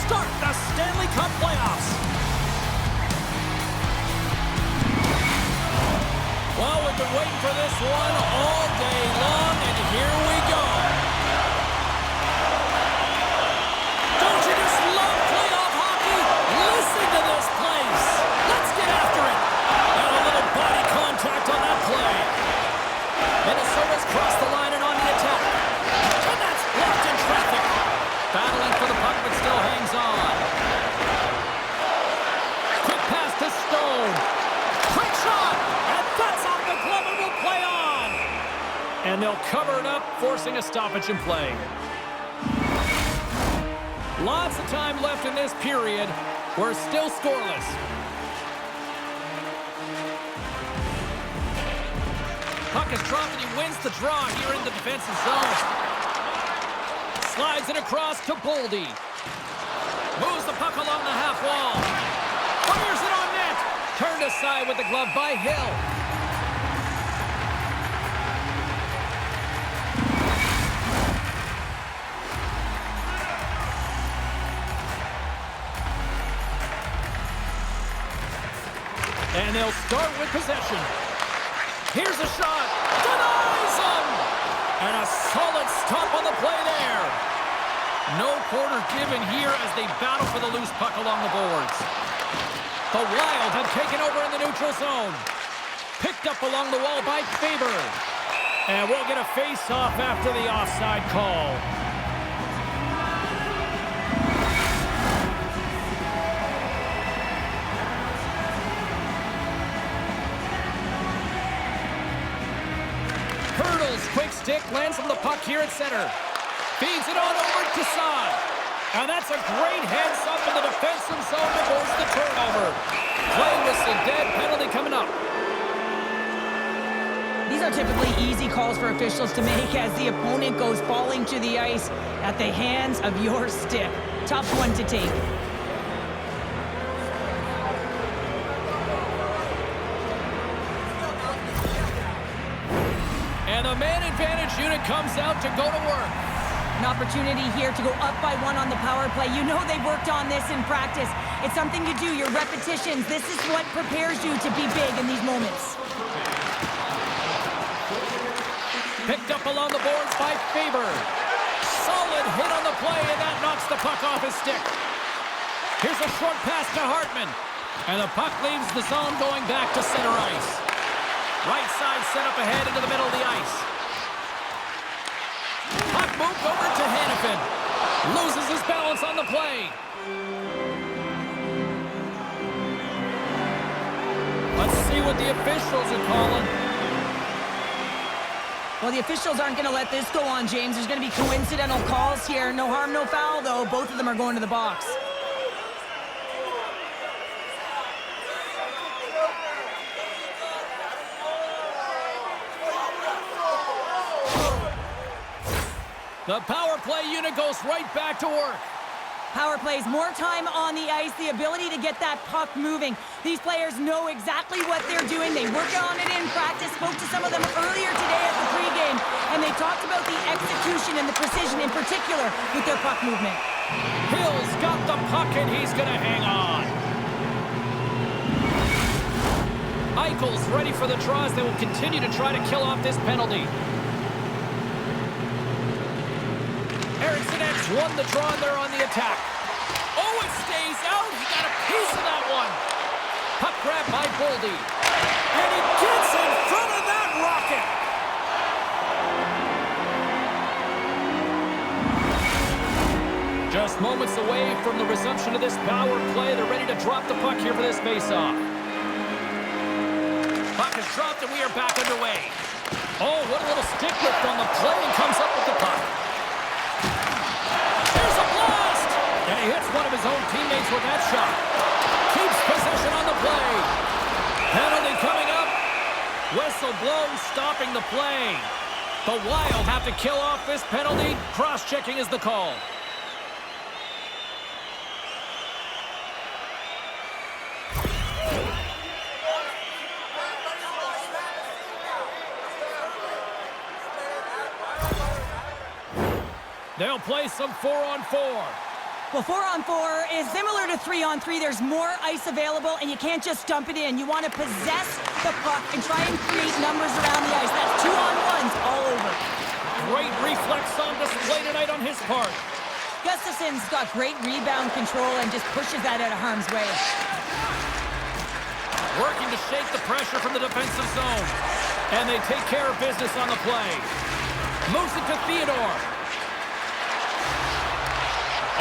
start the Stanley Cup playoffs. Well, we've been waiting for this one all day long, and here we go. Don't you just love playoff hockey? Listen to this place. Let's get after it. And a little body contact on that play. Minnesota's crossed the line and on the attack. And that's blocked in traffic. Battling for the puck, but still hangs on. Quick pass to Stone. Quick shot. And that's off the glove and will play on. And they'll cover it up, forcing a stoppage in play. Lots of time left in this period. We're still scoreless. Puck is dropped and he wins the draw here in the defensive zone. Slides it across to Boldy. Moves the puck along the half wall. Fires it on net. Turned aside with the glove by Hill. And they'll start with possession. Here's a shot. Denies him! And a solid stop on the play there. No quarter given here as they battle for the loose puck along the boards. The Wild have taken over in the neutral zone. Picked up along the wall by Faber. And we'll get a face-off after the offside call. Quick stick lands on the puck here at center. Feeds it on over to Saad. And that's a great heads-up in the defensive zone to force the turnover. Play whistle dead, penalty coming up. These are typically easy calls for officials to make as the opponent goes falling to the ice at the hands of your stick. Tough one to take. And the man advantage unit comes out to go to work. An opportunity here to go up by one on the power play. You know they've worked on this in practice. It's something you do, your repetitions. This is what prepares you to be big in these moments. Picked up along the boards by Faber. Solid hit on the play, and that knocks the puck off his stick. Here's a short pass to Hartman. And the puck leaves the zone going back to center ice. Right side set up ahead into the middle of the ice. Puck moved over to Hannafin. Loses his balance on the play. Let's see what the officials are calling. Well, the officials aren't going to let this go on, James. There's going to be coincidental calls here. No harm, no foul, though. Both of them are going to the box. The power play unit goes right back to work. Power plays, more time on the ice, the ability to get that puck moving. These players know exactly what they're doing. They work on it in practice. Spoke to some of them earlier today at the pregame, and they talked about the execution and the precision in particular with their puck movement. Hill's got the puck, and he's going to hang on. Eichel's ready for the draws. They will continue to try to kill off this penalty. Eriksson won the draw, and they're on the attack. Oh, it stays out. He got a piece of that one. Puck grab by Boldy. And he gets in front of that rocket. Just moments away from the resumption of this power play. They're ready to drop the puck here for this faceoff. Puck is dropped, and we are back underway. Oh, what a little stick lift on the play, and comes up with the puck. And he hits one of his own teammates with that shot. Keeps possession on the play. Penalty coming up. Whistle blown, stopping the play. The Wild have to kill off this penalty. Cross-checking is the call. They'll play some 4-on-4. Well, 4-on-4 is similar to 3-on-3. There's more ice available, and you can't just dump it in. You want to possess the puck and try and create numbers around the ice. That's 2-on-1s all over. Great reflex on display tonight on his part. Gustafson's got great rebound control and just pushes that out of harm's way. Working to shake the pressure from the defensive zone. And they take care of business on the play. Moves it to Theodore.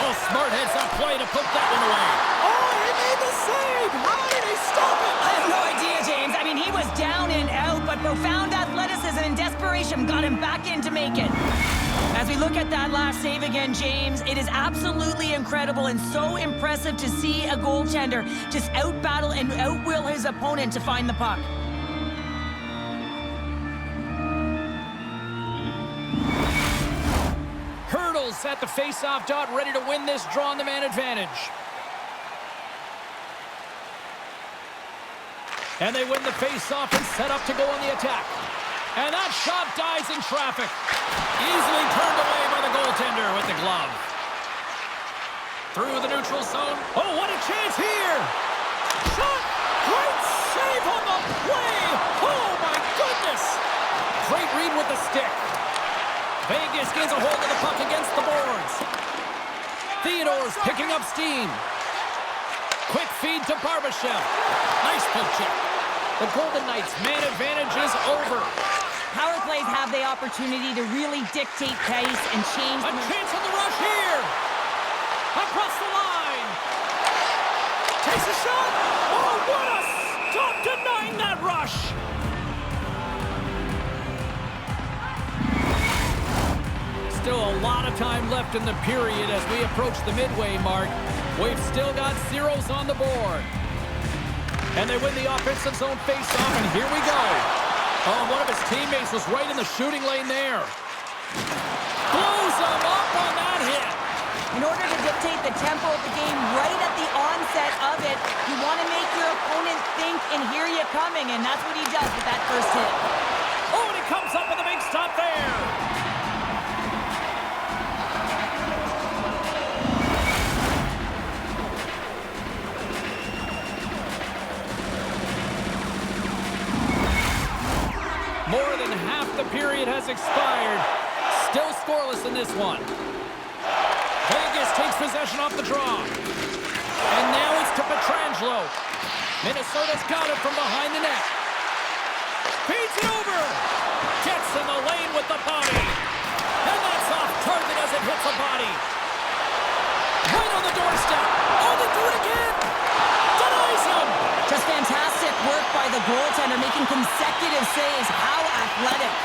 Oh, smart heads-up play to put that one away. Oh, he made the save! How did he stop it? I have no idea, James. I mean, he was down and out, but profound athleticism and desperation got him back in to make it. As we look at that last save again, James, it is absolutely incredible and so impressive to see a goaltender just out-battle and out-will his opponent to find the puck. At the face-off dot, ready to win this draw on the man advantage. And they win the face-off and set up to go on the attack. And that shot dies in traffic. Easily turned away by the goaltender with the glove. Through the neutral zone. Oh, what a chance here! Shot! Great save on the play! Oh, my goodness! Great read with the stick. Vegas gains a hold of the puck against the boards. Theodore's picking up steam. Quick feed to Barbashev. Nice poke check. The Golden Knights' man advantage is over. Power plays have the opportunity to really dictate pace and change. A chance on the rush here. Across the line. Takes a shot. Oh, what a stop denying that rush. Still a lot of time left in the period as we approach the midway mark. We've still got zeros on the board. And they win the offensive zone face-off, and here we go. Oh, one of his teammates was right in the shooting lane there. Blows him up on that hit. In order to dictate the tempo of the game right at the onset of it, you want to make your opponent think and hear you coming, and that's what he does with that first hit. Oh, and he comes up with a big stop there. More than half the period has expired. Still scoreless in this one. Vegas takes possession off the draw. And now it's to Pietrangelo. Minnesota's got it from behind the net. Feeds it over. Gets in the lane with the body. And that's off target as it hits a body. Right on the doorstep. Oh, they do it again. Denies him. Just fantastic work by the goaltender, making consecutive saves. How athletic.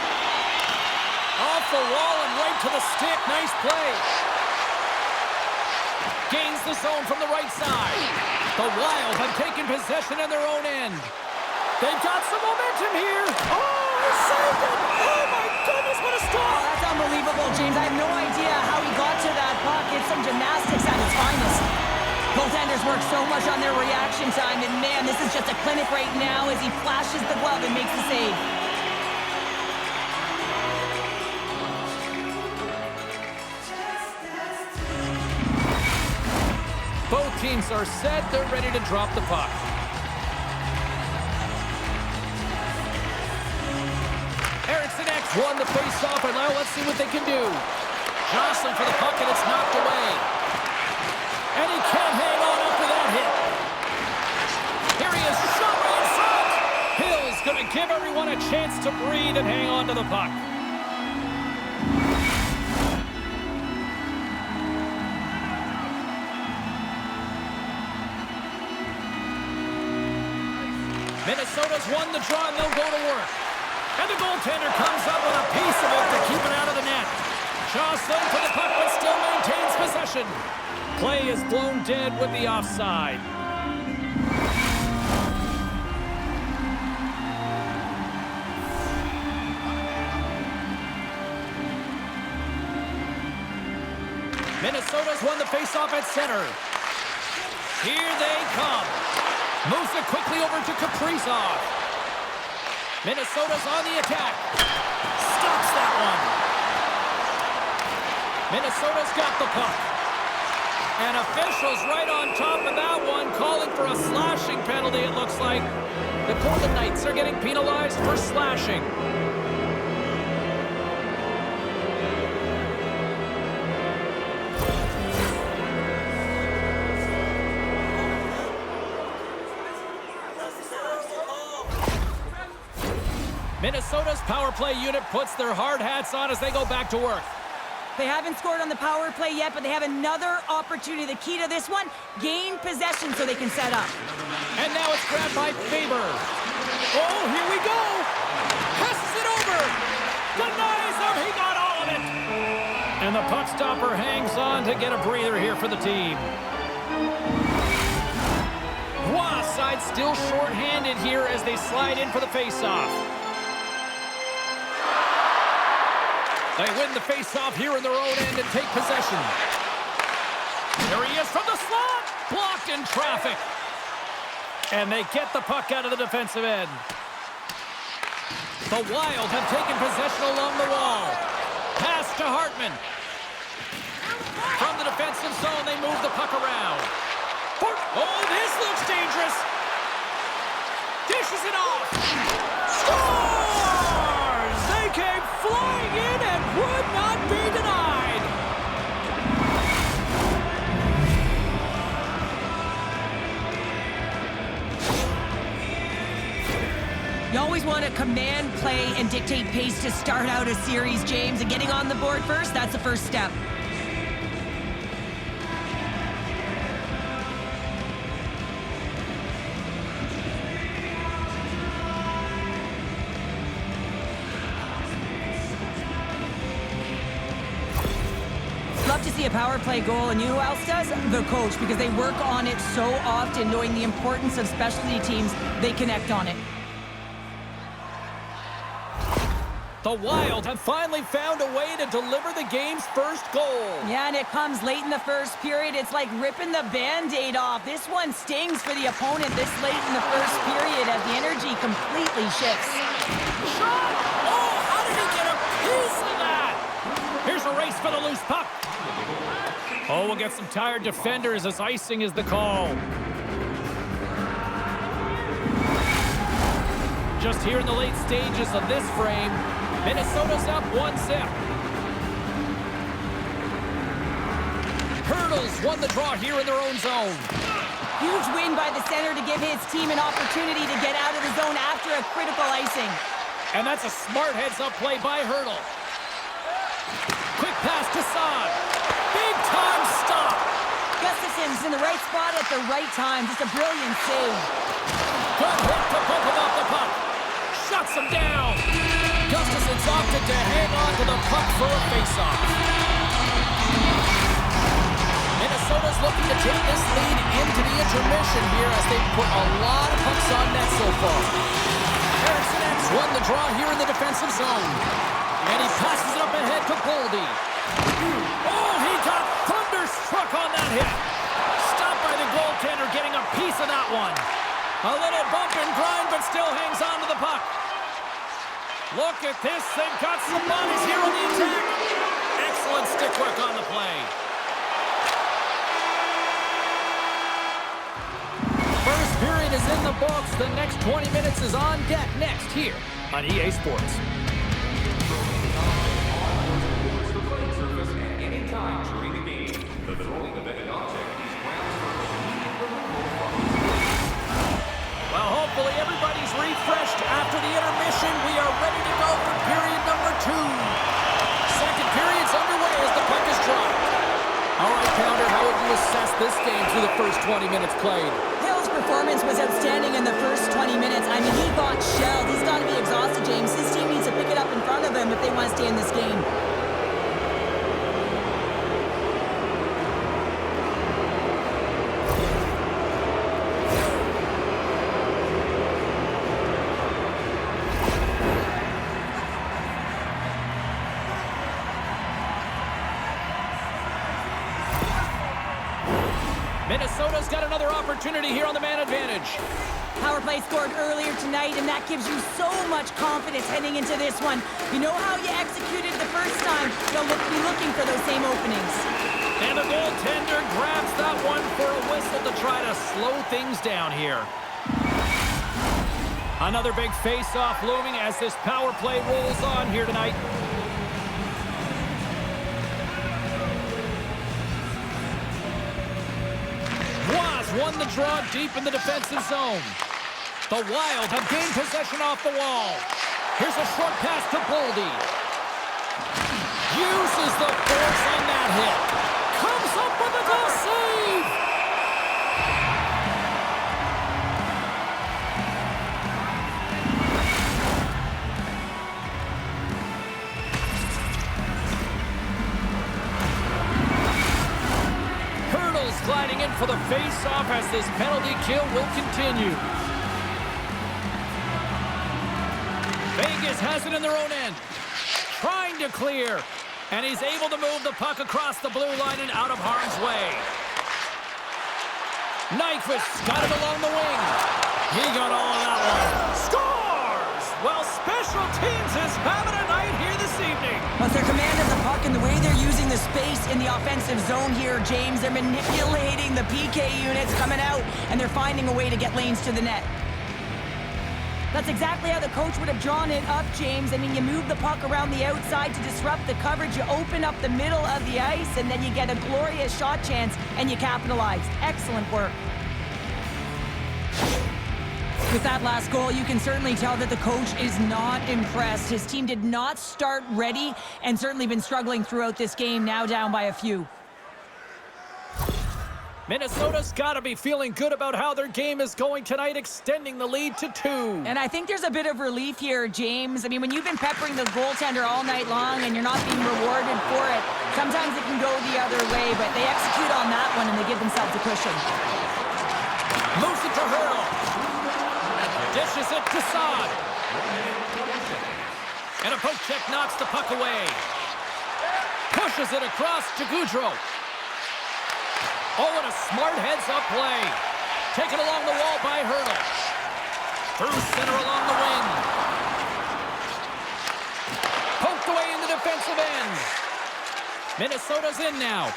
Off the wall and right to the stick. Nice play. Gains the zone from the right side. The Wild have taken possession in their own end. They've got some momentum here. Oh, he saved it. Oh, my goodness, what a stop. Oh, that's unbelievable, James. I have no idea how he got to that puck. It's some gymnastics at its finest. Goaltenders work so much on their reaction time, and man, this is just a clinic right now as he flashes the glove and makes the save. Both teams are set. They're ready to drop the puck. Eriksson X won the face-off, and now let's see what they can do. Jostling for the puck, and it's knocked away. And he can't hang on after that hit. Here he is, shot right in front. Hill's going to give everyone a chance to breathe and hang on to the puck. Minnesota's won the draw, and they'll go to work. And the goaltender comes up with a piece of it to keep it out of the net. Jostling for the puck, but still maintains possession. Play is blown dead with the offside. Minnesota's won the faceoff at center. Here they come. Moves it quickly over to Kaprizov. Minnesota's on the attack. Stops that one. Minnesota's got the puck. And officials right on top of that one, calling for a slashing penalty, it looks like. The Golden Knights are getting penalized for slashing. Minnesota's power play unit puts their hard hats on as they go back to work. They haven't scored on the power play yet, but they have another opportunity. The key to this one, gain possession so they can set up. And now it's grabbed by Faber. Oh, here we go. Passes it over. Denies him. He got all of it. And the puck stopper hangs on to get a breather here for the team. Roy side still short-handed here as they slide in for the face-off. They win the face-off here in their own end and take possession. There he is from the slot. Blocked in traffic. And they get the puck out of the defensive end. The Wild have taken possession along the wall. Pass to Hartman. From the defensive zone, they move the puck around. Oh, this looks dangerous. Dishes it off. Scores! They came flying in and would not be denied. You always want to command play and dictate pace to start out a series, James, and getting on the board first, that's the first step. Love to see a power play goal, and you know who else does? The coach, because they work on it so often, knowing the importance of specialty teams, they connect on it. The Wild have finally found a way to deliver the game's first goal. Yeah, and it comes late in the first period. It's like ripping the Band-Aid off. This one stings for the opponent this late in the first period as the energy completely shifts. Shot! Oh, how did he get a piece of that? Here's a race for the loose puck. Oh, we'll get some tired defenders as icing is the call. Just here in the late stages of this frame, Minnesota's up 1-0. Hurdles won the draw here in their own zone. Huge win by the center to give his team an opportunity to get out of the zone after a critical icing. And that's a smart heads-up play by Hurdle. Quick pass to Saad. Big-time stop. Gustafson's in the right spot at the right time. Just a brilliant save. Good hit to pump him off the puck. Shuts him down. Gustafson's opted to hang on to the puck for a face-off. Minnesota's looking to take this lead into the intermission here as they've put a lot of pucks on net so far. Eriksson X won the draw here in the defensive zone. And he passes it up ahead to Goldie. Oh, he got thunderstruck on that hit. Stopped by the goaltender, getting a piece of that one. A little bump and grind, but still hangs on to the puck. Look at this. They've got some bodies here on the attack. Excellent stick work on the play. First period is in the books. The next 20 minutes is on deck next here on EA Sports. Well, hopefully everybody's refreshed after the intermission. We are ready to go for period number 2. Second period's underway as the puck is dropped. All right, Pounder, how would you assess this game through the first 20 minutes played? Hill's performance was outstanding in the first 20 minutes. I mean, he got shelled. He's got to be exhausted, James. His team needs to pick it up in front of him if they want to stay in this game. Minnesota's got another opportunity here on the man advantage. Power play scored earlier tonight, and that gives you so much confidence heading into this one. You know how you executed the first time, you'll be looking for those same openings. And the goaltender grabs that one for a whistle to try to slow things down here. Another big face-off looming as this power play rolls on here tonight. Won the draw deep in the defensive zone. The Wild have gained possession off the wall. Here's a short pass to Boldy. Uses the force on that hit. Comes up with a goal save. Gliding in for the face-off as this penalty kill will continue. Vegas has it in their own end. Trying to clear. And he's able to move the puck across the blue line and out of harm's way. Nyquist got it along the wing. He got all of that one. Scores! Well, special teams is having a night here this evening. With their command of the puck and the way they're using the space in the offensive zone here, James, they're manipulating the PK units coming out, and they're finding a way to get lanes to the net. That's exactly how the coach would have drawn it up, James. I mean, you move the puck around the outside to disrupt the coverage, you open up the middle of the ice, and then you get a glorious shot chance, and you capitalize. Excellent work. With that last goal, you can certainly tell that the coach is not impressed. His team did not start ready and certainly been struggling throughout this game, now down by a few. Minnesota's got to be feeling good about how their game is going tonight, extending the lead to 2. And I think there's a bit of relief here, James. I mean, when you've been peppering the goaltender all night long and you're not being rewarded for it, sometimes it can go the other way, but they execute on that one and they give themselves a cushion. Moves it to Hurdle. Dishes it to Saad. And a poke check knocks the puck away. Pushes it across to Goudreau. Oh, and a smart heads-up play. Taken along the wall by Hurdle. Through center along the wing. Poked away in the defensive end. Minnesota's in now.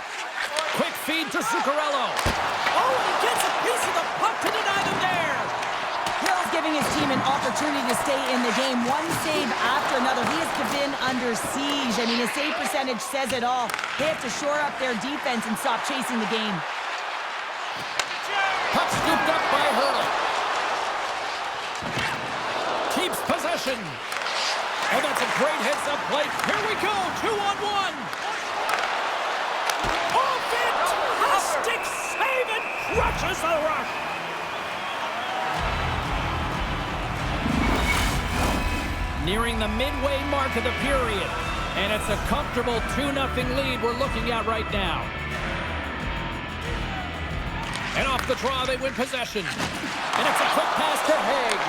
Quick feed to Zuccarello. Oh, and he gets a piece of the puck to deny them there. Hill's giving his team an opportunity to stay in the game. One save after another. He has been under siege. I mean, his save percentage says it all. They have to shore up their defense and stop chasing the game. Puck scooped up by Hurdle. Keeps possession. Oh, that's a great heads-up play. Here we go, 2-on-1. Oh, fantastic save and crushes the rush. Nearing the midway mark of the period. And it's a comfortable 2-0 lead we're looking at right now. And off the draw, they win possession. And it's a quick pass to Haig.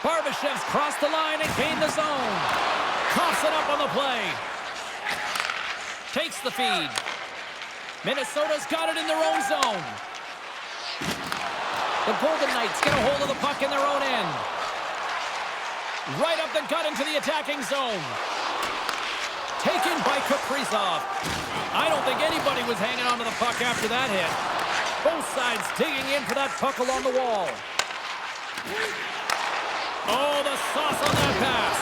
Barbashev's crossed the line and gained the zone. Coughs it up on the play. Takes the feed. Minnesota's got it in their own zone. The Golden Knights get a hold of the puck in their own end. Right up the gut into the attacking zone. Taken by Kaprizov. I don't think anybody was hanging on to the puck after that hit. Both sides digging in for that puck along the wall. Oh, the sauce on that pass.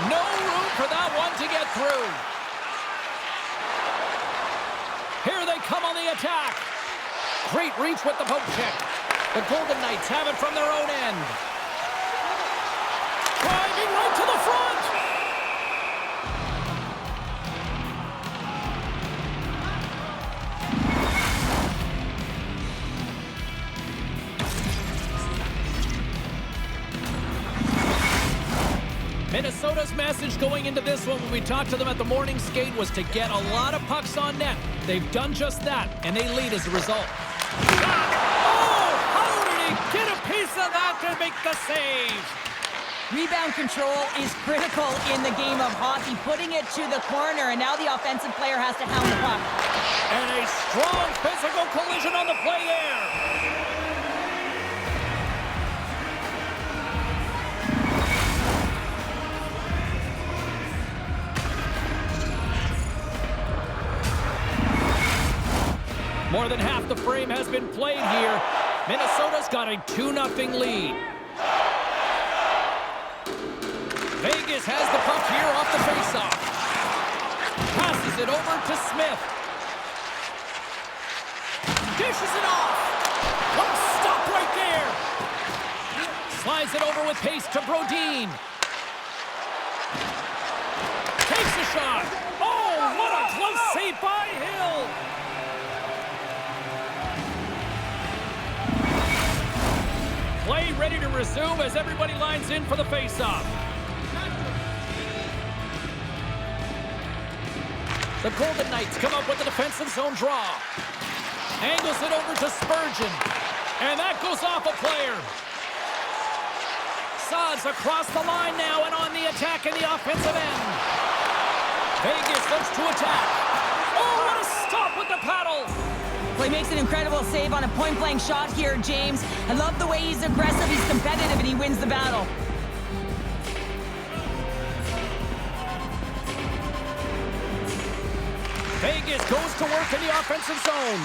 No room for that one to get through. Here they come on the attack. Great reach with the poke check. The Golden Knights have it from their own end. Driving right to the front. Minnesota's message going into this one when we talked to them at the morning skate was to get a lot of pucks on net. They've done just that, and they lead as a result. Oh, how did he get a piece of that to make the save? Rebound control is critical in the game of hockey, putting it to the corner, and now the offensive player has to hound the puck. And a strong physical collision on the play there. More than half the frame has been played here. Minnesota's got a 2-0 lead. Vegas has the puck here off the faceoff. Passes it over to Smith. Dishes it off. What a stop right there. Slides it over with pace to Brodin. Takes a shot. Oh, what a close save by Hill. Play ready to resume as everybody lines in for the faceoff. The Golden Knights come up with the defensive zone draw. Angles it over to Spurgeon. And that goes off a player. Saad's across the line now and on the attack in the offensive end. Vegas looks to attack. Oh, what a stop with the paddle. Well, he makes an incredible save on a point-blank shot here, James. I love the way he's aggressive, he's competitive, and he wins the battle. Vegas goes to work in the offensive zone.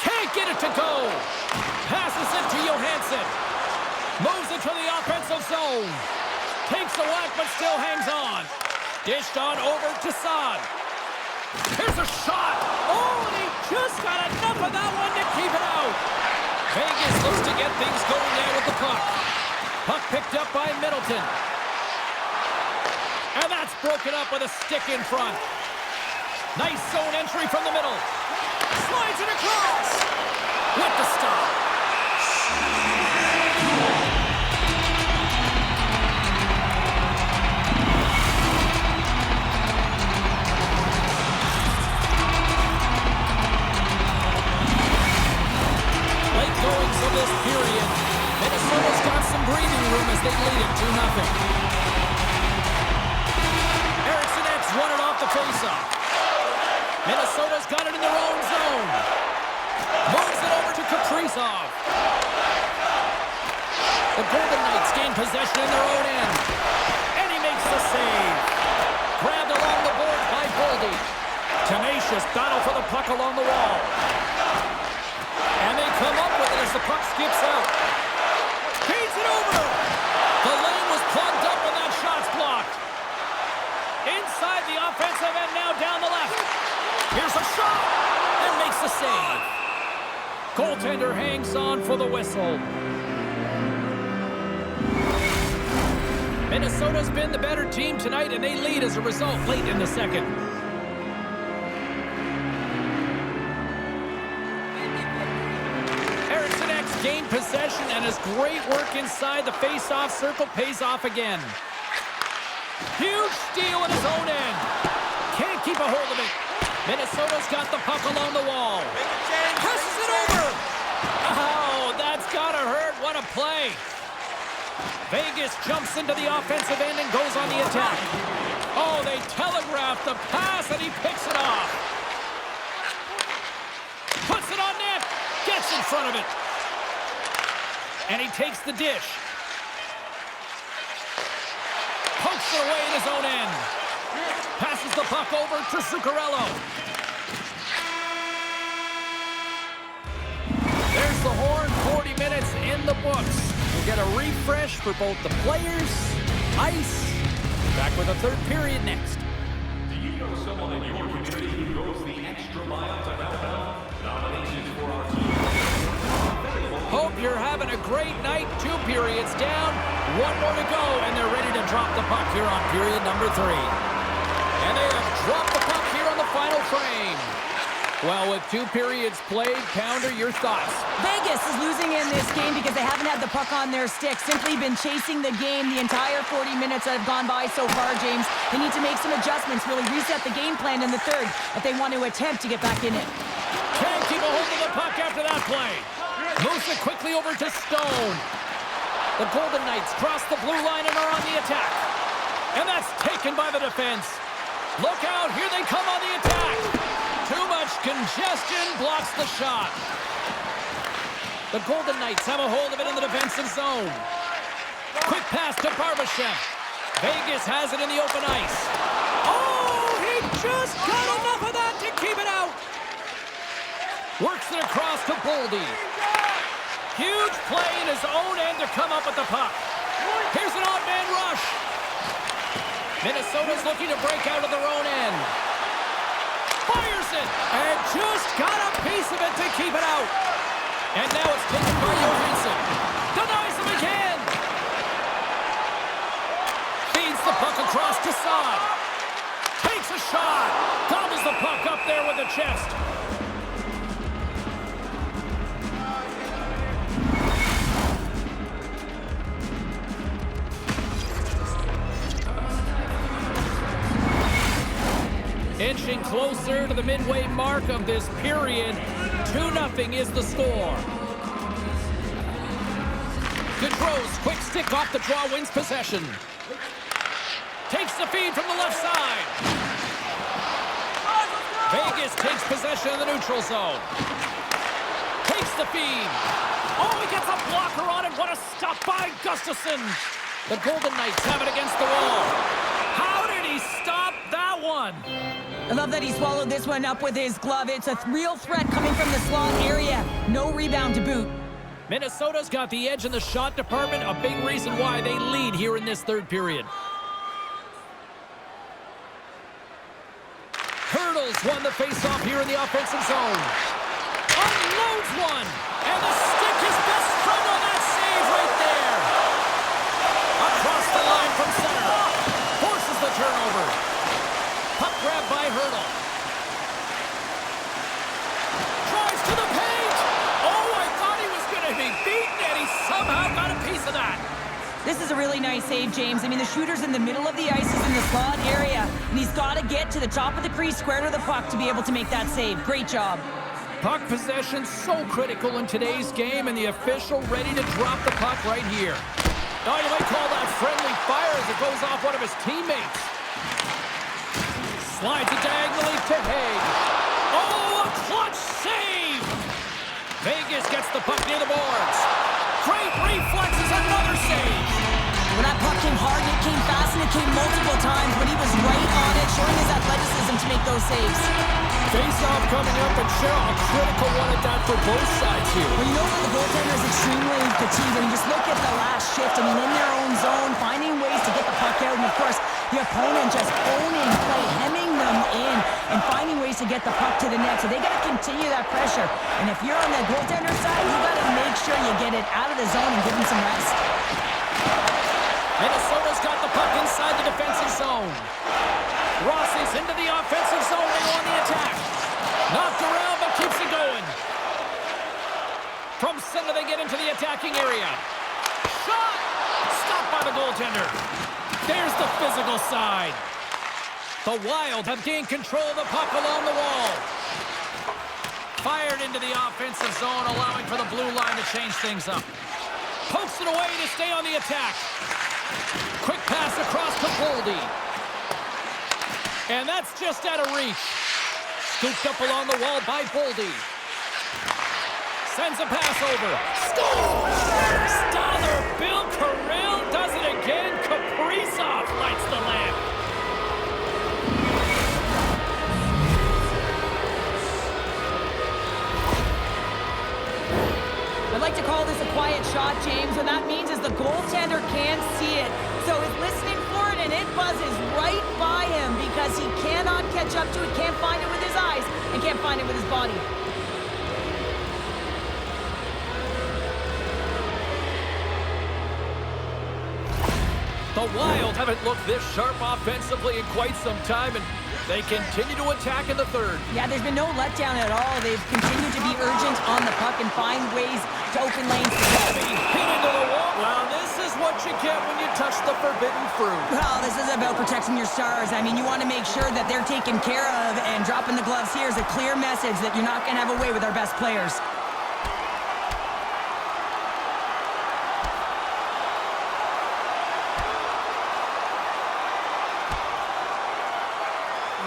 Can't get it to go. Passes it to Johansson. Moves it to the offensive zone. Takes the whack, but still hangs on. Dished on over to Saad. Here's a shot. Oh, and he just got enough of that one to keep it out. Vegas looks to get things going there with the puck. Puck picked up by Middleton. And that's broken up with a stick in front. Nice zone entry from the middle. Slides it across. With the stop. Late goings of this period. Minnesota's got some breathing room as they lead it 2-0. Run it off the faceoff. Minnesota's got it in their own zone. Moves it over to Kaprizov. The Golden Knights gain possession in their own end. And he makes the save. Grabbed along the board by Goldie. Tenacious battle for the puck along the wall. And they come up with it as the puck skips out. Feeds it over. The lane was plugged up and that shot's blocked. Inside the offensive end now down the left. Here's a shot and makes the save. Goaltender hangs on for the whistle. Minnesota's been the better team tonight and they lead as a result late in the second. Eriksson Ek gained possession and his great work inside the face-off circle pays off again. Huge steal in his own end. Can't keep a hold of it. Minnesota's got the puck along the wall. Passes it over. Oh, that's gotta hurt. What a play. Vegas jumps into the offensive end and goes on the attack. Oh, they telegraphed the pass and he picks it off. Puts it on net. Gets in front of it. And he takes the dish. Pokes it away in his own end. Passes the puck over to Zuccarello. There's the horn. 40 minutes in the books. We'll get a refresh for both the players, ice. Back with a third period next. Do you know someone in your community who goes the extra mile to help out? Nominations for our team. Hope you're having a great night. 2 periods down. 1 more to go, and they're ready to drop the puck here on period number 3. And they have dropped the puck here on the final frame. Well, with 2 periods played, Pounder, your thoughts? Vegas is losing in this game because they haven't had the puck on their stick. Simply been chasing the game the entire 40 minutes that have gone by so far, James. They need to make some adjustments, really reset the game plan in the third if they want to attempt to get back in it. Can't keep a hold of the puck after that play. Moves it quickly over to Stone. The Golden Knights cross the blue line and are on the attack. And that's taken by the defense. Look out, here they come on the attack. Too much congestion blocks the shot. The Golden Knights have a hold of it in the defensive zone. Quick pass to Barbashev. Vegas has it in the open ice. Oh, he just got enough of that to keep Works it across to Boldy. Huge play in his own end to come up with the puck. Here's an odd man rush. Minnesota's looking to break out of their own end. Fires it, and just got a piece of it to keep it out. And now it's taken by Johansson. Denies him again. Feeds the puck across to Saad. Takes a shot. Gobbles the puck up there with the chest. Inching closer to the midway mark of this period. 2-0 is the score. Gaudreau's quick stick off the draw wins possession. Takes the feed from the left side. Vegas takes possession of the neutral zone. Takes the feed. Oh, he gets a blocker on it. What a stop by Gustafsson. The Golden Knights have it against the wall. How did he stop that one? I love that he swallowed this one up with his glove. It's a real threat coming from the slot area. No rebound to boot. Minnesota's got the edge in the shot department, a big reason why they lead here in this third period. Hurdles won the faceoff here in the offensive zone. Unloads one, and the stick is best friend on that save right there. Across the line from center. Forces the turnover. Puck grab by Hurdle. Drives to the paint. Oh, I thought he was going to be beaten, and he somehow got a piece of that. This is a really nice save, James. I mean, the shooter's in the middle of the ice, he's in the slot area, and he's got to get to the top of the crease, square to the puck to be able to make that save. Great job. Puck possession so critical in today's game, and the official ready to drop the puck right here. Oh, you might call that friendly fire as it goes off one of his teammates. Slides it diagonally to Haig. Oh, a clutch save! Vegas gets the puck near the boards. Great reflexes, another save. When that puck came hard, it came fast, and it came multiple times, but he was right on it, showing his athleticism to make those saves. Face-off coming up, and Cheryl, a critical one at that for both sides here. Well, you know that the goaltender is extremely fatigued. I mean, just look at the last shift. I mean, in their own zone, finding ways to get the puck out, and of course, the opponent just owning play, hemming them in, and finding ways to get the puck to the net. So they got to continue that pressure. And if you're on the goaltender side, you got to make sure you get it out of the zone and give them some rest. Minnesota's got the puck inside the defensive zone. Rossi's into the offensive zone. They go on the attack. Knocked around, but keeps it going. From center, they get into the attacking area. Shot! Stopped by the goaltender. There's the physical side. The Wild have gained control of the puck along the wall. Fired into the offensive zone, allowing for the blue line to change things up. Pokes it away to stay on the attack. Quick pass across to Boldy. And that's just out of reach. Scooped up along the wall by Boldy. Sends a pass over. Score! Stoller, Bill Carrill does it again. Kaprizov lights the lamp. I'd like to call this a quiet shot, James. What that means is the goaltender can't see it. So he's listening for it, and it buzzes right by him because he cannot catch up to it, can't find it with his eyes, and can't find it with his body. The Wild haven't looked this sharp offensively in quite some time, and they continue to attack in the third. Yeah, there's been no letdown at all. They've continued to be urgent on the puck and find ways to open lanes to go. Hit into the wall. Well, this is what you get when you touch the forbidden fruit. Well, this is about protecting your stars. I mean, you want to make sure that they're taken care of, and dropping the gloves here is a clear message that you're not going to have a way with our best players.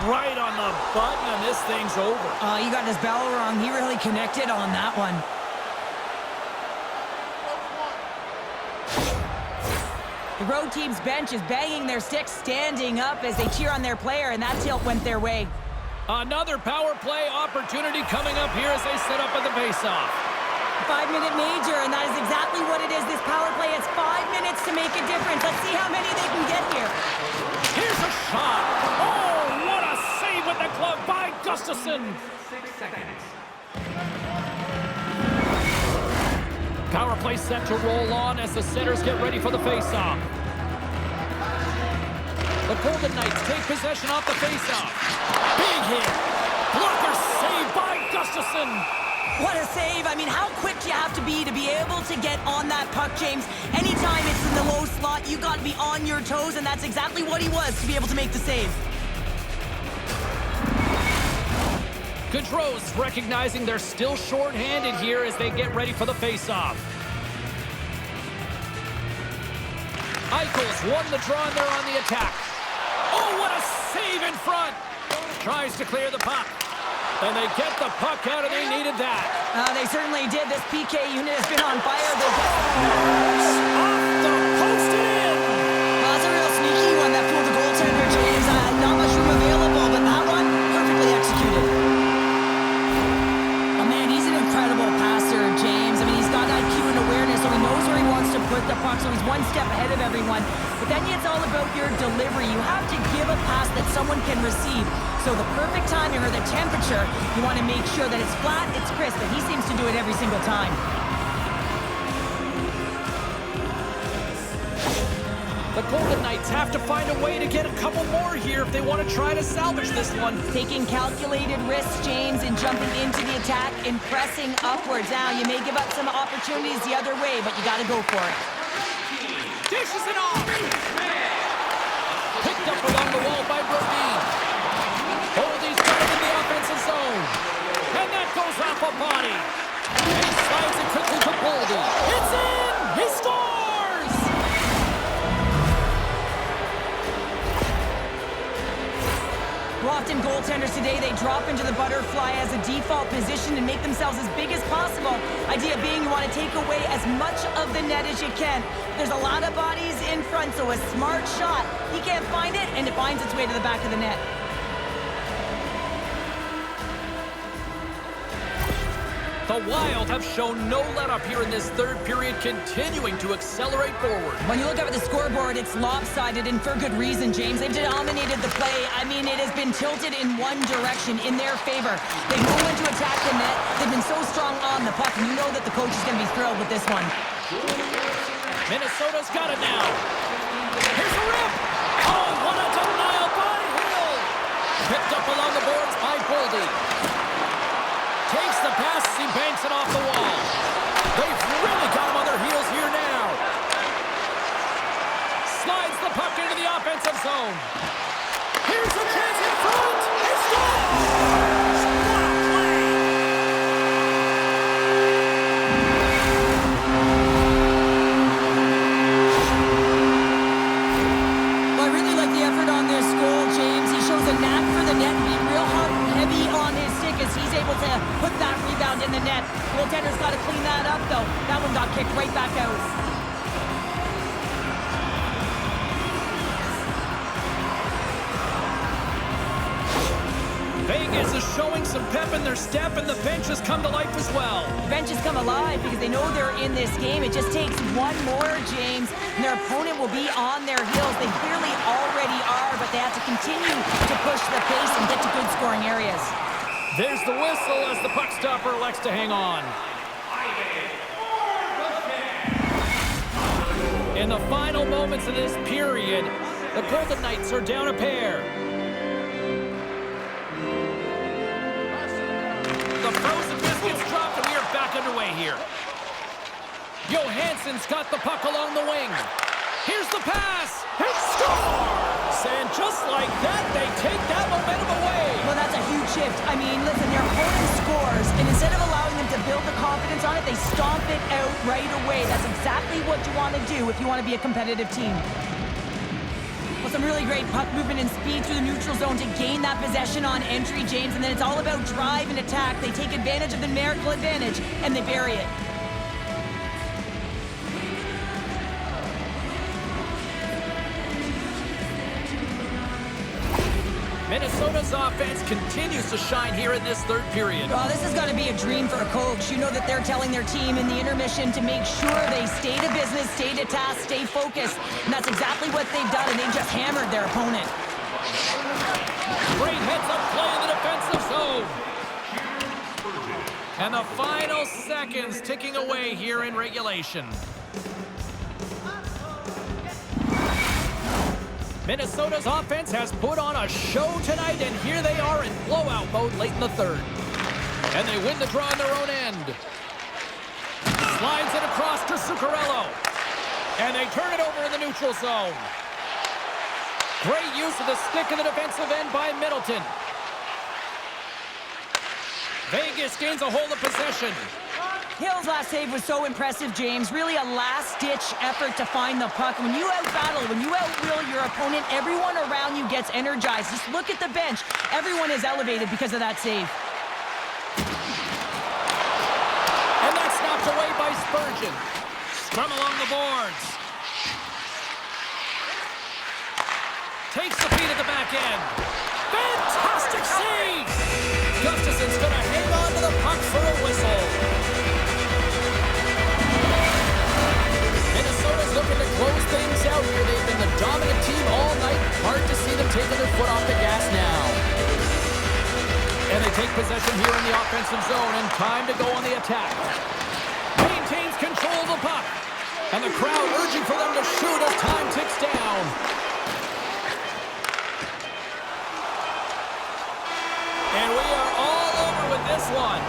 Right on the button, and this thing's over. You got his bell wrong. He really connected on that one. The road team's bench is banging their sticks, standing up as they cheer on their player, and that tilt went their way. Another power play opportunity coming up here as they set up at the faceoff. 5-minute major, and that is exactly what it is. This power play has 5 minutes to make a difference. Let's see how many they can get here. Here's a shot. Oh, what a save with the glove by Gustafson. 6 seconds. Power play set to roll on as the setters get ready for the faceoff. The Golden Knights take possession off the faceoff. Big hit. Blocker save by Gustafson. What a save. I mean, how quick you have to be able to get on that puck, James. Anytime it's in the low slot, you got to be on your toes, and that's exactly what he was to be able to make the save. Gaudreau's recognizing they're still short-handed here as they get ready for the faceoff. Eichel's won the draw and they're on the attack. Oh, what a save in front. Tries to clear the puck. And they get the puck out, and they needed that. They certainly did. This PK unit has been on fire. Off the post and in. Well, that's a real sneaky one that fooled the goaltender, James. Not much room available, but that one, perfectly executed. Oh, man, he's an incredible passer, James. I mean, he's got IQ and awareness, so he knows where he wants to put the puck, so he's one step ahead of everyone. But then it's all about your delivery. You have to give a pass that someone can receive. So the perfect timing or the temperature, you want to make sure that it's flat, it's crisp, and he seems to do it every single time. The Golden Knights have to find a way to get a couple more here if they want to try to salvage this one. Taking calculated risks, James, and jumping into the attack and pressing upwards. Now, you may give up some opportunities the other way, but you got to go for it. Dishes it off. Picked up along the wall by Brodin. Boldy's got it in the offensive zone. And that goes off a body. And he slides it quickly to Boldy. It's in! He scores! Well, often goaltenders today, they drop into the butterfly as a default position and make themselves as big as possible. Idea being you want to take away as much of the net as you can. There's a lot of bodies in front, so a smart shot. He can't find it, and it finds its way to the back of the net. The Wild have shown no let-up here in this third period, continuing to accelerate forward. When you look up at the scoreboard, it's lopsided, and for good reason, James. They've dominated the play. I mean, it has been tilted in one direction, in their favor. They've known when to attack the net. They've been so strong on the puck, and you know that the coach is going to be thrilled with this one. Minnesota's got it now. Here's a rip. Oh, what a denial by Hill. Picked up along the boards by Boldy. Takes the pass as he banks it off the wall. They've really got him on their heels here now. Slides the puck into the offensive zone. Here's a chance in front. He scores! What a play! Well, I really like the effort on this goal, James. He shows a knack for the net and being real heavy on his stick as he's able to put that rebound in the net. Goaltender's got to clean that up, though. That one got kicked right back out. Vegas is showing some pep in their step, and the bench has come to life as well. The bench has come alive because they know they're in this game. It just takes one more, James, and their opponent will be on their heels. They clearly already are, but they have to continue to push the pace and get to good scoring areas. There's the whistle as the puck stopper elects to hang on. In the final moments of this period, the Golden Knights are down a pair. The frozen biscuits dropped, and we are back underway here. Johansson's got the puck along the wing. Here's the pass. It scores! And just like that, they take that momentum away. Well, that's a huge shift. I mean, listen, their opponent scores, and instead of allowing them to build the confidence on it, they stomp it out right away. That's exactly what you want to do if you want to be a competitive team. Well, some really great puck movement and speed through the neutral zone to gain that possession on entry, James, and then it's all about drive and attack. They take advantage of the numerical advantage, and they bury it. Minnesota's Minnesota's offense continues to shine here in this third period. Well, this is going to be a dream for a coach. You know that they're telling their team in the intermission to make sure they stay to business, stay to task, stay focused. And that's exactly what they've done, and they've just hammered their opponent. Great heads-up play in the defensive zone. And the final seconds ticking away here in regulation. Minnesota's offense has put on a show tonight, and here they are in blowout mode late in the third. And they win the draw on their own end. Slides it across to Zuccarello. And they turn it over in the neutral zone. Great use of the stick in the defensive end by Middleton. Vegas gains a hold of possession. Hill's last save was so impressive, James. Really a last-ditch effort to find the puck. When you out-battle, when you out-will your opponent, everyone around you gets energized. Just look at the bench. Everyone is elevated because of that save. And that's knocked away by Spurgeon. Scrum along the boards. Takes the feed at the back end. Fantastic save! Gustafson's going to hang on to the puck for a whistle. Minnesota's looking to close things out here. They've been the dominant team all night. Hard to see them taking their foot off the gas now. And they take possession here in the offensive zone, and time to go on the attack. Maintains control of the puck. And the crowd urging for them to shoot as time ticks down. And we are all over with this one.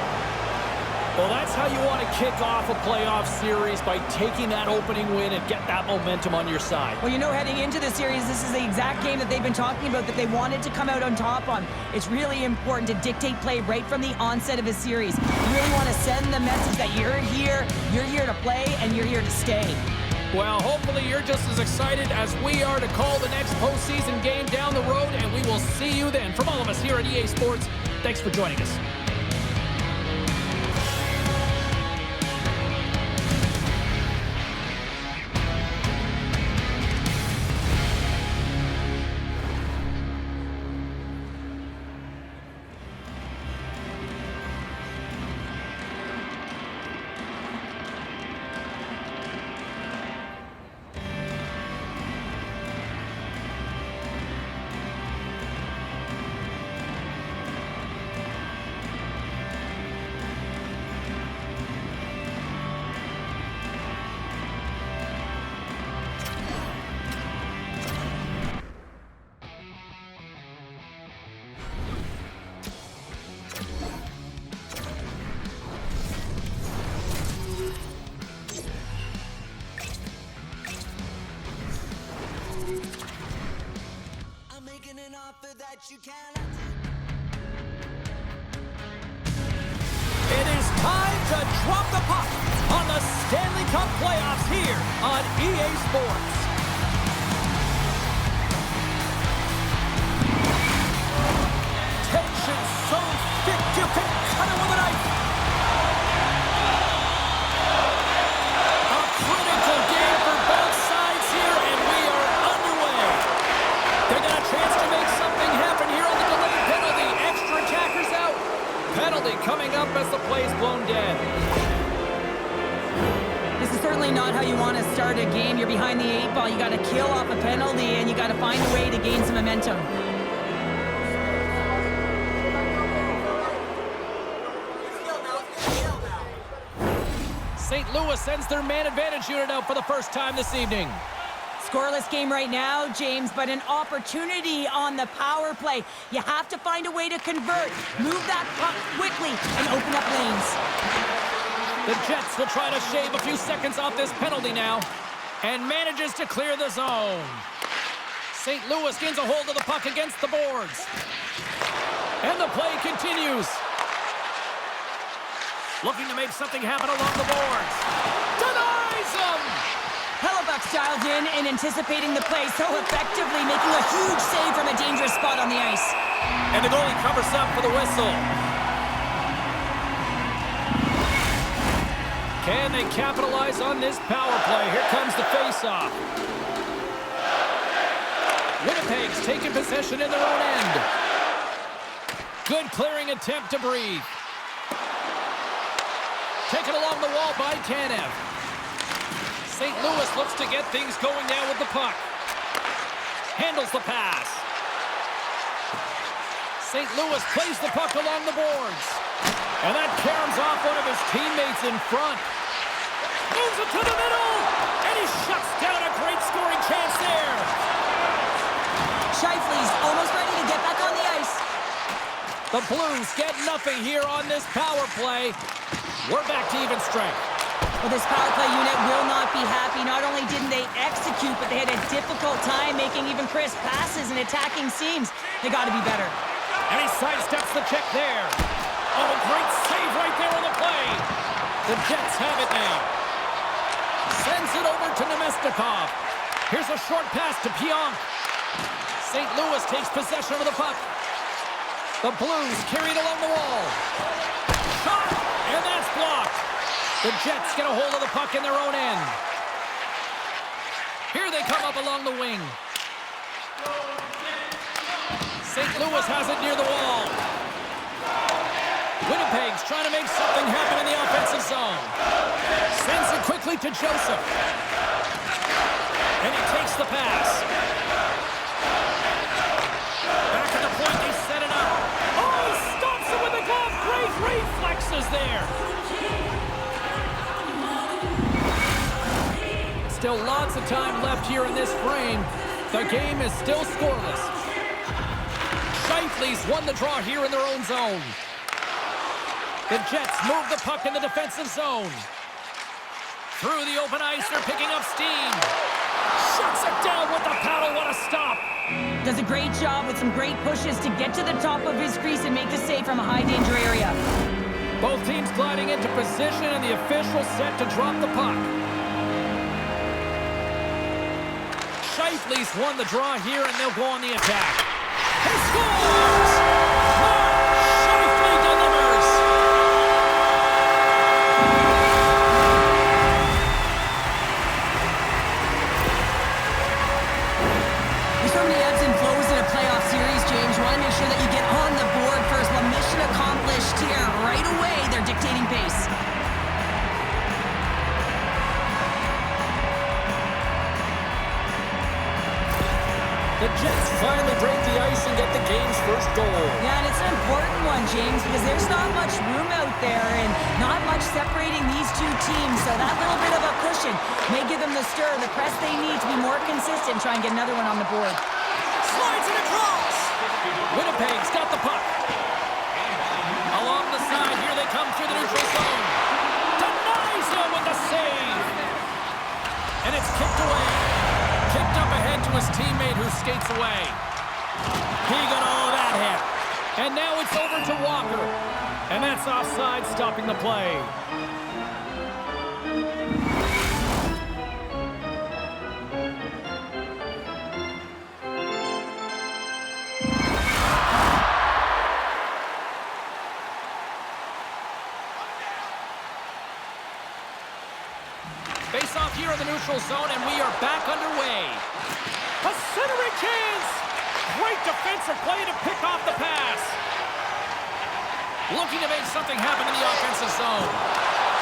Well, that's how you want to kick off a playoff series, by taking that opening win and get that momentum on your side. Well, you know, heading into the series, this is the exact game that they've been talking about that they wanted to come out on top on. It's really important to dictate play right from the onset of a series. You really want to send the message that you're here to play, and you're here to stay. Well, hopefully you're just as excited as we are to call the next postseason game down the road, and we will see you then. From all of us here at EA Sports, thanks for joining us. You cannot. It is time to drop the puck on the Stanley Cup playoffs here on EA Sports. Tension so thick you can cut it with a knife. A critical game for both sides here, and we are underway. They got a chance to make something happen here on the delayed penalty. Extra attackers out. Penalty coming up as the play's blown dead. This is certainly not how you want to start a game. You're behind the 8-ball. You got to kill off a penalty, and you got to find a way to gain some momentum. St. Louis sends their man advantage unit out for the first time this evening. Scoreless game right now, James, but an opportunity on the power play. You have to find a way to convert, move that puck quickly, and open up lanes. The Jets will try to shave a few seconds off this penalty now, and manages to clear the zone. St. Louis gains a hold of the puck against the boards. And the play continues. Looking to make something happen along the boards. Denies him! Hellebuck's dialed in and anticipating the play so effectively, making a huge save from a dangerous spot on the ice. And the goalie covers up for the whistle. Can they capitalize on this power play? Here comes the faceoff. Winnipeg's taking possession in their own end. Good clearing attempt to breathe. Taken along the wall by Tanev. St. Louis looks to get things going now with the puck. Handles the pass. St. Louis plays the puck along the boards. And that caroms off one of his teammates in front. Moves it to the middle. And he shuts down a great scoring chance there. Scheifele's almost ready to get back on the ice. The Blues get nothing here on this power play. We're back to even strength. Well, this power play unit will not be happy. Not only didn't they execute, but they had a difficult time making even crisp passes and attacking seams. They got to be better. And he sidesteps the check there. Oh, great save right there on the play. The Jets have it now. Sends it over to Nemestikov. Here's a short pass to Pionk. St. Louis takes possession of the puck. The Blues carry it along the wall. Shot! And that's blocked. The Jets get a hold of the puck in their own end. Here they come up along the wing. St. Louis has it near the wall. Winnipeg's trying to make something happen in the offensive zone. Sends it quickly to Joseph. And he takes the pass. Back at the point, they set it up. Oh, he stops it with the glove. Great reflexes there. Still lots of time left here in this frame. The game is still scoreless. Scheifele's won the draw here in their own zone. The Jets move the puck in the defensive zone. Through the open ice, they're picking up steam. Shuts it down with the paddle. What a stop. Does a great job with some great pushes to get to the top of his crease and make the save from a high-danger area. Both teams gliding into position, and the official set to drop the puck. Scheifele's won the draw here, and they'll go on the attack. He scores! Scheifele delivers! There's so many ebbs and flows in a playoff series, James. You want to make sure that you get on the board first. Well, mission accomplished here. Right away, they're dictating pace. The Jets finally break the ice and get the game's first goal. Yeah, and it's an important one, James, because there's not much room out there and not much separating these two teams. So that little bit of a cushion may give them the stir, the press they need to be more consistent, try and get another one on the board. Slides it across. Winnipeg's got the puck. Along the side, here they come through the neutral zone. Denies him with the save. And it's kicked away. Kicked up ahead to his teammate who skates away. He got all of that hit. And now it's over to Walker. And that's offside, stopping the play. Face off here in the neutral zone, and we are back underway. A centering chance! Great defensive play to pick off the pass. Looking to make something happen in the offensive zone.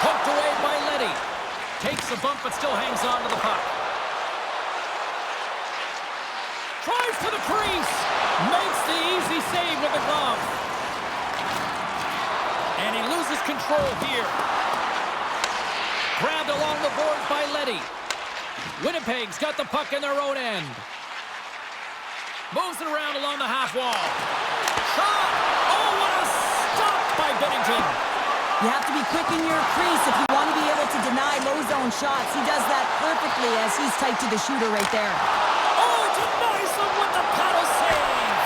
Poked away by Leddy. Takes a bump, but still hangs on to the puck. Drives to the crease. Makes the easy save with the glove. And he loses control here. Grabbed along the boards by Leddy. Winnipeg's got the puck in their own end. Moves it around along the half wall. Shot! Oh, what a stop by Binnington. You have to be quick in your crease if you want to be able to deny low zone shots. He does that perfectly as he's tight to the shooter right there. Oh, denies him with the paddle save.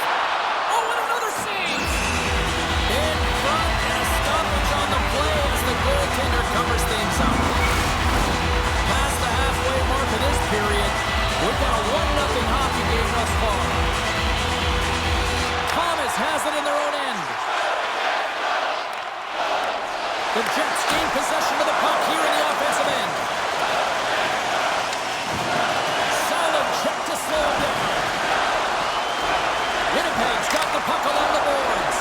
Oh, and another save. In front, and a stoppage on the play as the goaltender covers things up. Past the halfway mark of this period, we've got a 1-0 hockey game thus far. Thomas has it in their own end. The Jets gain possession of the puck here in the offensive end. Solid check to slow him down. Winnipeg's got the puck along the boards.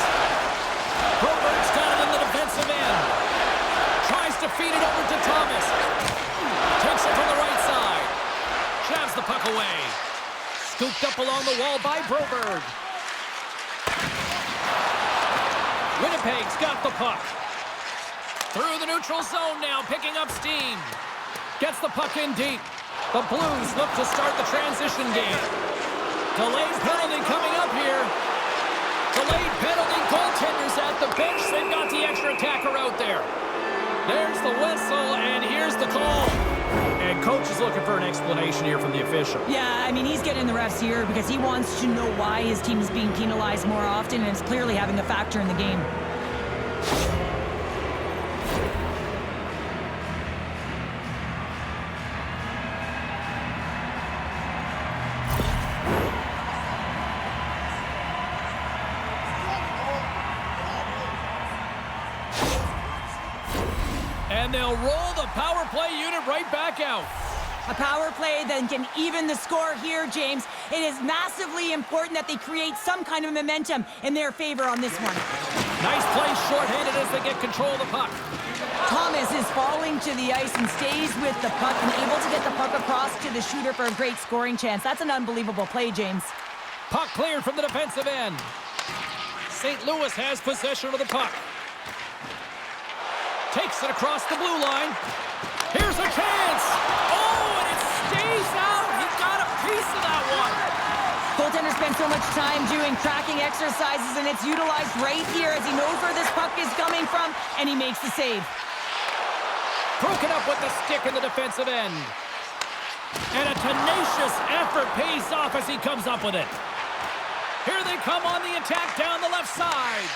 away. Scooped up along the wall by Broberg. Winnipeg's got the puck. Through the neutral zone now, picking up steam. Gets the puck in deep. The Blues look to start the transition game. Delayed penalty coming up here. Delayed penalty, goaltenders at the bench. They've got the extra attacker out there. There's the whistle, and here's the call. And coach is looking for an explanation here from the official. Yeah, I mean, he's getting the refs here because he wants to know why his team is being penalized more often, and it's clearly having a factor in the game. And they'll roll the power play unit right back out. A power play that can even the score here, James. It is massively important that they create some kind of momentum in their favor on this one. Nice play shorthanded as they get control of the puck. Thomas is falling to the ice and stays with the puck and able to get the puck across to the shooter for a great scoring chance. That's an unbelievable play, James. Puck cleared from the defensive end. St. Louis has possession of the puck. Takes it across the blue line. Here's a chance. Oh, and it stays out. He got a piece of that one. Goaltender spent so much time doing tracking exercises, and it's utilized right here as he knows where this puck is coming from, and he makes the save. Broken up with the stick in the defensive end. And a tenacious effort pays off as he comes up with it. Here they come on the attack down the left side.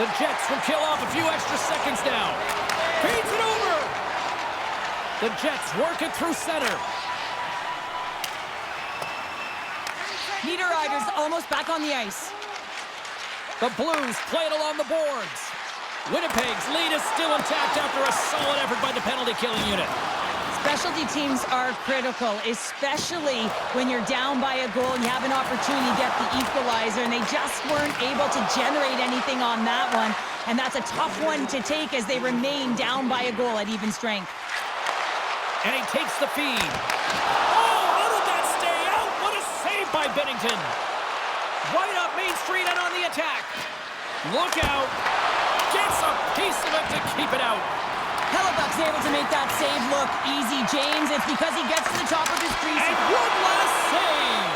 The Jets will kill off a few extra seconds now. Feeds it over. The Jets work it through center. Niederreiter's almost back on the ice. The Blues play it along the boards. Winnipeg's lead is still intact after a solid effort by the penalty-killing unit. Specialty teams are critical, especially when you're down by a goal and you have an opportunity to get the equalizer, and they just weren't able to generate anything on that one. And that's a tough one to take as they remain down by a goal at even strength. And he takes the feed. Oh, how did that stay out? What a save by Bennington. Right up Main Street and on the attack. Look out. Gets a piece of it to keep it out. Hellebuck's able to make that save look easy, James. It's because he gets to the top of his crease. And one last save.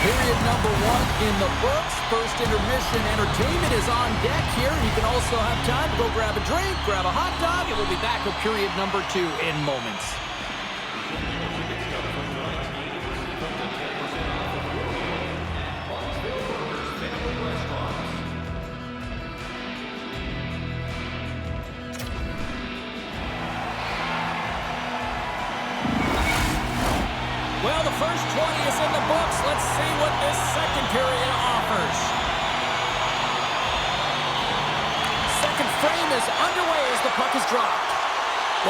Period number 1 in the books. First intermission entertainment is on deck here. You can also have time to go grab a drink, grab a hot dog, and we'll be back with period number 2 in moments. Well, the first 20 is in the books. Let's see what this second period offers. Second frame is underway as the puck is dropped.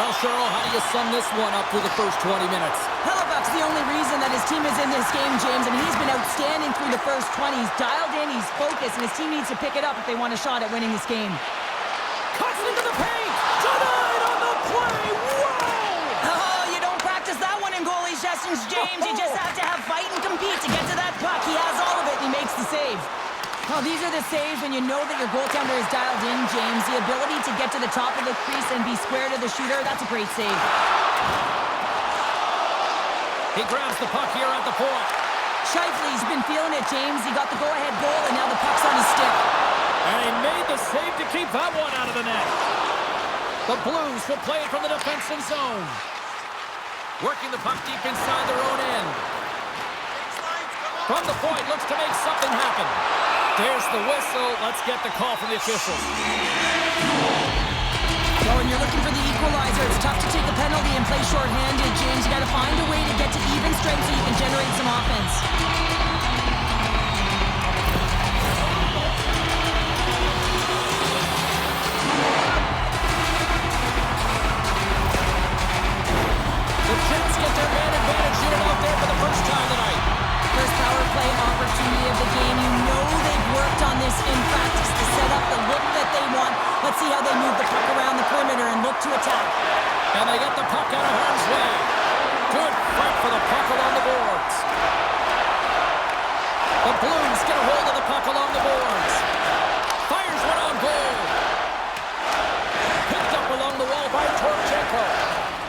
Well, Cheryl, how do you sum this one up through the first 20 minutes? Hellebuck's the only reason that his team is in this game, James, and he's been outstanding through the first 20. He's dialed in, he's focused, and his team needs to pick it up if they want a shot at winning this game. Cuts into the paint! Denied on the play! Wow! Oh, you don't practice that one in goalie sessions, James. You just have to have fight and compete to get to that puck. He has all of it, and he makes the save. Oh, these are the saves when you know that your goaltender is dialed in, James. The ability to get to the top of the crease and be square to the shooter, that's a great save. He grabs the puck here at the point. Scheifele's been feeling it, James. He got the go-ahead goal, and now the puck's on his stick. And he made the save to keep that one out of the net. The Blues will play it from the defensive zone. Working the puck deep inside their own end. From the point, looks to make something happen. There's the whistle. Let's get the call from the officials. So when you're looking for the equalizer, it's tough to take a penalty and play shorthanded, James. You got to find a way to get to even strength so you can generate some offense. The Jets get their man advantage unit out there for the first time tonight. First power play opportunity of the game. You know they've worked on this in practice to set up the look that they want. Let's see how they move the puck around the perimeter and look to attack. And they get the puck out of harm's way. Good fight for the puck along the boards. The Blues get a hold of the puck along the boards. Fires one on goal. Picked up along the wall by Torchenko.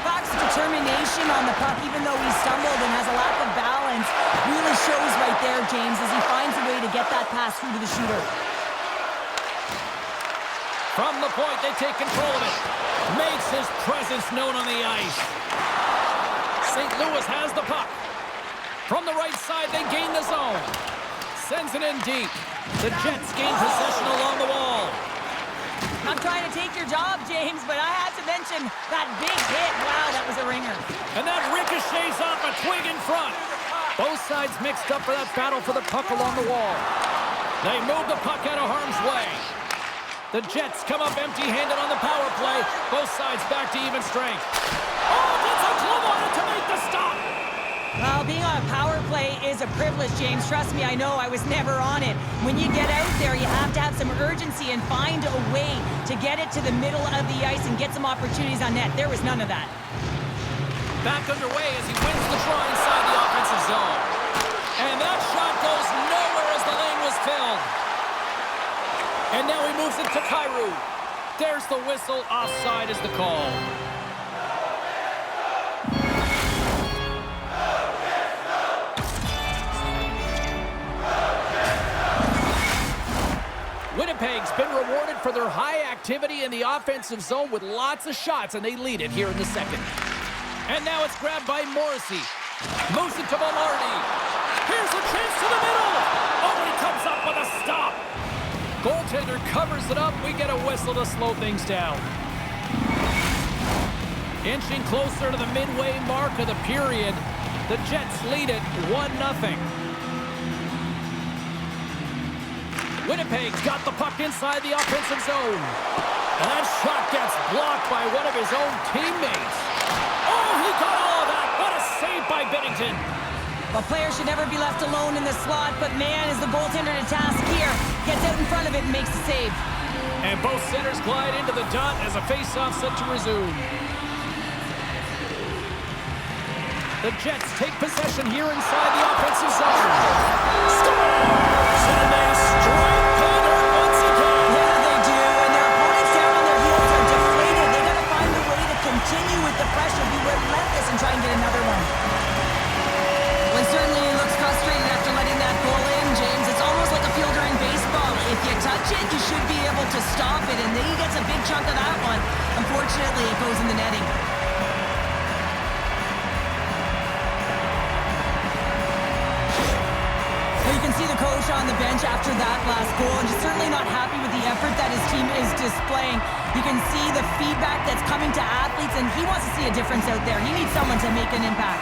Fox's determination on the puck, even though he stumbled and has a lack of balance, really shows right there, James, as he finds a way to get that pass through to the shooter. From the point, they take control of it. Makes his presence known on the ice. St. Louis has the puck. From the right side, they gain the zone. Sends it in deep. The Jets gain possession along the wall. I'm trying to take your job, James, but I have to mention that big hit. Wow, that was a ringer. And that ricochets off a twig in front. Both sides mixed up for that battle for the puck along the wall. They move the puck out of harm's way. The Jets come up empty-handed on the power play. Both sides back to even strength. Oh, gets a glove on it to make the stop. Well, being on a power play is a privilege, James. Trust me, I know. I was never on it. When you get out there, you have to have some urgency and find a way to get it to the middle of the ice and get some opportunities on net. There was none of that. Back underway as he wins the draw inside the offensive zone. And that shot goes nowhere as the lane was filled. And now he moves it to Kyrou. There's the whistle. Offside is the call. Winnipeg's been rewarded for their high activity in the offensive zone with lots of shots, and they lead it here in the second. And now it's grabbed by Morrissey. Moves it to Velarde. Here's a chance to the middle. Oh, and he comes up with a stop. Goaltender covers it up. We get a whistle to slow things down. Inching closer to the midway mark of the period, the Jets lead it 1-0. Winnipeg's got the puck inside the offensive zone. And that shot gets blocked by one of his own teammates. Oh, he got all of that. What a save by Binnington. Well, players should never be left alone in the slot, but man, is the goaltender to task here. Gets out in front of it and makes the save. And both centers glide into the dot as a face-off set to resume. The Jets take possession here inside the offensive zone. Scores! And they strike Peter once again. Yeah, they do, and their opponents down on their heels are deflated. They got to find a way to continue with the pressure, be relentless, and try and get another one. Well, certainly he looks frustrated after letting that goal in, James. It's almost like a fielder in baseball. If you touch it, you should be able to stop it, and then he gets a big chunk of that one. Unfortunately, it goes in the netting. You can see the coach on the bench after that last goal, and he's certainly not happy with the effort that his team is displaying. You can see the feedback that's coming to athletes, and he wants to see a difference out there. He needs someone to make an impact.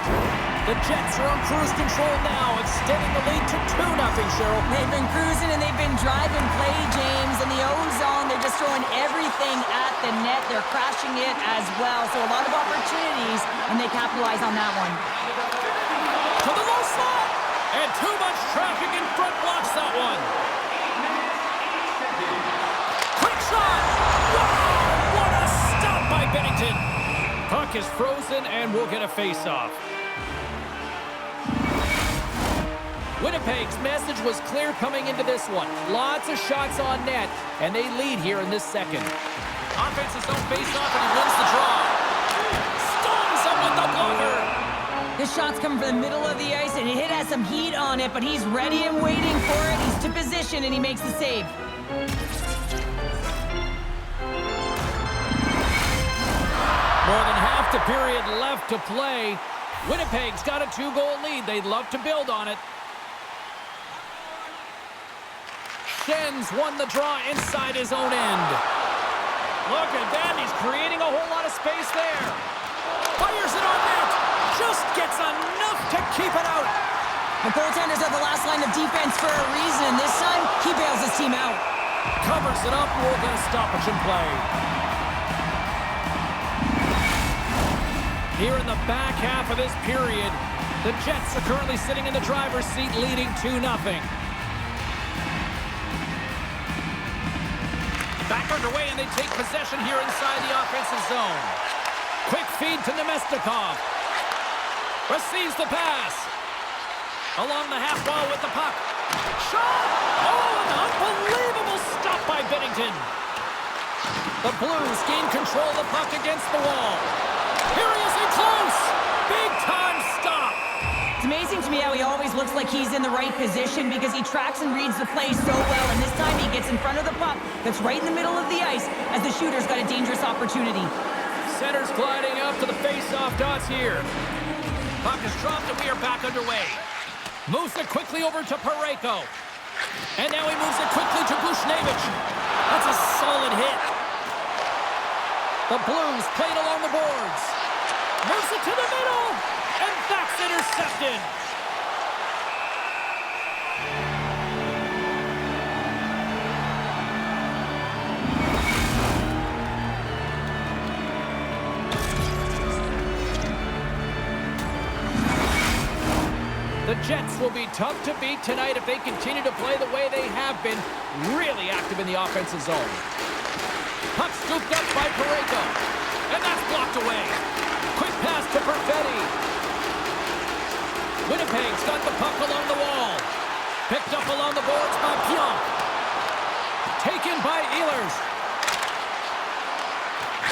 The Jets are on cruise control now, extending the lead to 2-0, Cheryl. They've been cruising and they've been driving play, James. In the O-zone, they're just throwing everything at the net. They're crashing it as well. So a lot of opportunities, and they capitalize on that one. To the low slot! And too much traffic in front blocks that one. Quick shot! Wow! What a stop by Binnington! Puck is frozen and we'll get a face-off. Winnipeg's message was clear coming into this one. Lots of shots on net, and they lead here in this second. Offensive zone face-off, and he wins the draw. Stuns him with the blocker. This shot's coming from the middle of the ice, and it has some heat on it, but he's ready and waiting for it. He's to position, and he makes the save. More than half the period left to play. Winnipeg's got a 2-goal lead. They'd love to build on it. Schenns won the draw inside his own end. Look at that. He's creating a whole lot of space there. Fires it on net. Just gets enough to keep it out. The goaltenders are the last line of defense for a reason. This time, he bails his team out. Covers it up. We'll get a stoppage in play. Here in the back half of this period, the Jets are currently sitting in the driver's seat, leading 2-0. Back underway, and they take possession here inside the offensive zone. Quick feed to Nemestikov. Receives the pass. Along the half wall with the puck. Shot! Oh, an unbelievable stop by Bennington. The Blues gain control of the puck against the wall. Here he is in close. Big time stop. It's amazing to me how he always looks like he's in the right position because he tracks and reads the play so well. And this time he gets in front of the puck that's right in the middle of the ice as the shooter's got a dangerous opportunity. Center's gliding up to the face-off dots here. Puck is dropped and we are back underway. Moves it quickly over to Parayko. And now he moves it quickly to Bushnevich. That's a solid hit. The Blues played along the boards. Moves it to the middle. And that's intercepted. The Jets will be tough to beat tonight if they continue to play the way they have been, really active in the offensive zone. Puck scooped up by Parayko, and that's blocked away. Quick pass to Perfetti. Winnipeg's got the puck along the wall. Picked up along the boards by Pionk. Taken by Ehlers.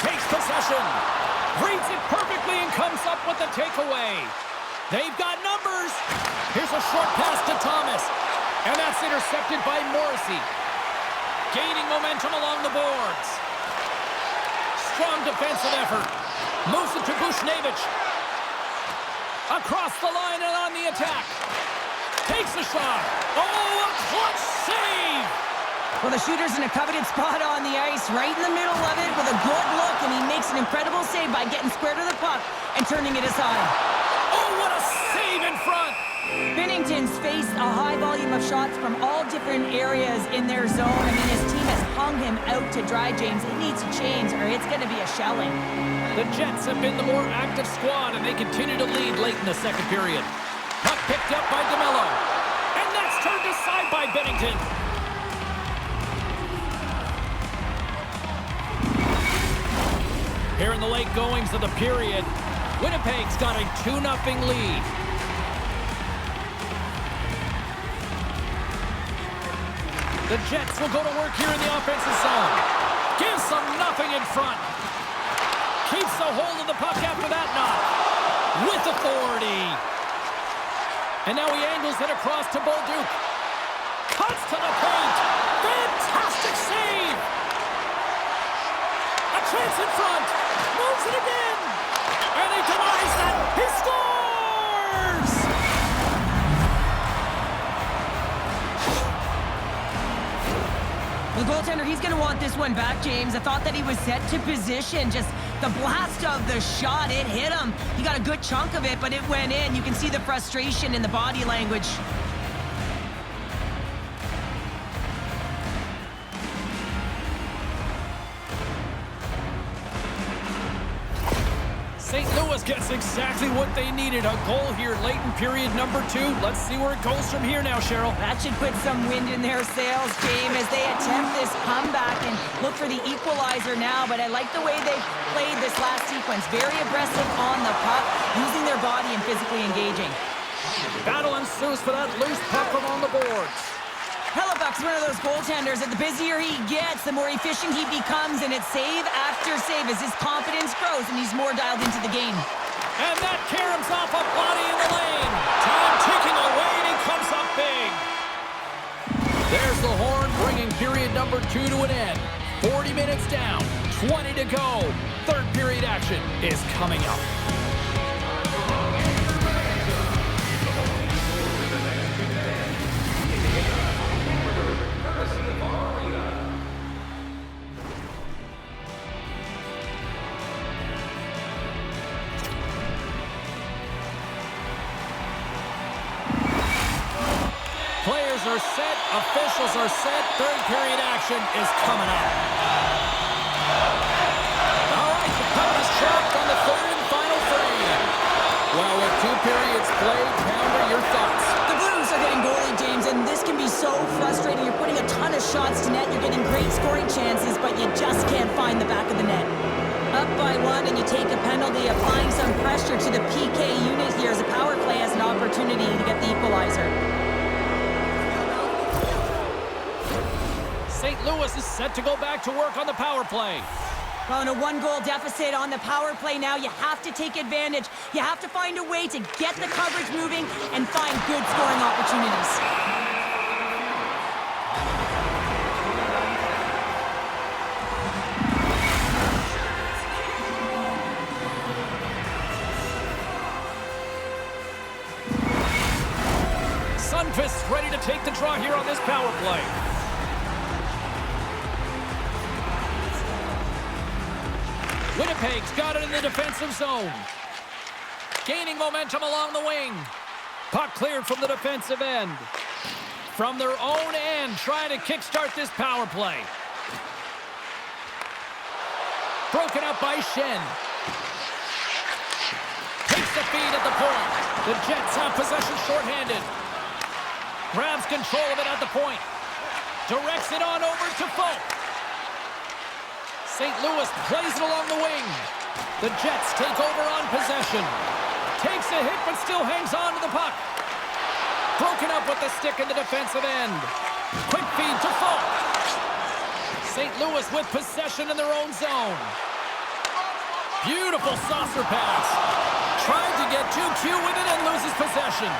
Takes possession. Reads it perfectly and comes up with the takeaway. They've got numbers. Here's a short pass to Thomas. And that's intercepted by Morrissey. Gaining momentum along the boards. Strong defensive effort. Moves it to Bushnevich. Across the line and on the attack. Takes the shot. Oh, a clutch save. Well, the shooter's in a coveted spot on the ice, right in the middle of it with a good look, and he makes an incredible save by getting square to the puck and turning it aside. Oh, what a save in front! Binnington's faced a high volume of shots from all different areas in their zone. I mean, his team has hung him out to dry, James. It needs to change, or it's going to be a shelling. The Jets have been the more active squad, and they continue to lead late in the second period. Puck picked up by DeMello. And that's turned aside by Binnington. Here in the late goings of the period, Winnipeg's got a 2-0 lead. The Jets will go to work here in the offensive zone. Gives them nothing in front. Keeps a hold of the puck after that knock. With authority. And now he angles it across to Bolduc. Cuts to the paint. Fantastic save. A chance in front. Moves it again. And he denies that. He scores! The goaltender, he's going to want this one back, James. I thought that he was set to position. Just the blast of the shot, it hit him. He got a good chunk of it, but it went in. You can see the frustration in the body language. St. Louis gets exactly what they needed. A goal here late in period number 2. Let's see where it goes from here now, Cheryl. That should put some wind in their sails, James, as they attempt this comeback and look for the equalizer now. But I like the way they played this last sequence. Very aggressive on the puck, using their body and physically engaging. Battle ensues for that loose puck along the boards. Hellebuck's one of those goaltenders that the busier he gets, the more efficient he becomes, and it's save after save as his confidence grows and he's more dialed into the game. And that caroms off a body in the lane. Time ticking away, and he comes up big. There's the horn, bringing period number 2 to an end. 40 minutes down, 20 to go. Third period action is coming up. Players are set, officials are set, third period action is coming up. All right, the puck is trapped on the third and final frame. Well, with 2 periods played, Pounder, your thoughts? The Blues are getting goalie, James, and this can be so frustrating. You're putting a ton of shots to net, you're getting great scoring chances, but you just can't find the back of the net. Up by one and you take a penalty, applying some pressure to the PK unit here as the power play has an opportunity to get the equalizer. St. Louis is set to go back to work on the power play. Well, in a one-goal deficit on the power play now, you have to take advantage. You have to find a way to get the coverage moving and find good scoring opportunities. Sundqvist ready to take the draw here on this power play. Winnipeg's got it in the defensive zone. Gaining momentum along the wing. Puck cleared from the defensive end. From their own end, trying to kickstart this power play. Broken up by Shen. Takes the feed at the point. The Jets have possession shorthanded. Grabs control of it at the point. Directs it on over to Folk. St. Louis plays it along the wing. The Jets take over on possession. Takes a hit but still hangs on to the puck. Broken up with the stick in the defensive end. Quick feed to Folk. St. Louis with possession in their own zone. Beautiful saucer pass. Tried to get too cute with it and loses possession.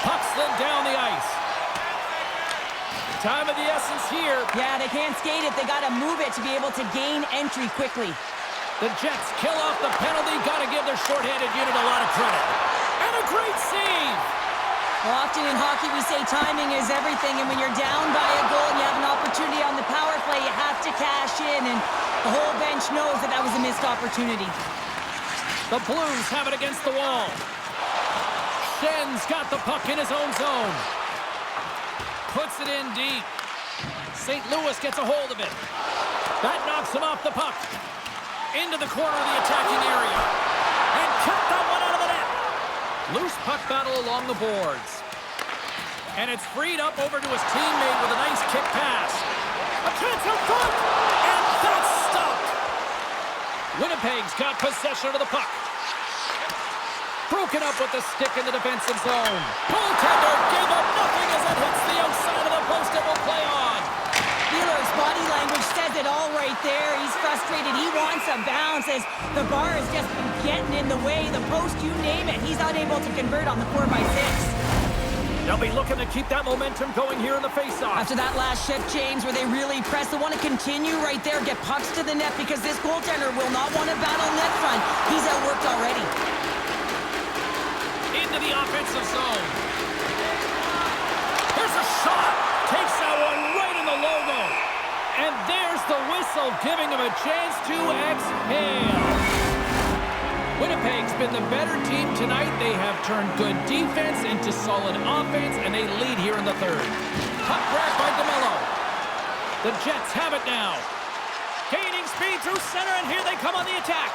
Puck slid down the ice. Time of the essence here. Yeah, they can't skate it. They got to move it to be able to gain entry quickly. The Jets kill off the penalty. Got to give their shorthanded unit a lot of credit. And a great save. Well, often in hockey we say timing is everything, and when you're down by a goal and you have an opportunity on the power play, you have to cash in, and the whole bench knows that that was a missed opportunity. The Blues have it against the wall. Shen's got the puck in his own zone. Puts it in deep. St. Louis gets a hold of it. That knocks him off the puck. Into the corner of the attacking area. And kept that one out of the net. Loose puck battle along the boards. And it's freed up over to his teammate with a nice kick pass. A chance out front! And that's stopped! Winnipeg's got possession of the puck. Broken up with the stick in the defensive zone. Goaltender gave up nothing as it hits the outside of the post and will play on. Wheeler's body language says it all right there. He's frustrated. He wants a bounce as the bar has just been getting in the way. The post, you name it. He's unable to convert on the 4x6. They'll be looking to keep that momentum going here in the faceoff. After that last shift, James, where they really press, they want to continue right there, get pucks to the net, because this goaltender will not want to battle net front. He's outworked already. Into the offensive zone. Here's a shot. Takes that one right in the logo. And there's the whistle, giving him a chance to exhale. Winnipeg's been the better team tonight. They have turned good defense into solid offense, and they lead here in the third. Puck grabbed by DeMello. The Jets have it now. Gaining speed through center, and here they come on the attack.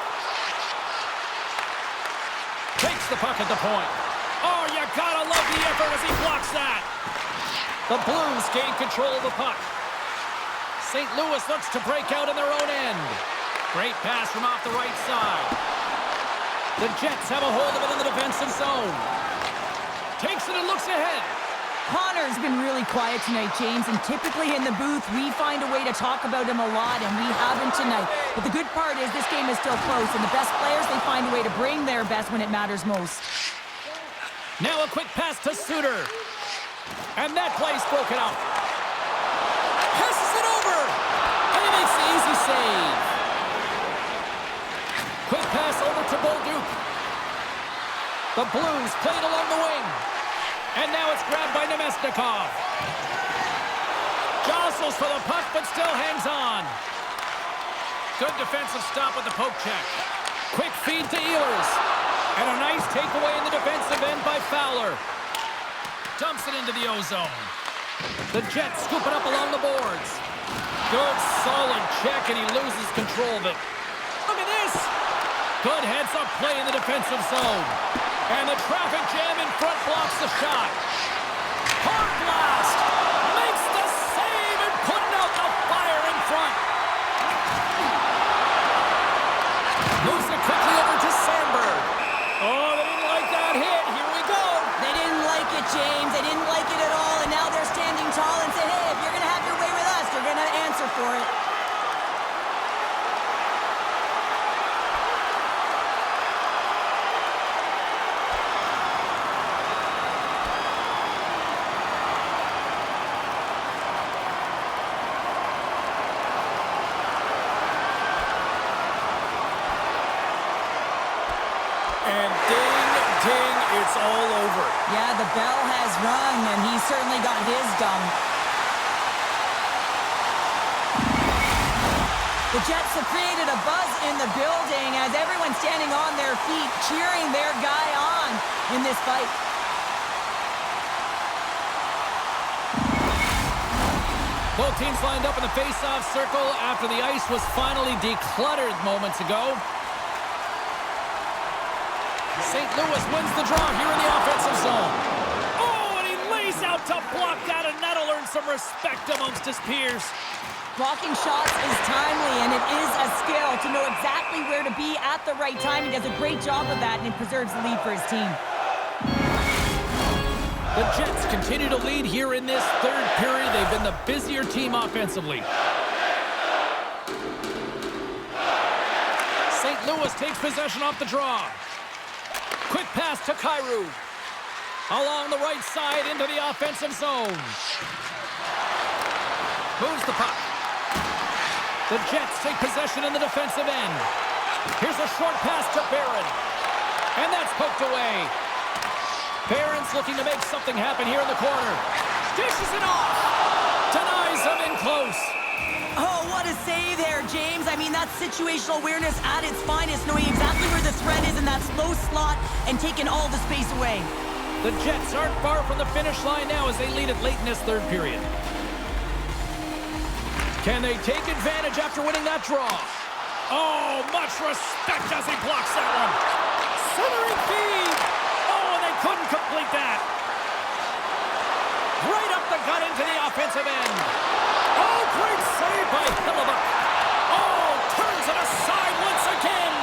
Takes the puck at the point. Oh, you gotta love the effort as he blocks that. The Blues gain control of the puck. St. Louis looks to break out in their own end. Great pass from off the right side. The Jets have a hold of it in the defensive zone. Takes it and looks ahead. Connor's been really quiet tonight, James, and typically in the booth, we find a way to talk about him a lot, and we haven't tonight. But the good part is this game is still close, and the best players, they find a way to bring their best when it matters most. Now a quick pass to Suter. And that play's broken up. Passes it over. And he makes the easy save. Quick pass over to Bolduc. The Blues played along the wing. And now it's grabbed by Nemesnikov. Jostles for the puck, but still hangs on. Good defensive stop with the poke check. Quick feed to Ehlers. And a nice takeaway in the defensive end by Fowler. Dumps it into the O-zone. The Jets scoop it up along the boards. Good, solid check, and he loses control of it. Look at this! Good heads-up play in the defensive zone. And the traffic jam in front blocks the shot. Hard blast! Makes the save and putting out the fire in front. Loose it's all over. Yeah, the bell has rung, and he certainly got his done. The Jets have created a buzz in the building as everyone's standing on their feet, cheering their guy on in this fight. Both teams lined up in the face-off circle after the ice was finally decluttered moments ago. St. Louis wins the draw here in the offensive zone. Oh, and he lays out to block that, and that'll earn some respect amongst his peers. Blocking shots is timely, and it is a skill to know exactly where to be at the right time. He does a great job of that, and he preserves the lead for his team. The Jets continue to lead here in this third period. They've been the busier team offensively. St. Louis takes possession off the draw. Quick pass to Kyrou. Along the right side into the offensive zone. Moves the puck. The Jets take possession in the defensive end. Here's a short pass to Barron. And that's poked away. Barron's looking to make something happen here in the corner. Dishes it off. Denies him in close. Oh, what a save there, James. I mean, that's situational awareness at its finest, knowing exactly where the threat is in that slow slot and taking all the space away. The Jets aren't far from the finish line now as they lead it late in this third period. Can they take advantage after winning that draw? Oh, much respect as he blocks that one. Centering feed. Oh, and they couldn't complete that. Right up the gut into the offensive end. Oh, great save by Hellebuyck. Oh, turns it aside once again.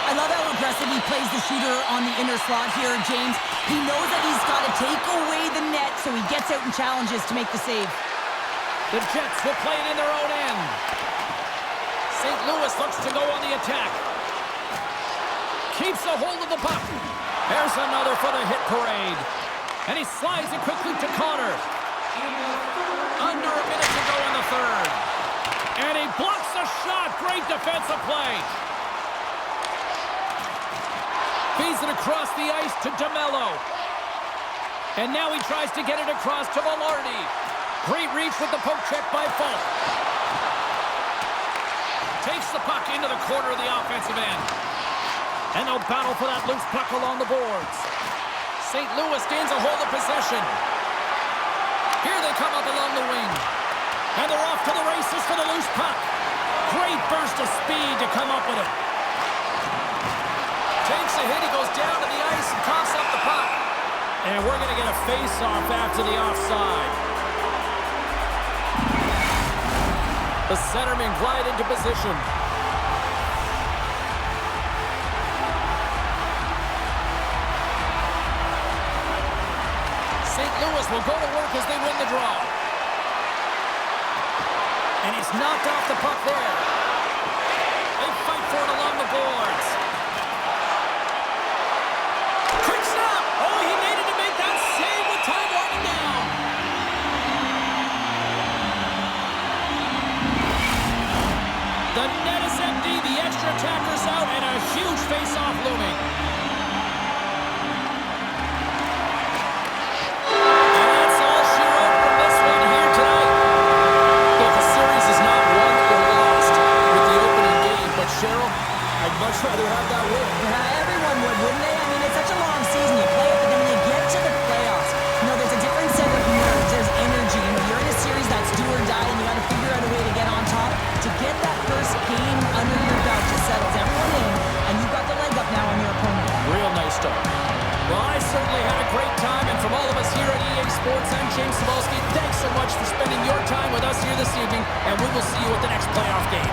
I love how aggressive he plays the shooter on the inner slot here, James. He knows that he's got to take away the net, so he gets out and challenges to make the save. The Jets will play it in their own end. St. Louis looks to go on the attack. Keeps a hold of the puck. There's another for the hit parade. And he slides it quickly to Connor. Under a minute to go in the third. And he blocks the shot. Great defensive play. Feeds it across the ice to DeMello. And now he tries to get it across to Velarde. Great reach with the poke check by Falk. Takes the puck into the corner of the offensive end. And they'll battle for that loose puck along the boards. St. Louis gains a hold of possession. Here they come up along the wing. And they're off to the races for the loose puck. Great burst of speed to come up with it. Takes a hit, he goes down to the ice and coughs up the puck. And we're going to get a face-off after the offside. The centermen glide into position. St. Louis will go to work as they win the draw. And he's knocked off the puck there. They fight for it along the boards. Quick snap! Oh, he needed to make that save with time winding down. The net is empty, the extra attacker's out, and a huge face-off looming. And that's all she wrote from this one here tonight. Look, the series is not won or lost with the opening game, but Cheryl, I'd much rather have that win. Everyone would, wouldn't they? I mean, it's such a long season. You play it, but then when you get to the playoffs, there's a different set of nerves. There's energy. You're in a series that's do or die, and you got to figure out a way to get on top. To get that first game under your belt just settles everyone in, and you've got the leg up now on your opponent. Real nice start. Well, I certainly had a great time, and from all of us here at EA Sports, I'm James Cebulski. Thanks so much for spending your time with us here this evening, and we will see you at the next playoff game.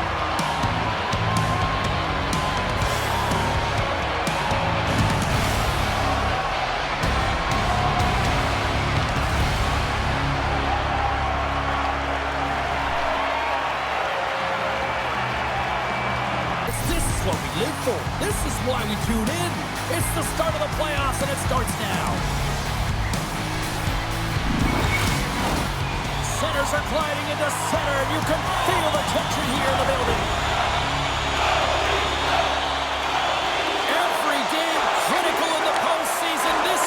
What we live for. This is why we tune in. It's the start of the playoffs, and it starts now. Centers are gliding into center, and you can feel the tension here in the building. Every game critical in the postseason. This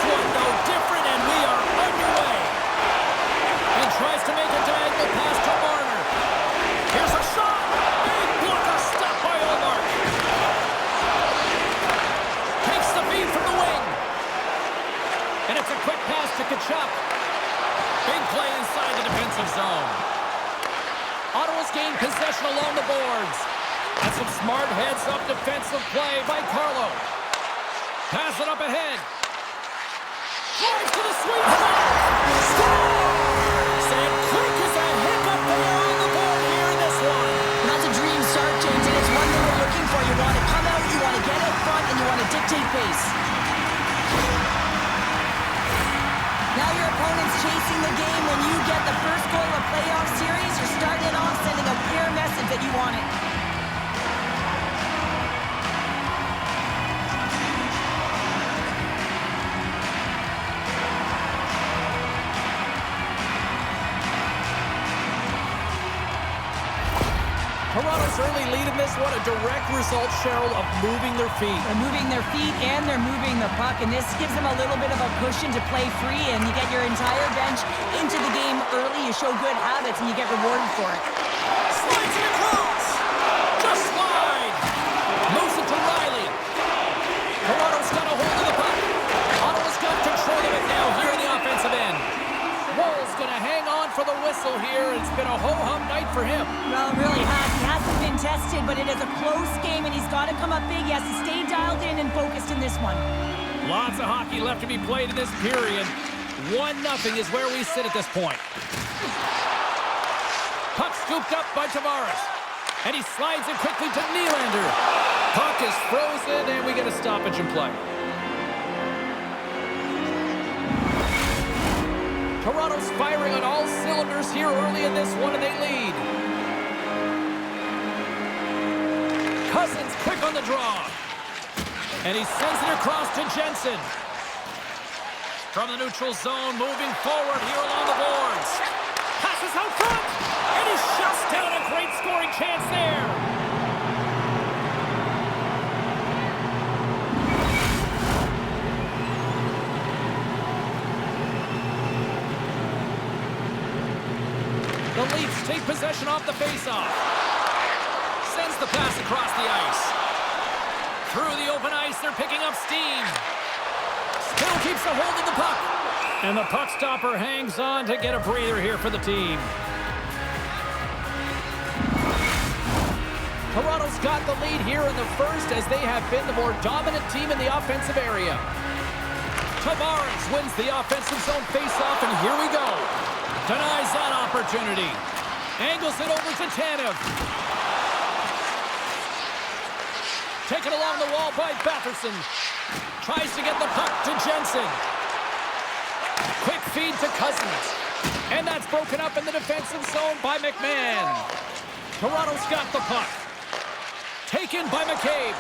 boards. That's some smart heads-up defensive play by Carlo. Pass it up ahead. Drives to the sweet spot. Scores! And quick as a hiccup there on the board here in this one. That's a dream start, James, and it's one that we're looking for. You want to come out, you want to get out front, and you want to dictate pace. Now your opponent's chasing the game. When you get the first goal of a playoff series, you're starting it off sending a clear message that you want it. Toronto's early lead in this one, a direct result, Cheryl, of moving their feet. They're moving their feet and they're moving the puck, and this gives them a little bit of a cushion to play free, and you get your entire bench into the game early. You show good habits, and you get rewarded for it. Slides it across. Just wide. Moves it to Riley. Toronto's got a hold of the puck. Ottawa's got control of it now here in the offensive end. Woll's going to hang on for the whistle here. It's been a ho-hum night for him. Well, it really has. He hasn't been tested, but it is a close game, and he's got to come up big. He has to stay dialed in and focused in this one. Lots of hockey left to be played in this period. 1-0 is where we sit at this point. Puck scooped up by Tavares. And he slides it quickly to Nylander. Puck is frozen, and we get a stoppage in play. Toronto's firing on all cylinders here early in this one, and they lead. Cousins quick on the draw. And he sends it across to Jensen. From the neutral zone, moving forward here along the boards. Passes out front, and he shuts down a great scoring chance there. The Leafs take possession off the faceoff. Sends the pass across the ice. Through the open ice, they're picking up steam. Still keeps a hold of the puck. And the puck stopper hangs on to get a breather here for the team. Toronto's got the lead here in the first as they have been the more dominant team in the offensive area. Tavares wins the offensive zone faceoff, and here we go. Denies that opportunity. Angles it over to Tanev. Taken along the wall by Batherson. Tries to get the puck to Jensen. Quick feed to Cousins. And that's broken up in the defensive zone by McMahon. Toronto's got the puck. Taken by McCabe.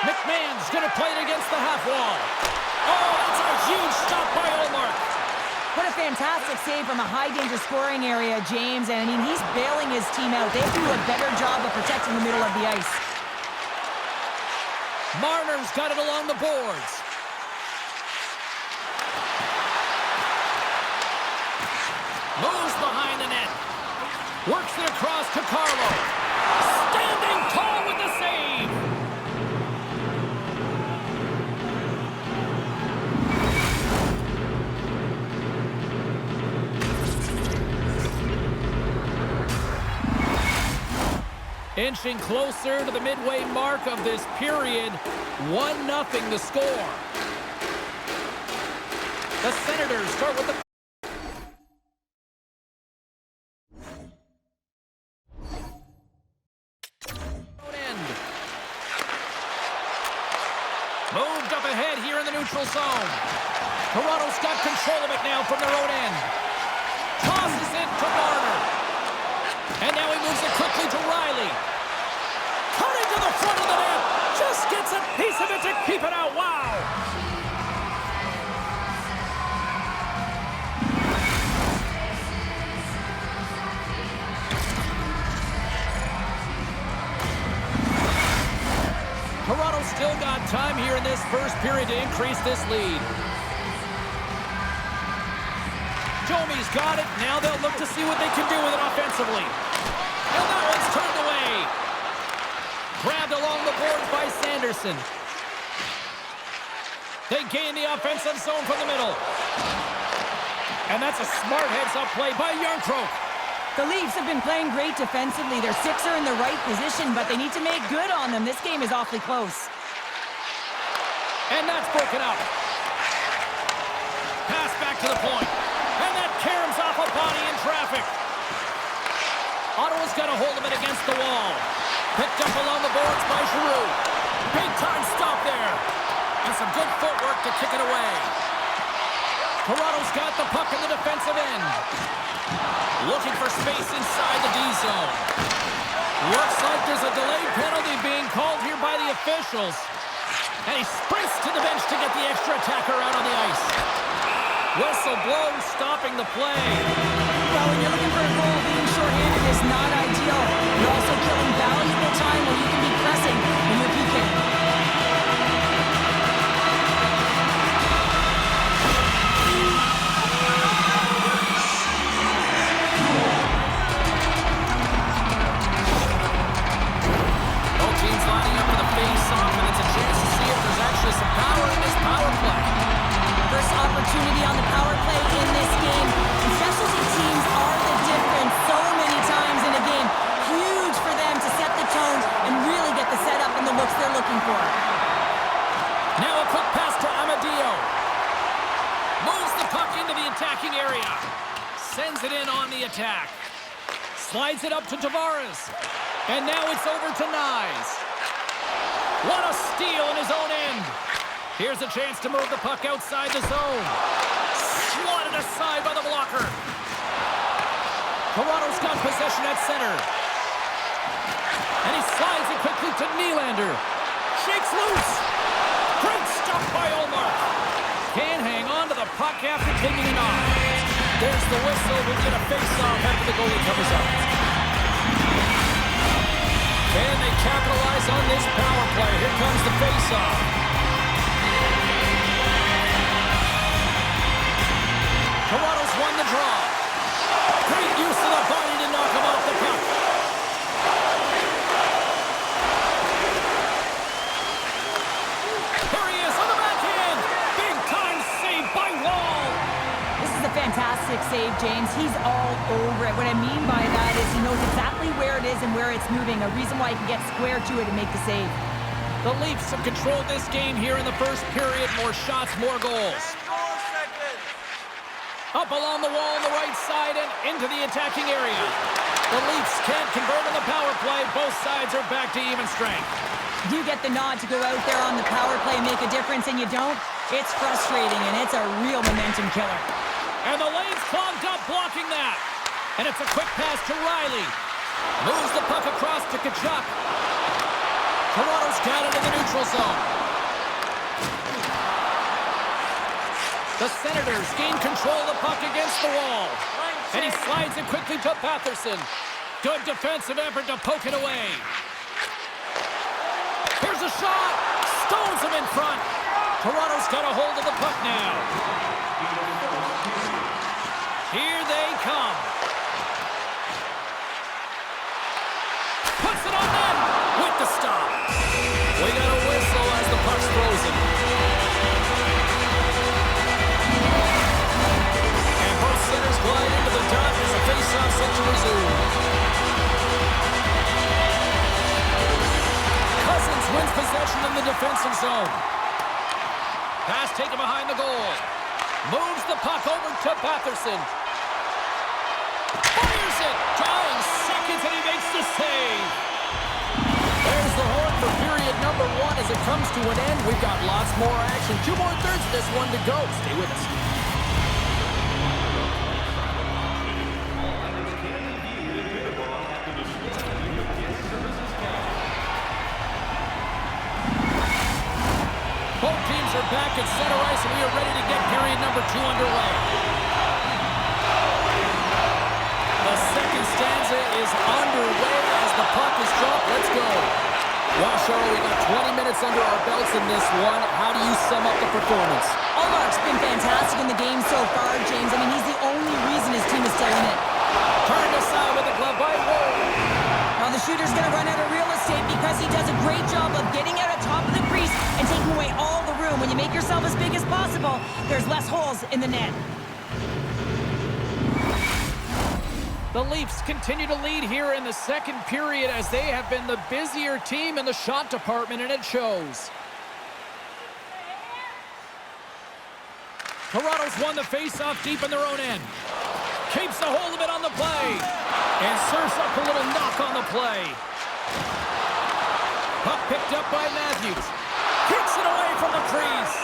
McMahon's going to play it against the half wall. Oh, that's a huge stop by Ullmark. What a fantastic save from a high-danger scoring area, James. And, I mean, he's bailing his team out. They have to do a better job of protecting the middle of the ice. Marner's got it along the boards. Moves behind the net. Works it across to Carlo. Standing tall with the save. Inching closer to the midway mark of this period. 1-0 the score. The Senators start with the end. Moved up ahead here in the neutral zone. Toronto's got control of it now from their own end. Tosses it to Marner. And now he moves it quickly to Riley. Cutting to the front of the net. Just gets a piece of it to keep it out. Wow. Toronto's still got time here in this first period to increase this lead. Domi's got it. Now they'll look to see what they can do with it offensively. And that one's turned away. Grabbed along the boards by Sanderson. They gain the offensive zone from the middle. And that's a smart heads-up play by Järnkrok. The Leafs have been playing great defensively. Their six are in the right position, but they need to make good on them. This game is awfully close. And that's broken up. Pass back to the point. And that caroms off a body in traffic. Ottawa's got a hold of it against the wall. Picked up along the boards by Giroux. Big time stop there. And some good footwork to kick it away. Toronto's got the puck in the defensive end. Looking for space inside the D zone. Looks like there's a delayed penalty being called here by the officials. And he sprints to the bench to get the extra attacker out on the ice. Whistle blows, stopping the play. Well, when you're looking for a goal, being shorthanded is not ideal. You're also killing valuable time where you can be pressing when you're PKing. Both teams lining up for the face-off, and it's a chance to see if there's actually some power in this power play. First opportunity on the power play in this game. And specialty teams are the difference so many times in a game. Huge for them to set the tone and really get the setup and the looks they're looking for. Now a quick pass to Amadio. Moves the puck into the attacking area. Sends it in on the attack. Slides it up to Tavares. And now it's over to Nyes. What a steal in his own end. Here's a chance to move the puck outside the zone. Swatted aside by the blocker. Toronto's got possession at center. And he slides it quickly to Nylander. Shakes loose. Great stop by Ullmark. Can't hang on to the puck after taking it off. There's the whistle. We'll get a face-off after the goalie covers up. Can they capitalize on this power play? Here comes the face-off. Toronto's won the draw. Great use of the body to knock him off the puck. Here he is on the backhand. Big time save by Wall. This is a fantastic save, James. He's all over it. What I mean by that is he knows exactly where it is and where it's moving. A reason why he can get square to it and make the save. The Leafs have controlled this game here in the first period. More shots, more goals. Up along the wall on the right side and into the attacking area. The Leafs can't convert on the power play. Both sides are back to even strength. You get the nod to go out there on the power play and make a difference, and you don't. It's frustrating, and it's a real momentum killer. And the lane's clogged up, blocking that. And it's a quick pass to Riley. Moves the puck across to Tkachuk. Toronto's got it in the neutral zone. The Senators gain control of the puck against the wall. And he slides it quickly to Batherson. Good defensive effort to poke it away. Here's a shot. Stones him in front. Toronto's got a hold of the puck now. Here they come. Puts it on net with the stop. We got a whistle as the puck's frozen. And both centers glide into the dot as the face-off set to resume. Cousins wins possession in the defensive zone. Pass taken behind the goal. Moves the puck over to Batherson. Fires it! Dying seconds and he makes the save. There's the horn for period number 1 as it comes to an end. We've got lots more action. 2 more thirds of this one to go. Stay with us. Both teams are back at center ice, and we are ready to get period number 2 underway. The second stanza is underway as the puck is dropped. Let's go. Well, Cheryl, we got 20 minutes under our belts in this one. How do you sum up the performance? Ullmark's been fantastic in the game so far, James. I mean, he's the only reason his team is still in it. Turned aside with the glove by Wall. Now the shooter's going to run out of real estate because he does a great job of getting out of top of the crease and taking away all the room. When you make yourself as big as possible, there's less holes in the net. The Leafs continue to lead here in the second period as they have been the busier team in the shot department, and it shows. Toronto's won the face-off deep in their own end. Keeps a hold of it on the play. And serves up a little knock on the play. Puck picked up by Matthews. Kicks it away from the crease.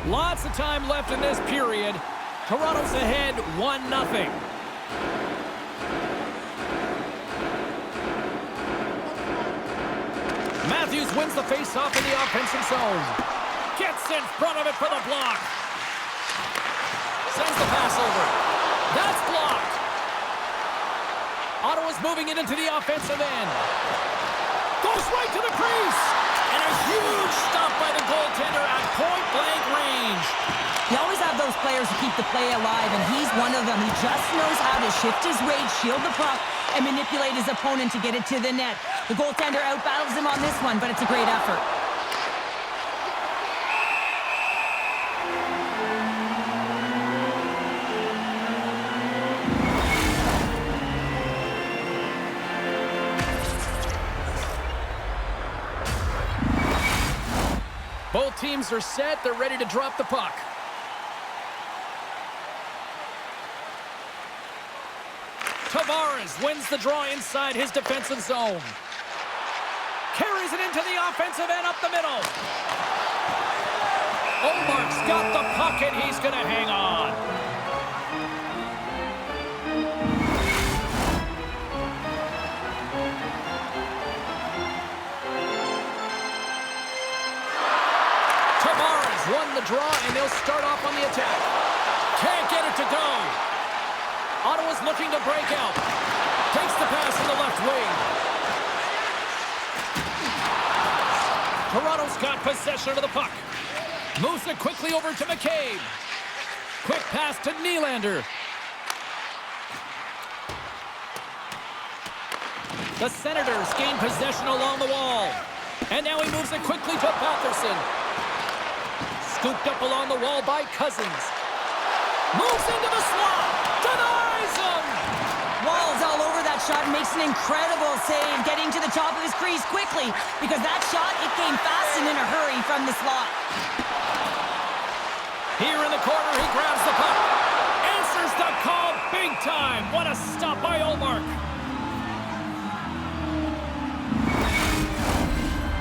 Lots of time left in this period. Toronto's ahead 1-0. Matthews wins the face-off in the offensive zone. Gets in front of it for the block. Sends the pass over. That's blocked. Ottawa's moving it into the offensive end. Goes right to the crease. And a huge stop by the goaltender at point-blank range. You always have those players who keep the play alive, and he's one of them. He just knows how to shift his weight, shield the puck, and manipulate his opponent to get it to the net. The goaltender outbattles him on this one, but it's a great effort. Both teams are set. They're ready to drop the puck. Tavares wins the draw inside his defensive zone. Carries it into the offensive end up the middle. Omark's got the puck and he's going to hang on. Tavares won the draw and they'll start off on the attack. Can't get it to go. Ottawa's looking to break out. Takes the pass in the left wing. Toronto's got possession of the puck. Moves it quickly over to McCabe. Quick pass to Nylander. The Senators gain possession along the wall. And now he moves it quickly to Patterson. Scooped up along the wall by Cousins. Moves into the slot. Denies him! Wall's all over that shot and makes an incredible save, getting to the top of his crease quickly, because that shot, it came fast and in a hurry from the slot. Here in the corner, he grabs the puck. Answers the call big time. What a stop by Ullmark.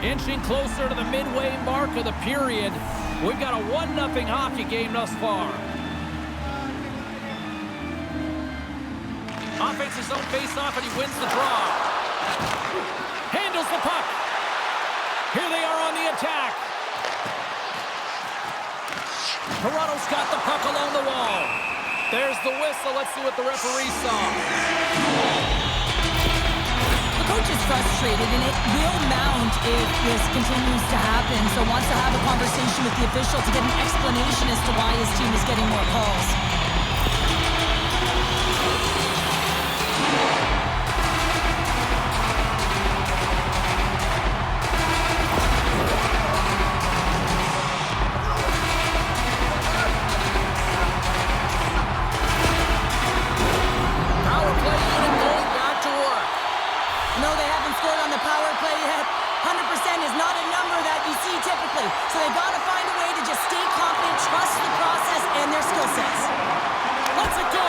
Inching closer to the midway mark of the period. We've got a 1-0 hockey game thus far. Offensive zone face-off, and he wins the draw. Handles the puck. Here they are on the attack. Toronto's got the puck along the wall. There's the whistle. Let's see what the referee saw. The coach is frustrated, and it will mount if this continues to happen, so wants to have a conversation with the official to get an explanation as to why his team is getting more calls. So they've got to find a way to just stay confident, trust the process, and their skill sets. Let's it go!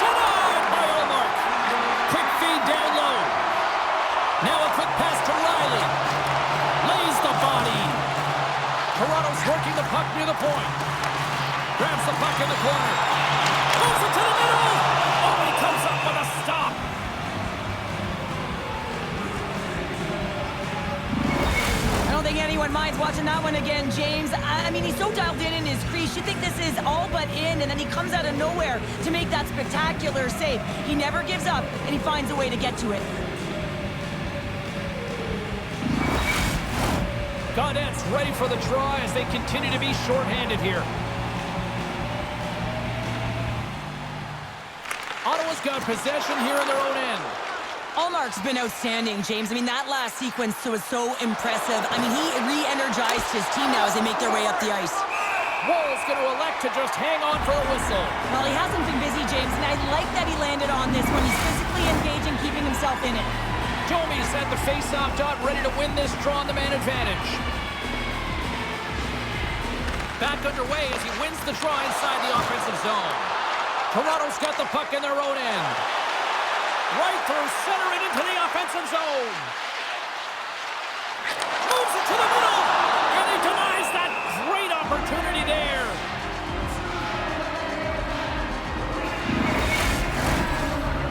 Denied by Ullmark. Quick feed down low. Now a quick pass to Riley. Lays the body. Toronto's working the puck near the point. Grabs the puck in the corner. Moves it to the middle. Oh, he comes up with a stop. I don't think anyone minds watching that one again, James. I mean, he's so dialed in his crease. You think this is all but in, and then he comes out of nowhere to make that spectacular save. He never gives up, and he finds a way to get to it. Gaudette's ready for the draw as they continue to be shorthanded here. Ottawa's got possession here in their own end. Allmark's been outstanding, James. I mean, that last sequence was so impressive. I mean, he re-energized his team now as they make their way up the ice. Wool's going to elect to just hang on for a whistle. Well, he hasn't been busy, James, and I like that he landed on this one. He's physically engaging, keeping himself in it. Domi's at the face-off dot, ready to win this draw on the man advantage. Back underway as he wins the draw inside the offensive zone. Toronto's got the puck in their own end. Right through center and into the offensive zone. Moves it to the middle, and he denies that great opportunity there.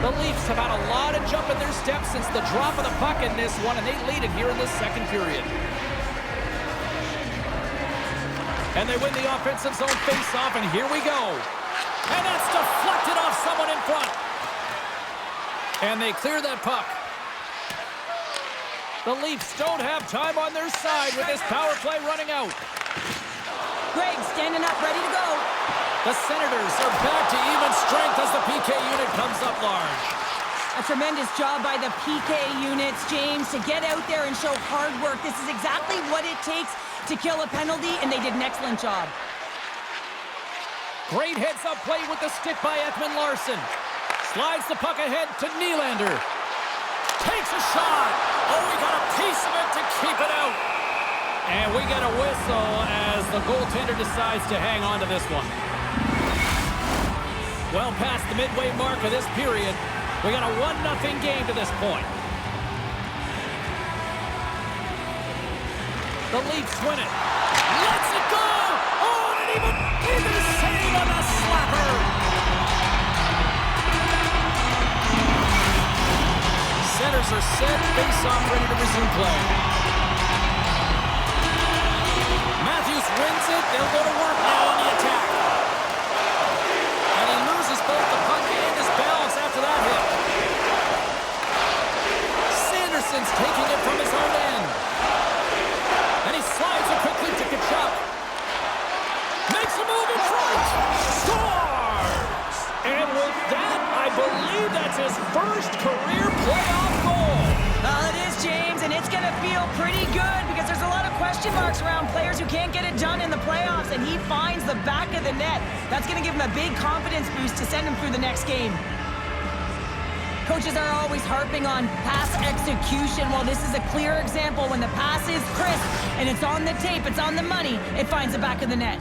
The Leafs have had a lot of jump in their steps since the drop of the puck in this one, and they lead it here in the second period. And they win the offensive zone face-off, and here we go. And that's deflected off someone in front. And they clear that puck. The Leafs don't have time on their side with this power play running out. Greg standing up, ready to go. The Senators are back to even strength as the PK unit comes up large. A tremendous job by the PK units, James, to get out there and show hard work. This is exactly what it takes to kill a penalty, and they did an excellent job. Great heads-up play with the stick by Ekman Larsson. Slides the puck ahead to Nylander. Takes a shot. Oh, we got a piece of it to keep it out. And we get a whistle as the goaltender decides to hang on to this one. Well past the midway mark of this period, we got a 1-0 game to this point. The Leafs win it. Let's it go! Oh, and even save on the slapper! Centers are set, face-off ready to resume play. Matthews wins it. They'll go to work now on the attack. And he loses both the puck and his balance after that hit. Sanderson's taking it from his own end. And he slides it quickly to Kachuk. Makes a move in front. Scores! And with that, I believe that's his first career playoff goal. Well, it is, James, and it's going to feel pretty good because there's a lot of question marks around players who can't get it done in the playoffs, and he finds the back of the net. That's going to give him a big confidence boost to send him through the next game. Coaches are always harping on pass execution. Well, this is a clear example. When the pass is crisp and it's on the tape, it's on the money, it finds the back of the net.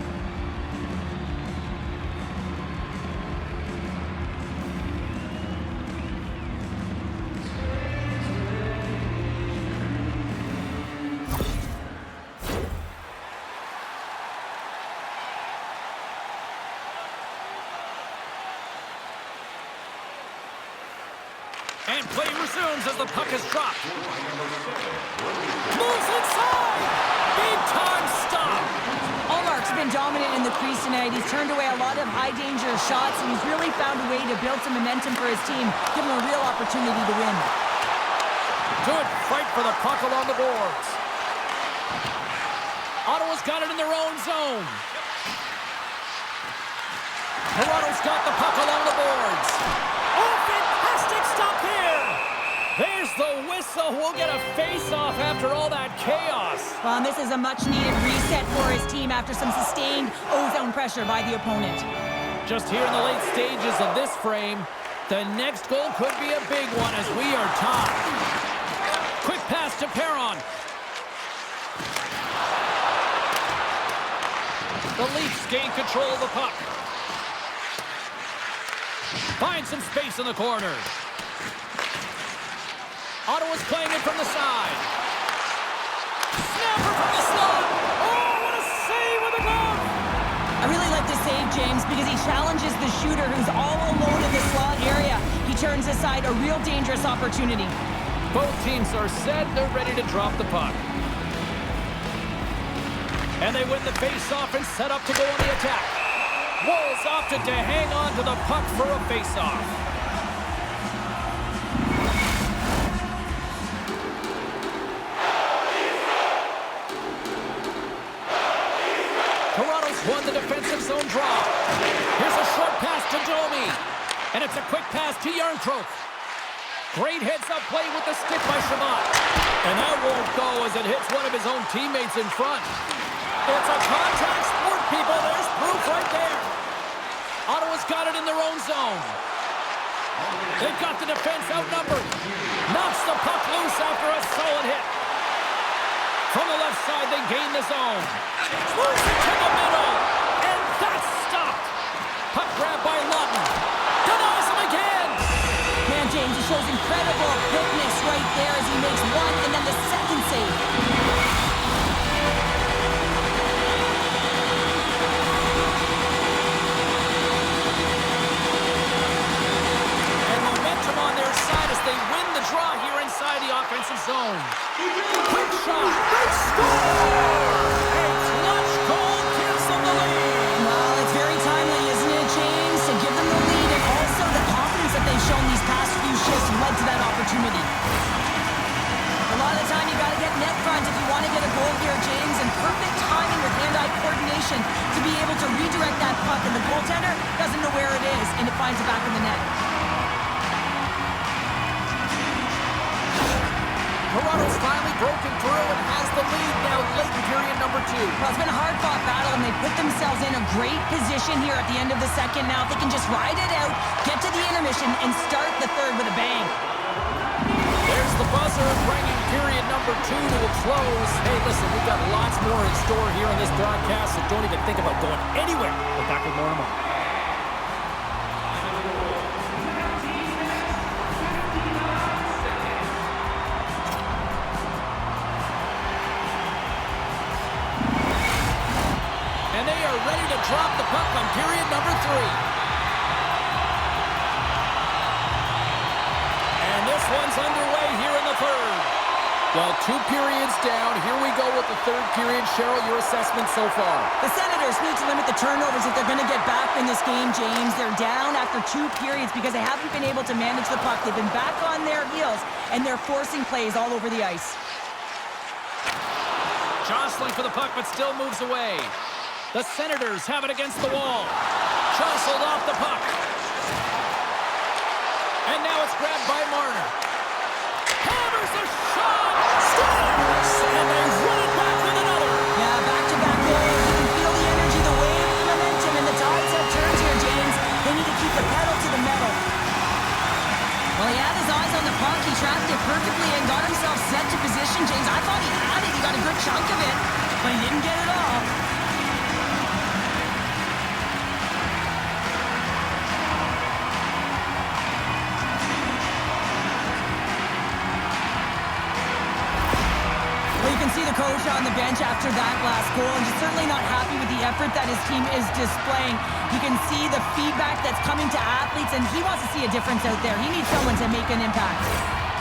And play resumes as the puck is dropped. Moves inside! Big time stop! Allmark's been dominant in the crease tonight. He's turned away a lot of high-danger shots, and he's really found a way to build some momentum for his team, give him a real opportunity to win. Good fight for the puck along the boards. Ottawa's got it in their own zone. Toronto's got the puck along the boards. Oh, fantastic stop here! There's the whistle. We'll get a face-off after all that chaos. Well, and this is a much-needed reset for his team after some sustained O-zone pressure by the opponent. Just here in the late stages of this frame, the next goal could be a big one as we are tied. Quick pass to Perron. The Leafs gain control of the puck. Find some space in the corner. Ottawa's playing it from the side. Snapper from the slot. Oh, what a save with a glove! I really like this save, James, because he challenges the shooter who's all alone in the slot area. He turns aside a real dangerous opportunity. Both teams are set. They're ready to drop the puck. And they win the face-off and set up to go on the attack. Wolves opted to hang on to the puck for a face-off. Toronto's won the defensive zone draw. Here's a short pass to Domi. And it's a quick pass to Järnkrok. Great heads-up play with the stick by Shabbat. And that won't go as it hits one of his own teammates in front. It's a contact sport, people. There's proof right there. Ottawa's got it in their own zone. They've got the defense outnumbered. Knocks the puck loose after a solid hit. From the left side, they gain the zone. Moves it to the middle. And that's stopped. Puck grab by Lawton. Denies him again. Man, James, he shows incredible quickness right there as he makes one and then the second save. And momentum on their side as they win the draw here inside the offensive zone. Quick shot. They score! A clutch goal gives them the lead. Well, it's very timely, isn't it, James, to give them the lead, and also the confidence that they've shown these past few shifts led to that opportunity. A lot of the time, you got to get net front if you want to get a goal here, James, and perfect timing with hand-eye coordination to be able to redirect that puck, and the goaltender doesn't know where it is, and it finds it back in the net. Toronto's finally broken through and has the lead now late in period number 2. Well, it's been a hard-fought battle, and they put themselves in a great position here at the end of the second. Now, if they can just ride it out, get to the intermission, and start the third with a bang. There's the buzzer bringing period number 2 to a close. Hey, listen, we've got lots more in store here in this broadcast, so don't even think about going anywhere. We're back with more in a moment. And they are ready to drop the puck on period number 3. And this one's underway here in the third. Well, 2 periods down. Here we go with the third period. Cheryl, your assessment so far? The Senators need to limit the turnovers if they're going to get back in this game, James. They're down after 2 periods because they haven't been able to manage the puck. They've been back on their heels, and they're forcing plays all over the ice. Jostling for the puck, but still moves away. The Senators have it against the wall. Jostled off the puck. And now it's grabbed by Marner. Hammers a shot! Scores! And they run it back with another. Yeah, back-to-back goals. You can feel the energy, the wave, the momentum, and the tides have turned here, James. They need to keep the pedal to the metal. Well, he had his eyes on the puck. He tracked it perfectly and got himself set to position, James. I thought he had it. He got a good chunk of it, but he didn't get it all. See the coach on the bench after that last goal, and he's certainly not happy with the effort that his team is displaying. You can see the feedback that's coming to athletes, and he wants to see a difference out there. He needs someone to make an impact.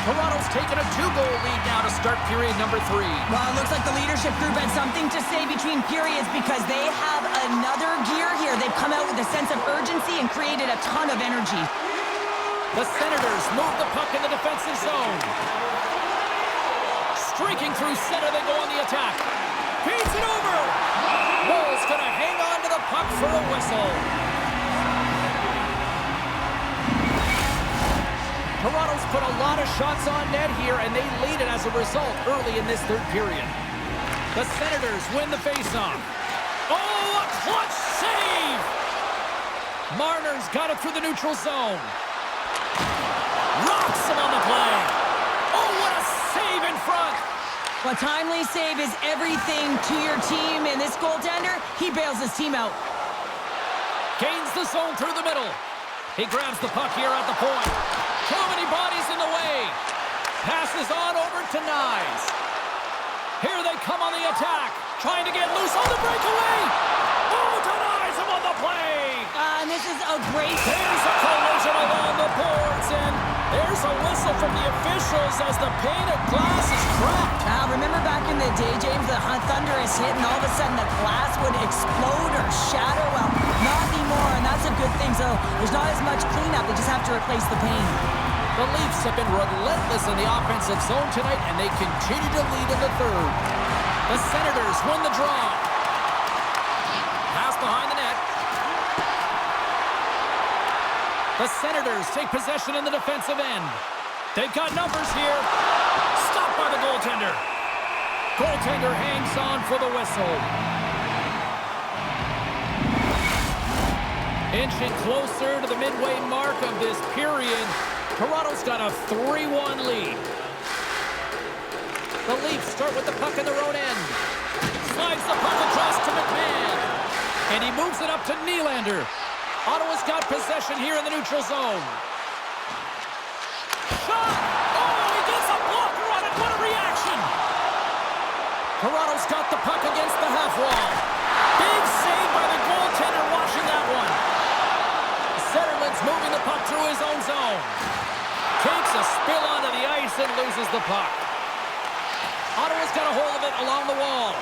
Toronto's taken a 2-goal lead now to start period number 3. Well, it looks like the leadership group had something to say between periods because they have another gear here. They've come out with a sense of urgency and created a ton of energy. The Senators move the puck in the defensive zone. Streaking through center, they go on the attack. Feeds it over. Bull's going to hang on to the puck for a whistle. Toronto's put a lot of shots on net here, and they lead it as a result early in this third period. The Senators win the faceoff. Oh, a clutch save! Marner's got it through the neutral zone. Rocks him on the play. Oh, what a save in front! Well, timely save is everything to your team, and this goaltender, he bails his team out. Gains the zone through the middle. He grabs the puck here at the point. Too many bodies in the way. Passes on over to Nyes. Here they come on the attack. Trying to get loose on the breakaway. Oh, denies him on the play. And this is a great... There's a collision along the boards, and there's a whistle from the officials as the pane of glass is cracked. Now, remember back in the day, James, the thunderous hit, and all of a sudden the glass would explode or shatter? Well, not anymore, and that's a good thing. So there's not as much cleanup. They just have to replace the pane. The Leafs have been relentless in the offensive zone tonight, and they continue to lead in the third. The Senators win the draw. Pass behind the net. The Senators take possession in the defensive end. They've got numbers here. Stopped by the goaltender. Goaltender hangs on for the whistle. Inching closer to the midway mark of this period. Toronto's got a 3-1 lead. The Leafs start with the puck in their own end. Slides the puck across to McMahon. And he moves it up to Nylander. Ottawa's got possession here in the neutral zone. Shot! Oh, he gets a blocker on it. What a reaction! Toronto's got the puck against the half wall. Big save by the goaltender watching that one. Zetterman's moving the puck through his own zone. Takes a spill onto the ice and loses the puck. Ottawa's got a hold of it along the wall.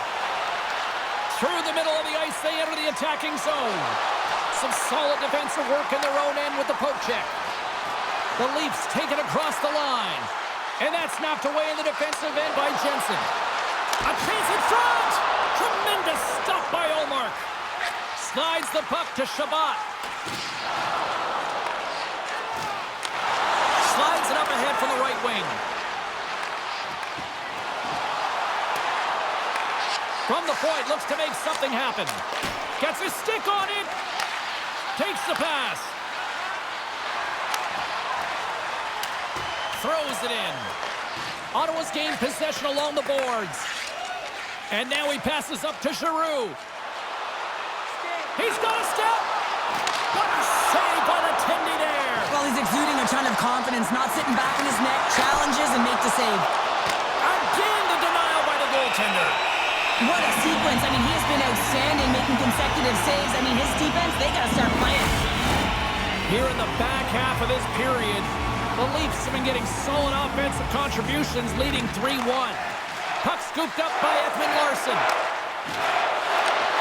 Through the middle of the ice, they enter the attacking zone. Some solid defensive work in their own end with the poke check. The Leafs take it across the line. And that's knocked away in the defensive end by Jensen. A chance in front! Tremendous stop by Ullmark. Slides the puck to Shabbat. Slides it up ahead from the right wing. From the point, looks to make something happen. Gets his stick on it. Takes the pass. Throws it in. Ottawa's gained possession along the boards. And now he passes up to Giroux. He's got a step. What a save by the Tendy there. Well, he's exuding a ton of confidence, not sitting back in his net, challenges and makes the save. Again, the denial by the goaltender. What a sequence. I mean, he has been outstanding, making consecutive saves. I mean, his defense, they got to start playing. Here in the back half of this period, the Leafs have been getting solid offensive contributions, leading 3-1. Puck scooped up by Ekman Larsson.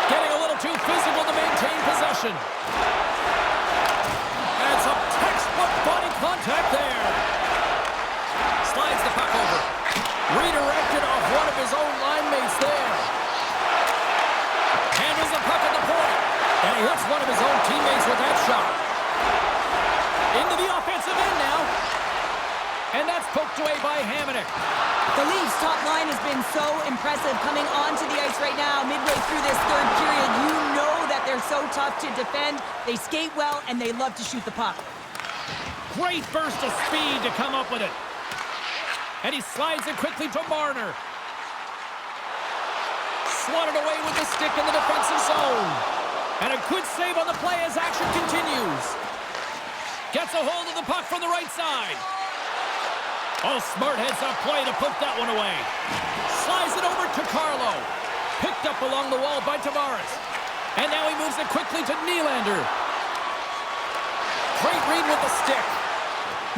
Getting a little too physical to maintain possession. And some textbook body contact there. Slides the puck over. Redirected off one of his own line mates there. Handles the puck at the point. And he hits one of his own teammates with that shot. Into the offensive end now. And that's poked away by Hamonic. The Leafs' top line has been so impressive coming onto the ice right now. Midway through this third period, you know that they're so tough to defend. They skate well, and they love to shoot the puck. Great burst of speed to come up with it. And he slides it quickly to Marner. Swatted away with the stick in the defensive zone. And a good save on the play as action continues. Gets a hold of the puck from the right side. Oh, smart heads-up play to poke that one away. Slides it over to Carlo. Picked up along the wall by Tavares. And now he moves it quickly to Nylander. Great read with the stick.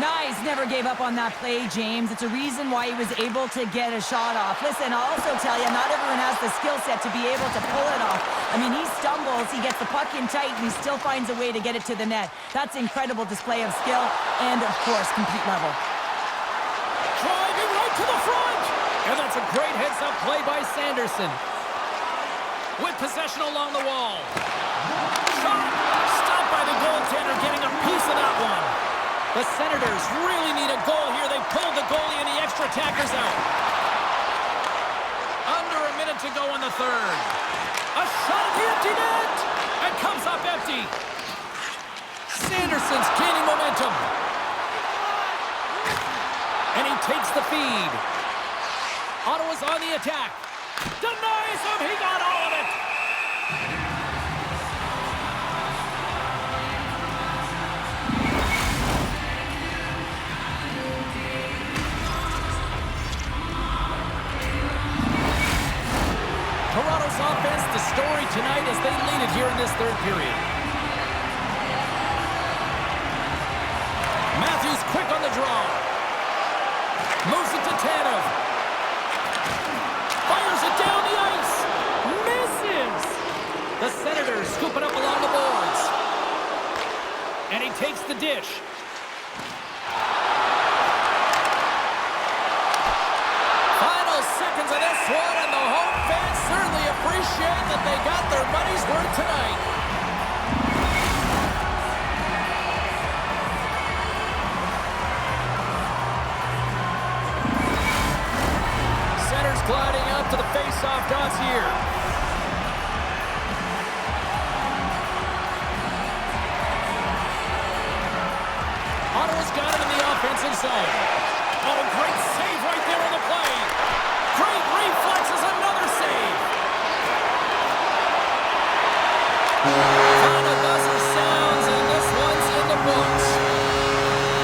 Nice, never gave up on that play, James. It's a reason why he was able to get a shot off. Listen, I'll also tell you, not everyone has the skill set to be able to pull it off. I mean, he stumbles, he gets the puck in tight, and he still finds a way to get it to the net. That's incredible display of skill and, of course, complete level. Driving right to the front! And that's a great heads-up play by Sanderson. With possession along the wall. Shot! Stopped by the goaltender, getting a piece of that one. The Senators really need a goal here. They pulled the goalie and the extra attackers out. Under a minute to go in the third. A shot at the empty net! And comes up empty. Sanderson's gaining momentum. And he takes the feed. Ottawa's on the attack. Denies him. He got all of it. Toronto's offense, the story tonight as they lead it here in this third period. Matthews quick on the draw. Moves it to Tanev. Fires it down the ice. Misses. The Senators scoop it up along the boards. And he takes the dish. Final seconds of this one, and the home fans certainly appreciate that they got their money's worth tonight. playoff odds here. Ottawa's got it in the offensive zone. Oh, great save right there on the play. Great reflexes, another save. Final buzzer sounds, and this one's in the books.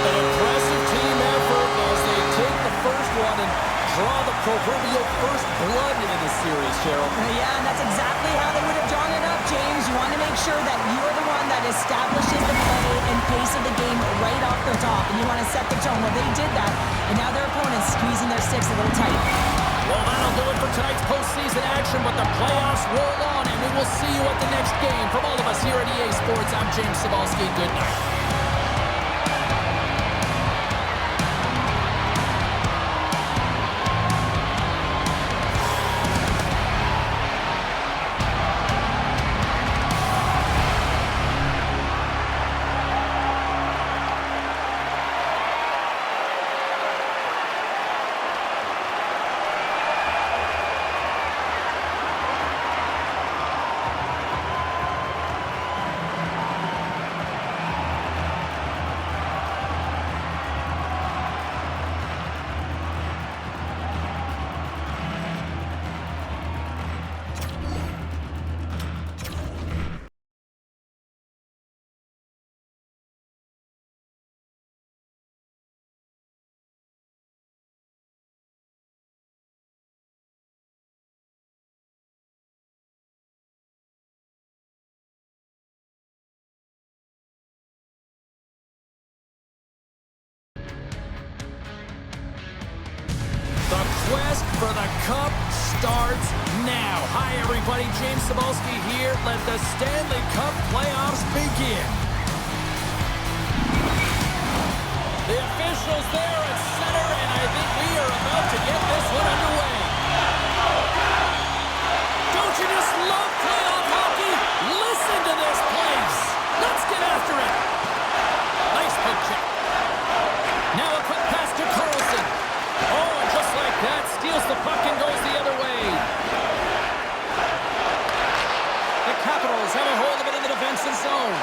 An impressive team effort as they take the first one and draw the proverbial first blood into the series, Cheryl. Yeah, and that's exactly how they would have drawn it up, James. You want to make sure that you're the one that establishes the play and pace of the game right off the top, and you want to set the tone. Well, they did that, and now their opponent's squeezing their sticks a little tight. Well, that'll do it for tonight's postseason action, but the playoffs roll on, and we will see you at the next game. From all of us here at EA Sports, I'm James Cybulski. Good night. The quest for the cup starts now. Hi, everybody. James Cybulski here. Let the Stanley Cup playoffs begin. The officials there at center, and I think we are about to get this one underway. Don't you just love playoff hockey? Listen to this place. Let's get after it. Nice poke check. Now a quick pass to Carlson. Oh, and just like that, steals the puck and goes the other way. The Capitals have a hold of it in the defensive zone.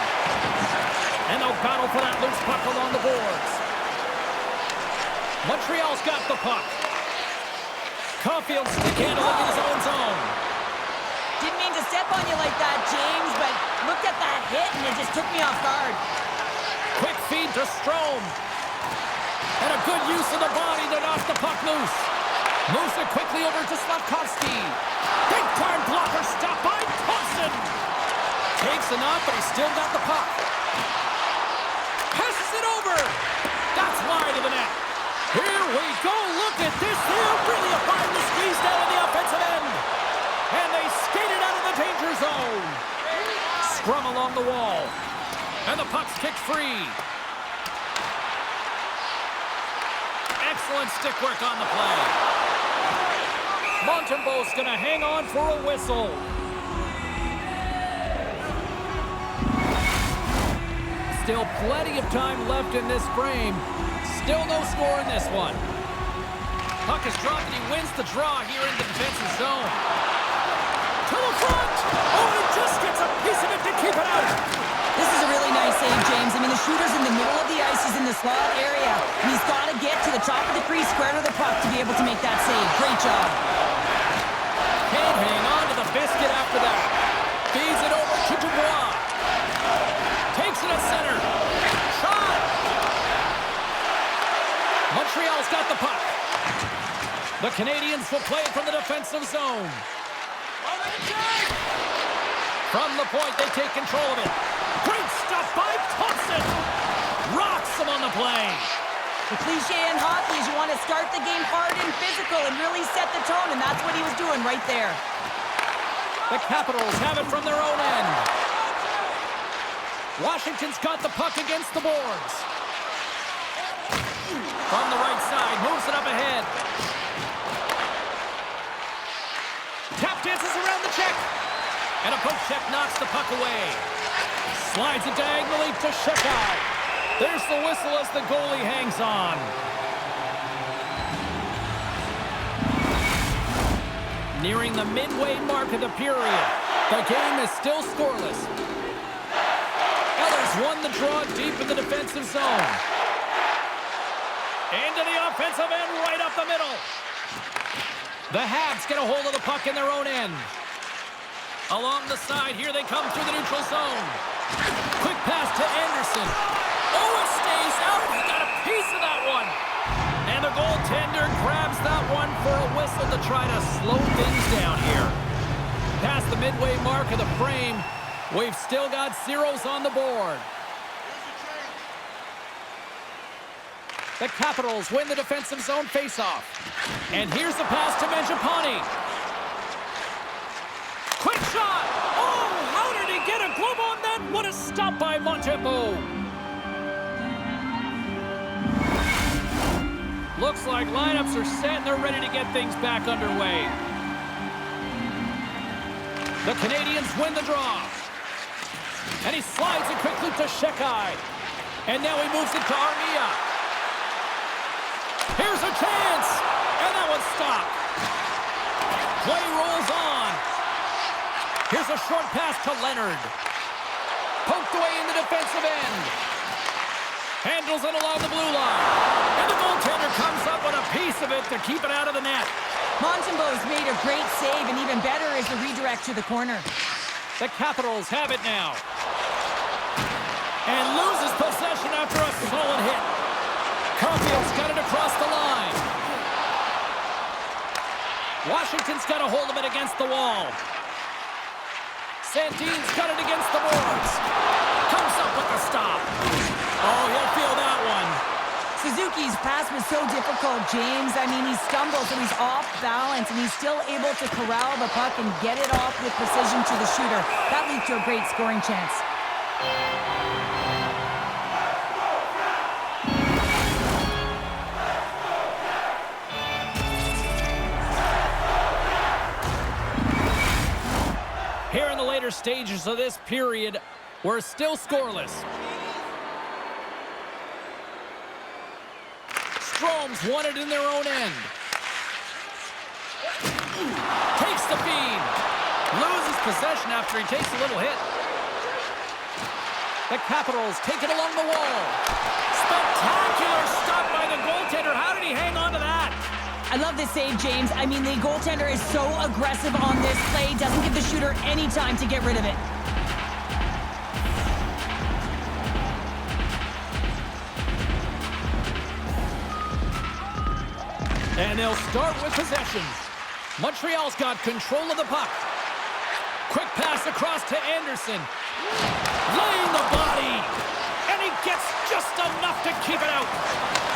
And they'll battle for that loose puck along the boards. Montreal's got the puck. Caulfield's stick handle in his own zone. Didn't mean to step on you like that, James, but looked at that hit and it just took me off guard. Quick feed to Strome. And a good use of the body to knock the puck loose. Moves it quickly over to Slavkovsky. Big-time blocker stop by Thompson. Takes a knock, but he's still got the puck. Passes it over. That's wide of the net. Here we go. Look at this. They're really applying the squeeze down on the offensive end. And they skated out of the danger zone. Scrum along the wall. And the puck's kicked free. Excellent stick work on the play. Montembeault's going to hang on for a whistle. Still plenty of time left in this frame. Still no score in this one. Puck is dropped and he wins the draw here in the defensive zone. To the front! Oh, he just gets a piece of it to keep it out. This is a really nice save, James. I mean, the shooter's in the middle of the ice. He's in the slot area. And he's got to get to the top of the crease, square to the puck to be able to make that save. Great job. Can't hang on to the biscuit after that. Feeds it over to Dubois. Takes it at center. Shot! Montreal's got the puck. The Canadians will play it from the defensive zone. From the point, they take control of it. Great stuff by Thompson. Rocks him on the play. The cliche in hockey is you want to start the game hard and physical and really set the tone, and that's what he was doing right there. The Capitals have it from their own end. Washington's got the puck against the boards. From the right side, moves it up ahead. Tap dances around the check. And a poke check knocks the puck away. Slides it diagonally to Shekai. There's the whistle as the goalie hangs on. Nearing the midway mark of the period. The game is still scoreless. Ellers won the draw deep in the defensive zone. Into the offensive end, right up the middle. The Habs get a hold of the puck in their own end. Along the side, here they come through the neutral zone. Quick pass to Anderson. Oh, it stays out. He got a piece of that one. And the goaltender grabs that one for a whistle to try to slow things down here. Past the midway mark of the frame, we've still got zeros on the board. The Capitals win the defensive zone faceoff. And here's the pass to Mangiapane. Quick shot! Oh, how did he get a glove on that? What a stop by Montembeault. Looks like lineups are set and they're ready to get things back underway. The Canadians win the draw. And he slides it quickly to Shekai. And now he moves it to Armia. Here's a chance. And that one's stopped. Play rolls on. Here's a short pass to Leonard. Poked away in the defensive end. Handles it along the blue line. And the goaltender comes up with a piece of it to keep it out of the net. Montembeault's made a great save, and even better is the redirect to the corner. The Capitals have it now. And loses possession after a solid hit. Caulfield's got it across the line. Washington's got a hold of it against the wall. Sandin's got it against the boards. Comes up with the stop. Oh, he'll feel that one. Suzuki's pass was so difficult, James. I mean, he stumbles and he's off balance, and he's still able to corral the puck and get it off with precision to the shooter. That leads to a great scoring chance. Here in the later stages of this period, we're still scoreless. Strome's won it in their own end. Takes the feed. Loses possession after he takes a little hit. The Capitals take it along the wall. Spectacular stop by the goaltender. How did he hang on to that? I love this save, James. I mean, the goaltender is so aggressive on this play. Doesn't give the shooter any time to get rid of it. And they'll start with possession. Montreal's got control of the puck. Quick pass across to Anderson. Laying the body. And he gets just enough to keep it out.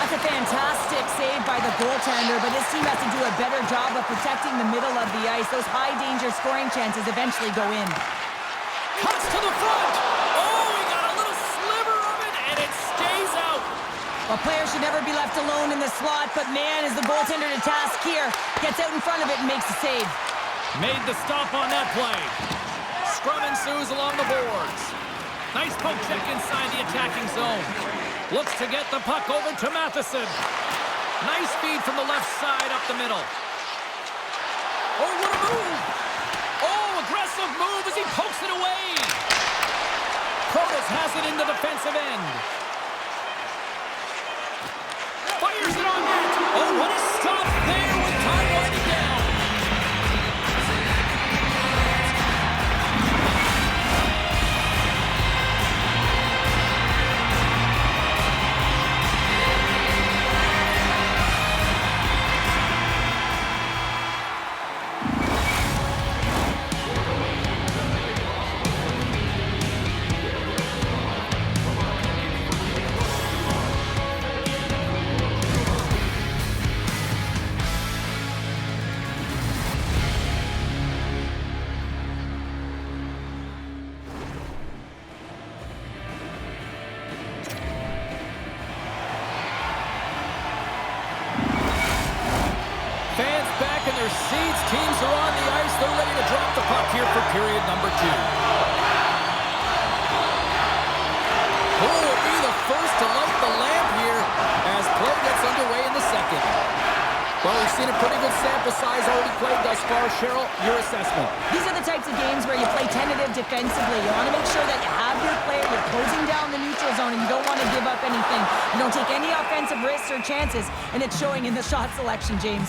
That's a fantastic save by the goaltender, but this team has to do a better job of protecting the middle of the ice. Those high-danger scoring chances eventually go in. Cuts to the front. Oh, he got a little sliver of it, and it stays out. A player should never be left alone in the slot, but man, is the goaltender to task here. Gets out in front of it and makes the save. Made the stop on that play. Scrum ensues along the boards. Nice poke check inside the attacking zone. Looks to get the puck over to Matheson. Nice feed from the left side up the middle. Oh, what a move! Oh, aggressive move as he pokes it away. Protas has it in the defensive end. Fires it on net. Oh, what a stop there with time winding down. Their seats, teams are on the ice. They're ready to drop the puck here for period number 2. Who will be the first to light the lamp here as play gets underway in the second? Well, we've seen a pretty good sample size already played thus far. Cheryl, your assessment. These are the types of games where you play tentative defensively. You want to make sure that you have your player, you're closing down the neutral zone, and you don't want to give up anything. You don't take any offensive risks or chances, and it's showing in the shot selection, James.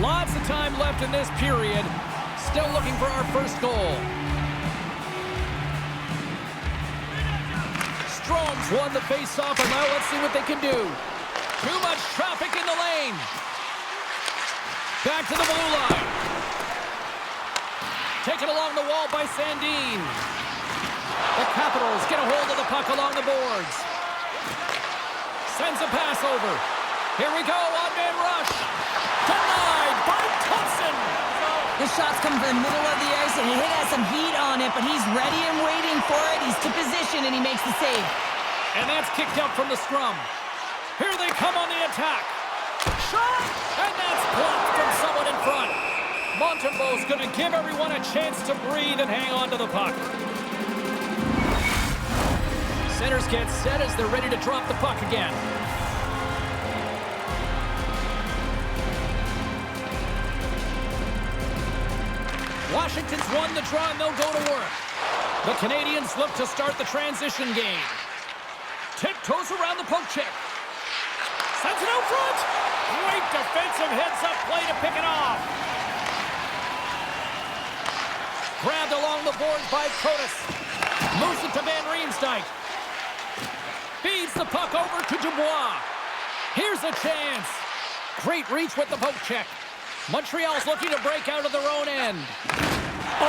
Lots of time left in this period. Still looking for our first goal. Strome's won the face-off, and now let's see what they can do. Too much traffic in the lane. Back to the blue line. Taken along the wall by Sandin. The Capitals get a hold of the puck along the boards. Sends a pass over. Here we go, one-man rush. Denied by Thompson. The shots come from the middle of the ice, and he has some heat on it, but he's ready and waiting for it. He's to position, and he makes the save. And that's kicked out from the scrum. Here they come on the attack. Shot! And that's blocked from someone in front. Montembeau's going to give everyone a chance to breathe and hang on to the puck. Centers get set as they're ready to drop the puck again. Washington's won the draw, and they'll go to work. The Canadians look to start the transition game. Tiptoes around the poke check. Sends it out front. Great defensive heads-up play to pick it off. Grabbed along the boards by Protas. Moves it to Van Riemsdyk. Feeds the puck over to Dubois. Here's a chance. Great reach with the poke check. Montreal's looking to break out of their own end. Oh,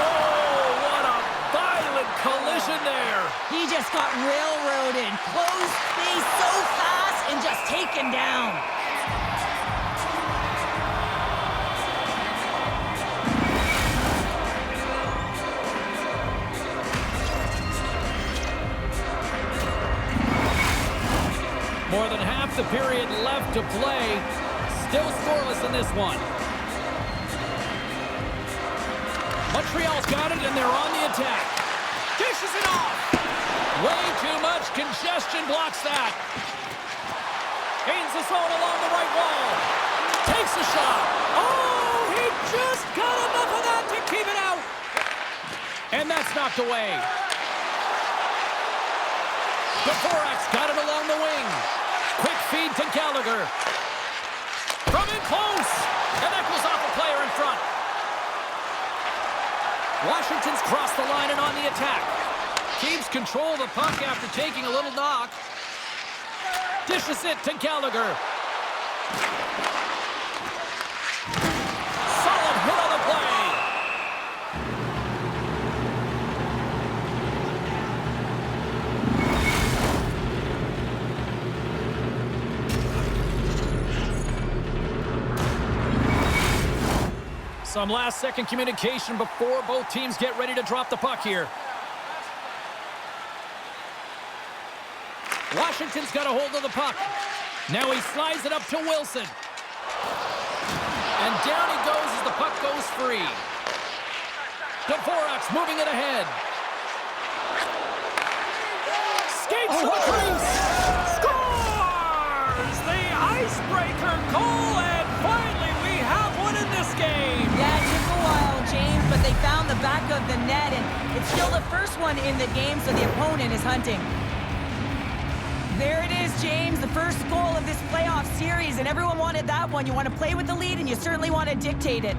what a violent collision there. He just got railroaded. Closed space so fast and just taken down. More than half the period left to play. Still scoreless in this one. Montreal's got it, and they're on the attack. Dishes it off. Way too much congestion blocks that. Gains the zone along the right wall. Takes a shot. Oh, he just got enough of that to keep it out. And that's knocked away. Dvorak's got it along the wing. Quick feed to Gallagher. From in close. And that goes off a player in front. Washington's crossed the line and on the attack. Keeps control of the puck after taking a little knock. Dishes it to Gallagher. Solid hit on the play. Some last-second communication before both teams get ready to drop the puck here. Washington's got a hold of the puck. Now he slides it up to Wilson. And down he goes as the puck goes free. Dvorak's moving it ahead. Skates to the crease. Scores! The icebreaker goal, and finally we have one in this game. Yeah, it took a while, James, but they found the back of the net, and it's still the first one in the game, so the opponent is hunting. There it is, James, the first goal of this playoff series, and everyone wanted that one. You want to play with the lead, and you certainly want to dictate it.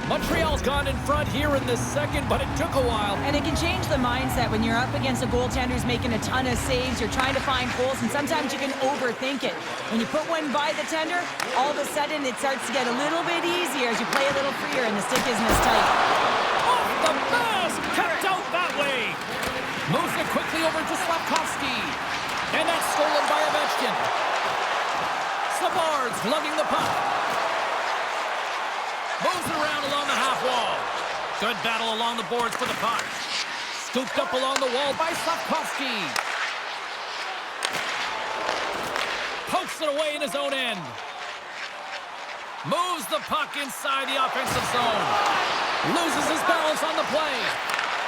Montreal's gone in front here in the second, but it took a while. And it can change the mindset when you're up against a goaltender who's making a ton of saves. You're trying to find holes, and sometimes you can overthink it. When you put one by the tender, all of a sudden it starts to get a little bit easier as you play a little freer and the stick isn't as tight. Off the mask, kept out that way. Moves it quickly over to Slafkovsky. And that's stolen by Ovechkin. Savard's lugging the puck. Moves it around along the half wall. Good battle along the boards for the puck. Scooped up along the wall by Slafkovsky. Pokes it away in his own end. Moves the puck inside the offensive zone. Loses his balance on the play.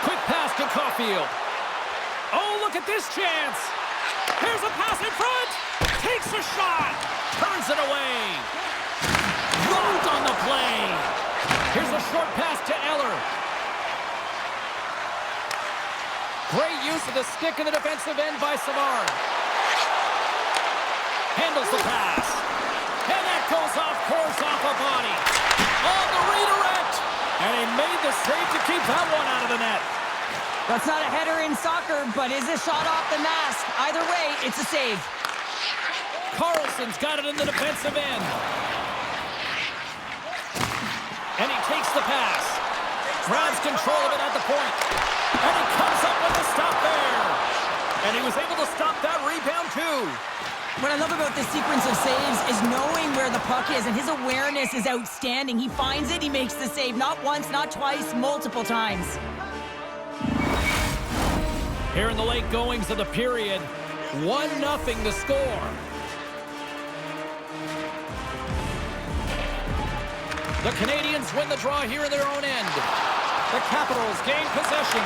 Quick pass to Caulfield. Oh, look at this chance. Here's a pass in front. Takes a shot. Turns it away. Rolled on the play. Here's a short pass to Eller. Great use of the stick in the defensive end by Savard. Handles the pass. And that goes off course off a body. On the redirect. And he made the save to keep that one out of the net. That's not a header in soccer, but is a shot off the mask. Either way, it's a save. Carlson's got it in the defensive end. And he takes the pass. Grabs control of it at the point. And he comes up with the stop there. And he was able to stop that rebound too. What I love about this sequence of saves is knowing where the puck is, and his awareness is outstanding. He finds it, he makes the save. Not once, not twice, multiple times. Here in the late goings of the period, 1-0 the score. The Canadians win the draw here in their own end. The Capitals gain possession.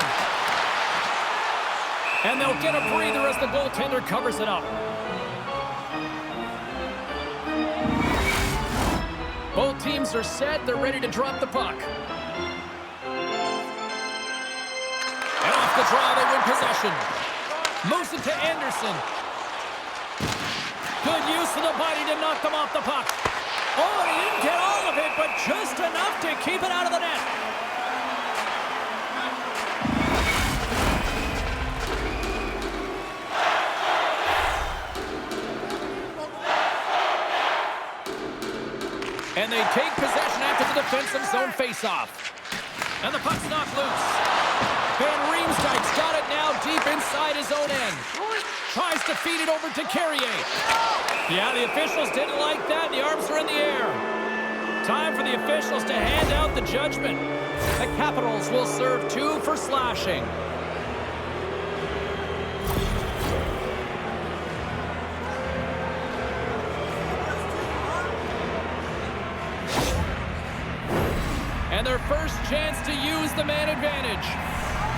And they'll get a breather as the goaltender covers it up. Both teams are set. They're ready to drop the puck. And off the draw, they win possession. Moves it to Anderson. Good use of the body to knock them off the puck. Oh, he didn't get all of it, but just enough to keep it out of the net. And they take possession after the defensive zone faceoff. And the puck's knocked loose. Van Riemsdyk's got it now deep inside his own end. Tries to feed it over to Carrier. Yeah, the officials didn't like that. The arms are in the air. Time for the officials to hand out the judgment. The Capitals will serve 2 for slashing. And their first chance to use the man advantage.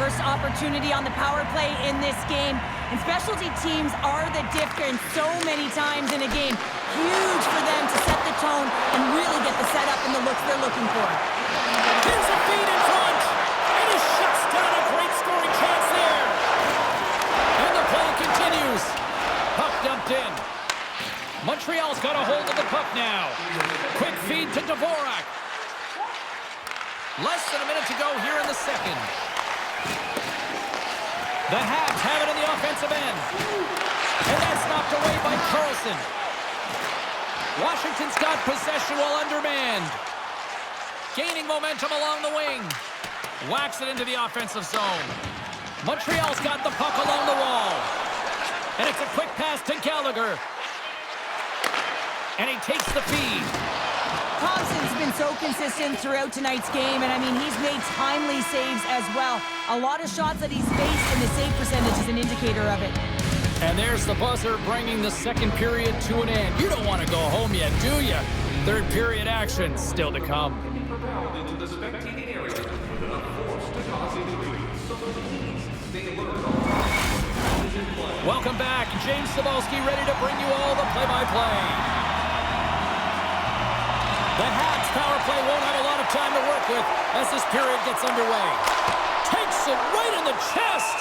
First opportunity on the power play in this game. And specialty teams are the difference so many times in a game. Huge for them to set the tone and really get the setup and the looks they're looking for. Here's a feed in front. And he shuts down a great scoring chance there. And the play continues. Puck dumped in. Montreal's got a hold of the puck now. Quick feed to Dvorak. Less than a minute to go here in the second. The Habs have it in the offensive end. And that's knocked away by Carlson. Washington's got possession while undermanned. Gaining momentum along the wing. Whacks it into the offensive zone. Montreal's got the puck along the wall. And it's a quick pass to Gallagher. And he takes the feed. Thompson's been so consistent throughout tonight's game, and I mean, he's made timely saves as well. A lot of shots that he's faced, and the save percentage is an indicator of it. And there's the buzzer bringing the second period to an end. You don't want to go home yet, do you? Third period action still to come. Into the spectating area with enough force to cause injury. So please stay alert. Welcome back. James Cebulski ready to bring you all the play-by-play. The Habs power play won't have a lot of time to work with as this period gets underway. Takes it right in the chest.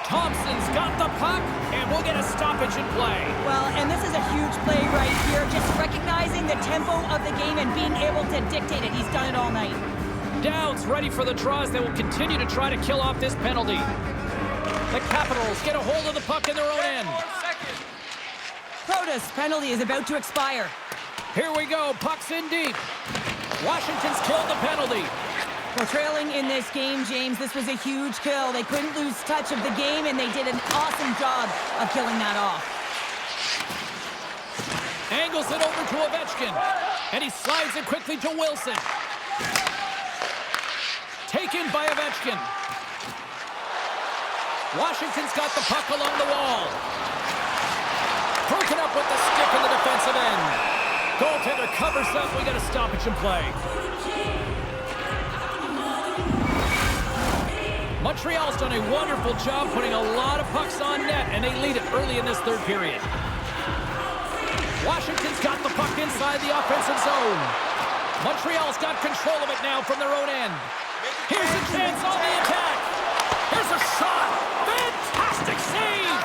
Thompson's got the puck, and we'll get a stoppage in play. Well, and this is a huge play right here, just recognizing the tempo of the game and being able to dictate it. He's done it all night. Downs ready for the draws. They will continue to try to kill off this penalty. The Capitals get a hold of the puck in their own end. Protas' penalty is about to expire. Here we go. Puck's in deep. Washington's killed the penalty. Well, trailing in this game, James, this was a huge kill. They couldn't lose touch of the game, and they did an awesome job of killing that off. Angles it over to Ovechkin. And he slides it quickly to Wilson. Taken by Ovechkin. Washington's got the puck along the wall. Broken up with the stick in the defensive end. Goaltender covers up. We got a stoppage in play. Montreal's done a wonderful job putting a lot of pucks on net, and they lead it early in this third period. Washington's got the puck inside the offensive zone. Montreal's got control of it now from their own end. Here's a chance on the attack. Here's a shot. Fantastic save.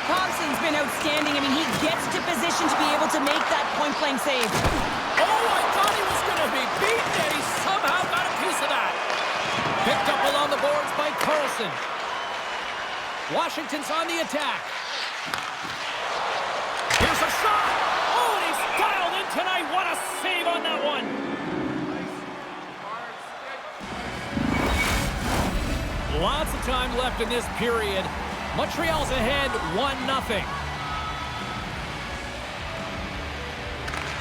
Thompson's been outstanding. I mean, he gets to position to be able to make that point-blank save. Oh, I thought he was going to be beaten, and he somehow got a piece of that. Picked up along the boards by Carlson. Washington's on the attack. Here's a shot. Oh, and he's dialed in tonight. What a save on that one. Lots of time left in this period. Montreal's ahead 1-0.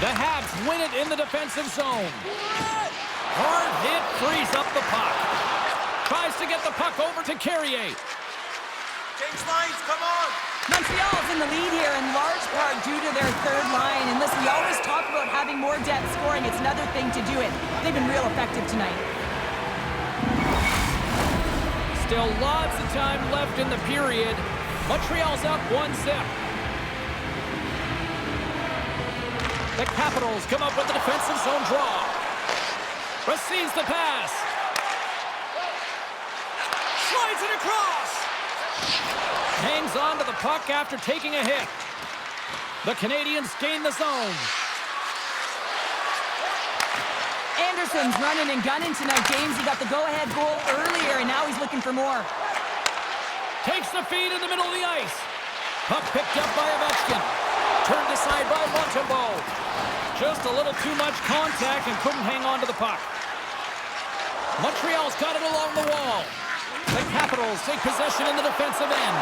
The Habs win it in the defensive zone. Hard hit frees up the puck. Tries to get the puck over to Carrier. Change lines, come on! Montreal's in the lead here in large part due to their third line. And listen, we always talk about having more depth scoring. It's another thing to do it. They've been real effective tonight. Still lots of time left in the period. Montreal's up 1-0. The Capitals come up with the defensive zone draw. Receives the pass. Slides it across. Hangs on to the puck after taking a hit. The Canadians gain the zone. Anderson's running and gunning tonight, James. He got the go-ahead goal earlier, and now he's looking for more. Takes the feed in the middle of the ice. Puck picked up by Ovechkin. Turned aside by Montembeault. Just a little too much contact and couldn't hang on to the puck. Montreal's got it along the wall. The Capitals take possession in the defensive end.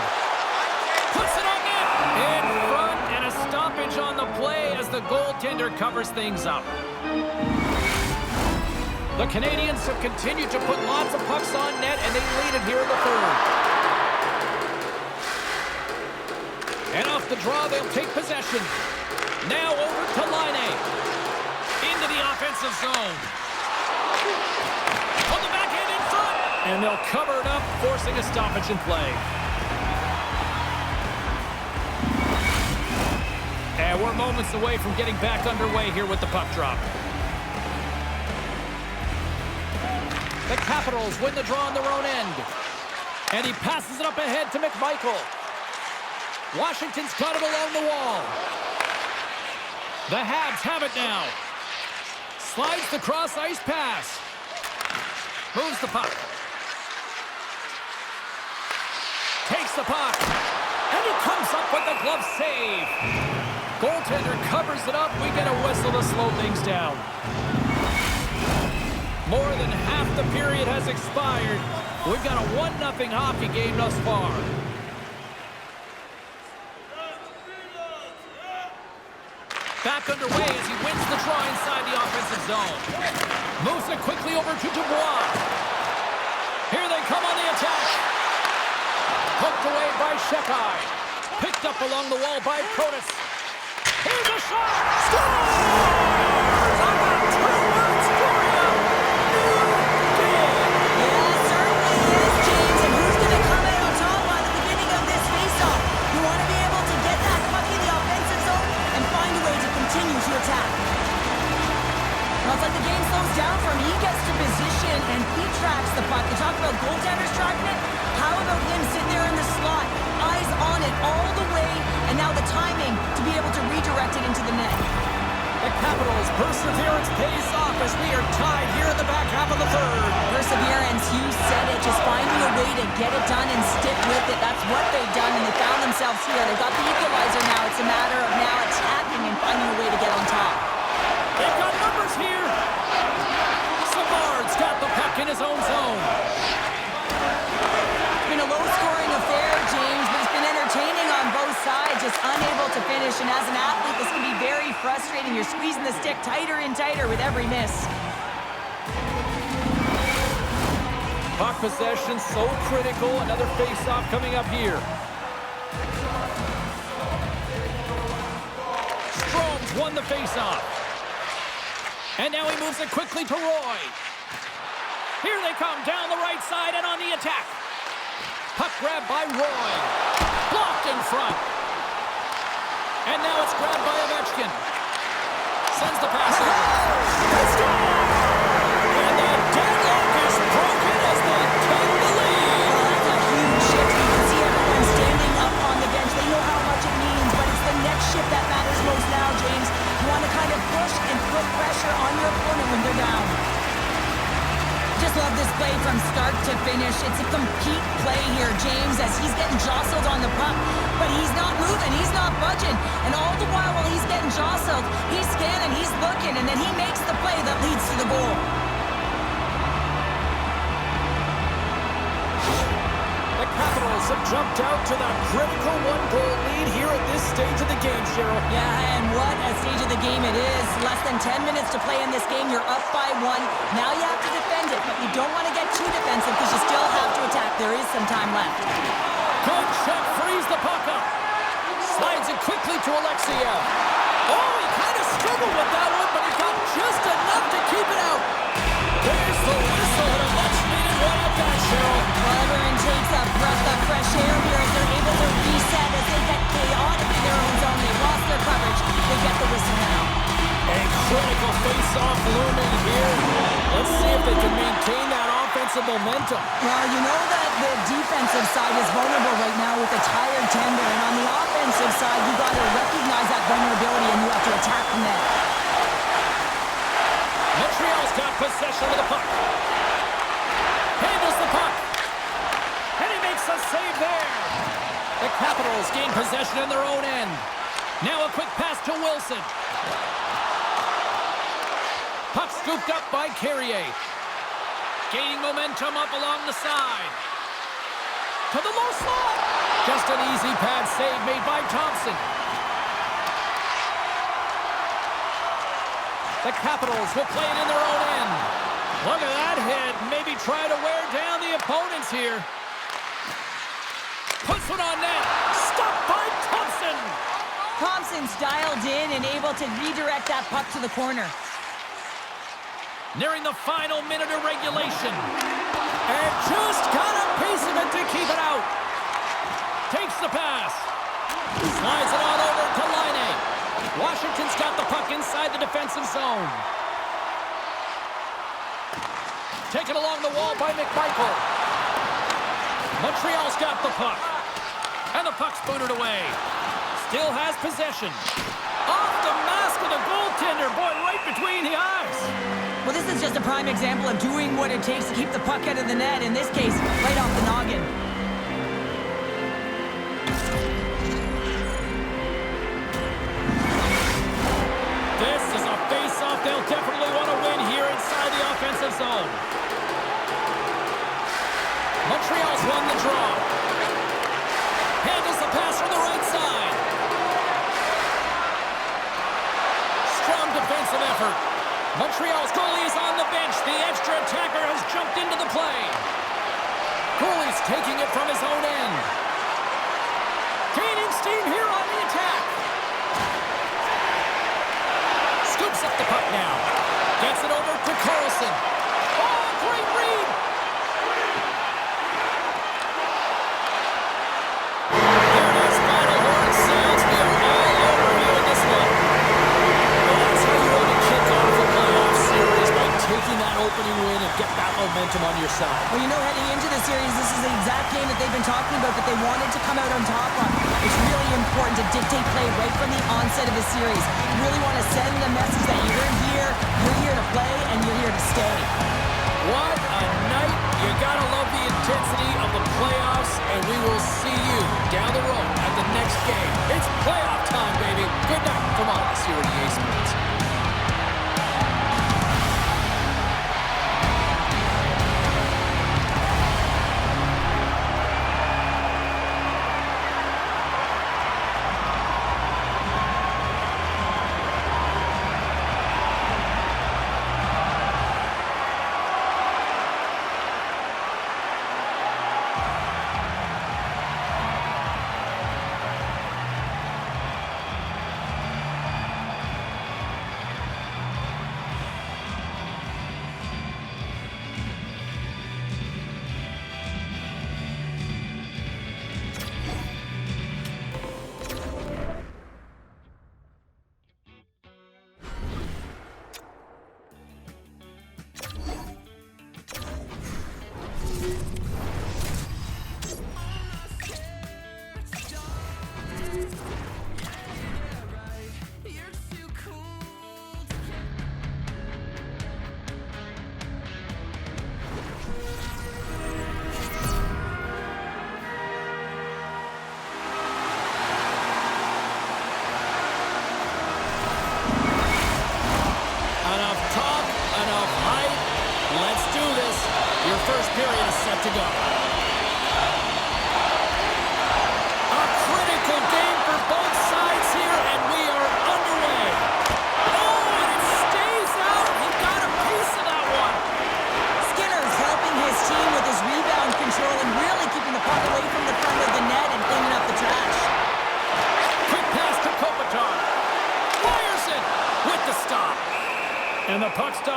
Puts it on net. In front, and a stoppage on the play as the goaltender covers things up. The Canadians have continued to put lots of pucks on net, and they lead it here in the third. And off the draw, they'll take possession. Now over to Laine. Into the offensive zone. On the backhand in front. And they'll cover it up, forcing a stoppage in play. And we're moments away from getting back underway here with the puck drop. The Capitals win the draw on their own end. And he passes it up ahead to McMichael. Washington's got it along the wall. The Habs have it now. Slides the cross-ice pass. Moves the puck. Takes the puck. And he comes up with the glove save. Goaltender covers it up. We get a whistle to slow things down. More than half the period has expired. We've got a 1-0 hockey game thus far. Back underway as he wins the draw inside the offensive zone. Moves it quickly over to Dubois. Here they come on the attack. Poked away by Shekai. Picked up along the wall by Protas. Here's a shot. Scores! How about 2 words for you? Yeah, certainly is, James. And who's going to come out on top by the beginning of this faceoff? You want to be able to get that puck in the offensive zone and find a way to continue to attack. Well, it's like the game slows down for him. He gets to position and he tracks the puck. You talk about goaltenders tracking it. How about him sitting there in the slot, eyes on it all the way, and now the timing to be able to redirect it into the net. The Capitals' perseverance pays off as we are tied here in the back half of the third. Perseverance, you said it. Just finding a way to get it done and stick with it. That's what they've done, and they found themselves here. They've got the equalizer now. It's a matter of now attacking and finding a way to get on top. They've got numbers here. Savard's got the puck in his own zone. It's been a low-scoring affair, James, but it's been entertaining on both sides, just unable to finish. And as an athlete, this can be very frustrating. You're squeezing the stick tighter and tighter with every miss. Puck possession so critical. Another face-off coming up here. Strome's won the face-off. And now he moves it quickly to Roy. Here they come down the right side and on the attack. Puck grabbed by Roy. Blocked in front. And now it's grabbed by Ovechkin. Sends the pass over. And the deadlock is broken as they take the lead. Well, that's a huge shift. You can see everyone standing up on the bench. They know how much it means, but it's the next shift that matters most now, James. You want to kind of push and put pressure on your opponent when they're down. Just love this play from start to finish. It's a complete play here, James, as he's getting jostled on the puck, but he's not moving, he's not budging, and all the while he's getting jostled, he's scanning, he's looking, and then he makes the play that leads to the goal. The Capitals have jumped out to the critical one-goal lead here at this stage of the game, Cheryl. Yeah, and what a stage of the game it is. Less than 10 minutes to play in this game. You're up by 1. Now you have to defend it, but you don't want to get too defensive because you still have to attack. There is some time left. Good shot, frees the puck up. Slides it quickly to Alexiev. Oh, he kind of struggled with that one, but he got just enough to keep it out. There's the whistle and a much-needed one at that, Cheryl. Well, everyone takes a breath of fresh air here as they're able to reset as they get chaotic in their own zone. They lost their coverage. They get the whistle now. A critical face-off looming here. Let's see if they can maintain that offensive momentum. Well, you know that the defensive side is vulnerable right now with a tired tender, and on the offensive side, you got to recognize that vulnerability and you have to attack from there. Montreal's got possession of the puck. Handles the puck. And he makes a save there. The Capitals gain possession in their own end. Now a quick pass to Wilson. Puck scooped up by Carrier. Gaining momentum up along the side. To the low slot. Just an easy pad save made by Thompson. The Capitals will play it in their own end. Look at that hit. Maybe try to wear down the opponents here. Puts one on net. Stopped by Thompson. Thompson's dialed in and able to redirect that puck to the corner. Nearing the final minute of regulation. And just got a piece of it to keep it out. Takes the pass. Slides it on over to Laine. Washington's got the puck inside the defensive zone. Taken along the wall by McMichael. Montreal's got the puck. And the puck's booted away. Still has possession. Off the mask of the goaltender. Boy, right between the eyes. Well, this is just a prime example of doing what it takes to keep the puck out of the net. In this case, right off the noggin. This is a face-off they'll definitely want to win here inside the offensive zone. Montreal's won the draw. Handles the pass from the right side. Strong defensive effort. Montreal's goalie is on the bench. The extra attacker has jumped into the play. Goalie's taking it from his own end. Gaining steam here on the attack. Scoops up the puck now. Gets it over to Carlson. Oh, great read. There it is. Final horn sounds. We are all over here in this one. Well, that's how you want to kick off a playoff series, by taking that opening win and get that momentum on your side. Well, you know, heading into the series, this is the exact game that they've been talking about that they wanted to come out on top on. It's really important to dictate play right from the onset of the series. You really want to send the message that you're here to play, and you're here to stay. What a night. You gotta love the intensity of the playoffs, and we will see you down the road at the next game. It's playoff time, baby. Good night from all of us here at EA Sports.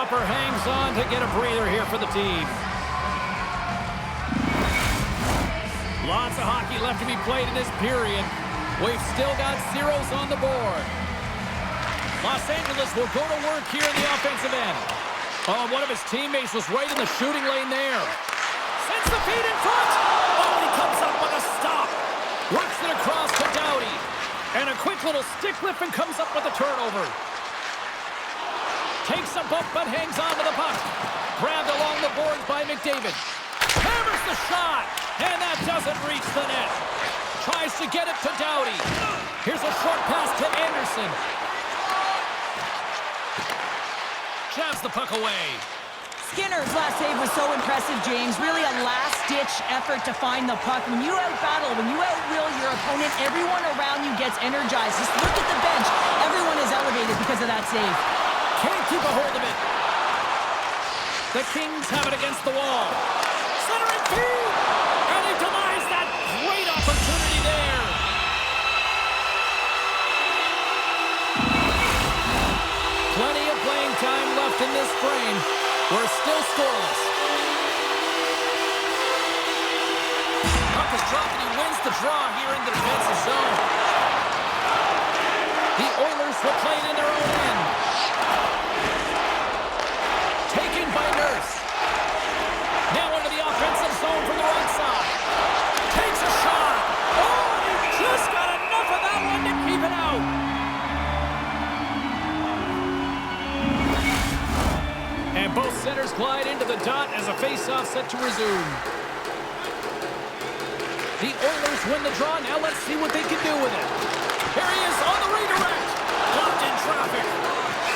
stopper hangs on to get a breather here for the team. Lots of hockey left to be played in this period. We've still got zeros on the board. Los Angeles will go to work here in the offensive end. Oh, one of his teammates was right in the shooting lane there. Sends the feed in front. Oh, he comes up with a stop. Works it across to Doughty. And a quick little stick lift and comes up with a turnover. Takes a bump but hangs on to the puck. Grabbed along the boards by McDavid. Hammers the shot. And that doesn't reach the net. Tries to get it to Doughty. Here's a short pass to Anderson. Jabs the puck away. Skinner's last save was so impressive, James. Really a last-ditch effort to find the puck. When you out-battle, when you out-will your opponent, everyone around you gets energized. Just look at the bench. Everyone is elevated because of that save. Can't keep a hold of it. The Kings have it against the wall. Centering feed! And he denies that great opportunity there. Plenty of playing time left in this frame. We're still scoreless. Puck is dropped and he wins the draw here in the defensive zone. The Oilers will play it in their own end. Taken by Nurse. Now into the offensive zone from the right side. Takes a shot. Oh, he just got enough of that one to keep it out. And both centers glide into the dot as a face-off set to resume. The Oilers win the draw. Now let's see what they can do with it. Here he is on the redirect. Blocked in traffic.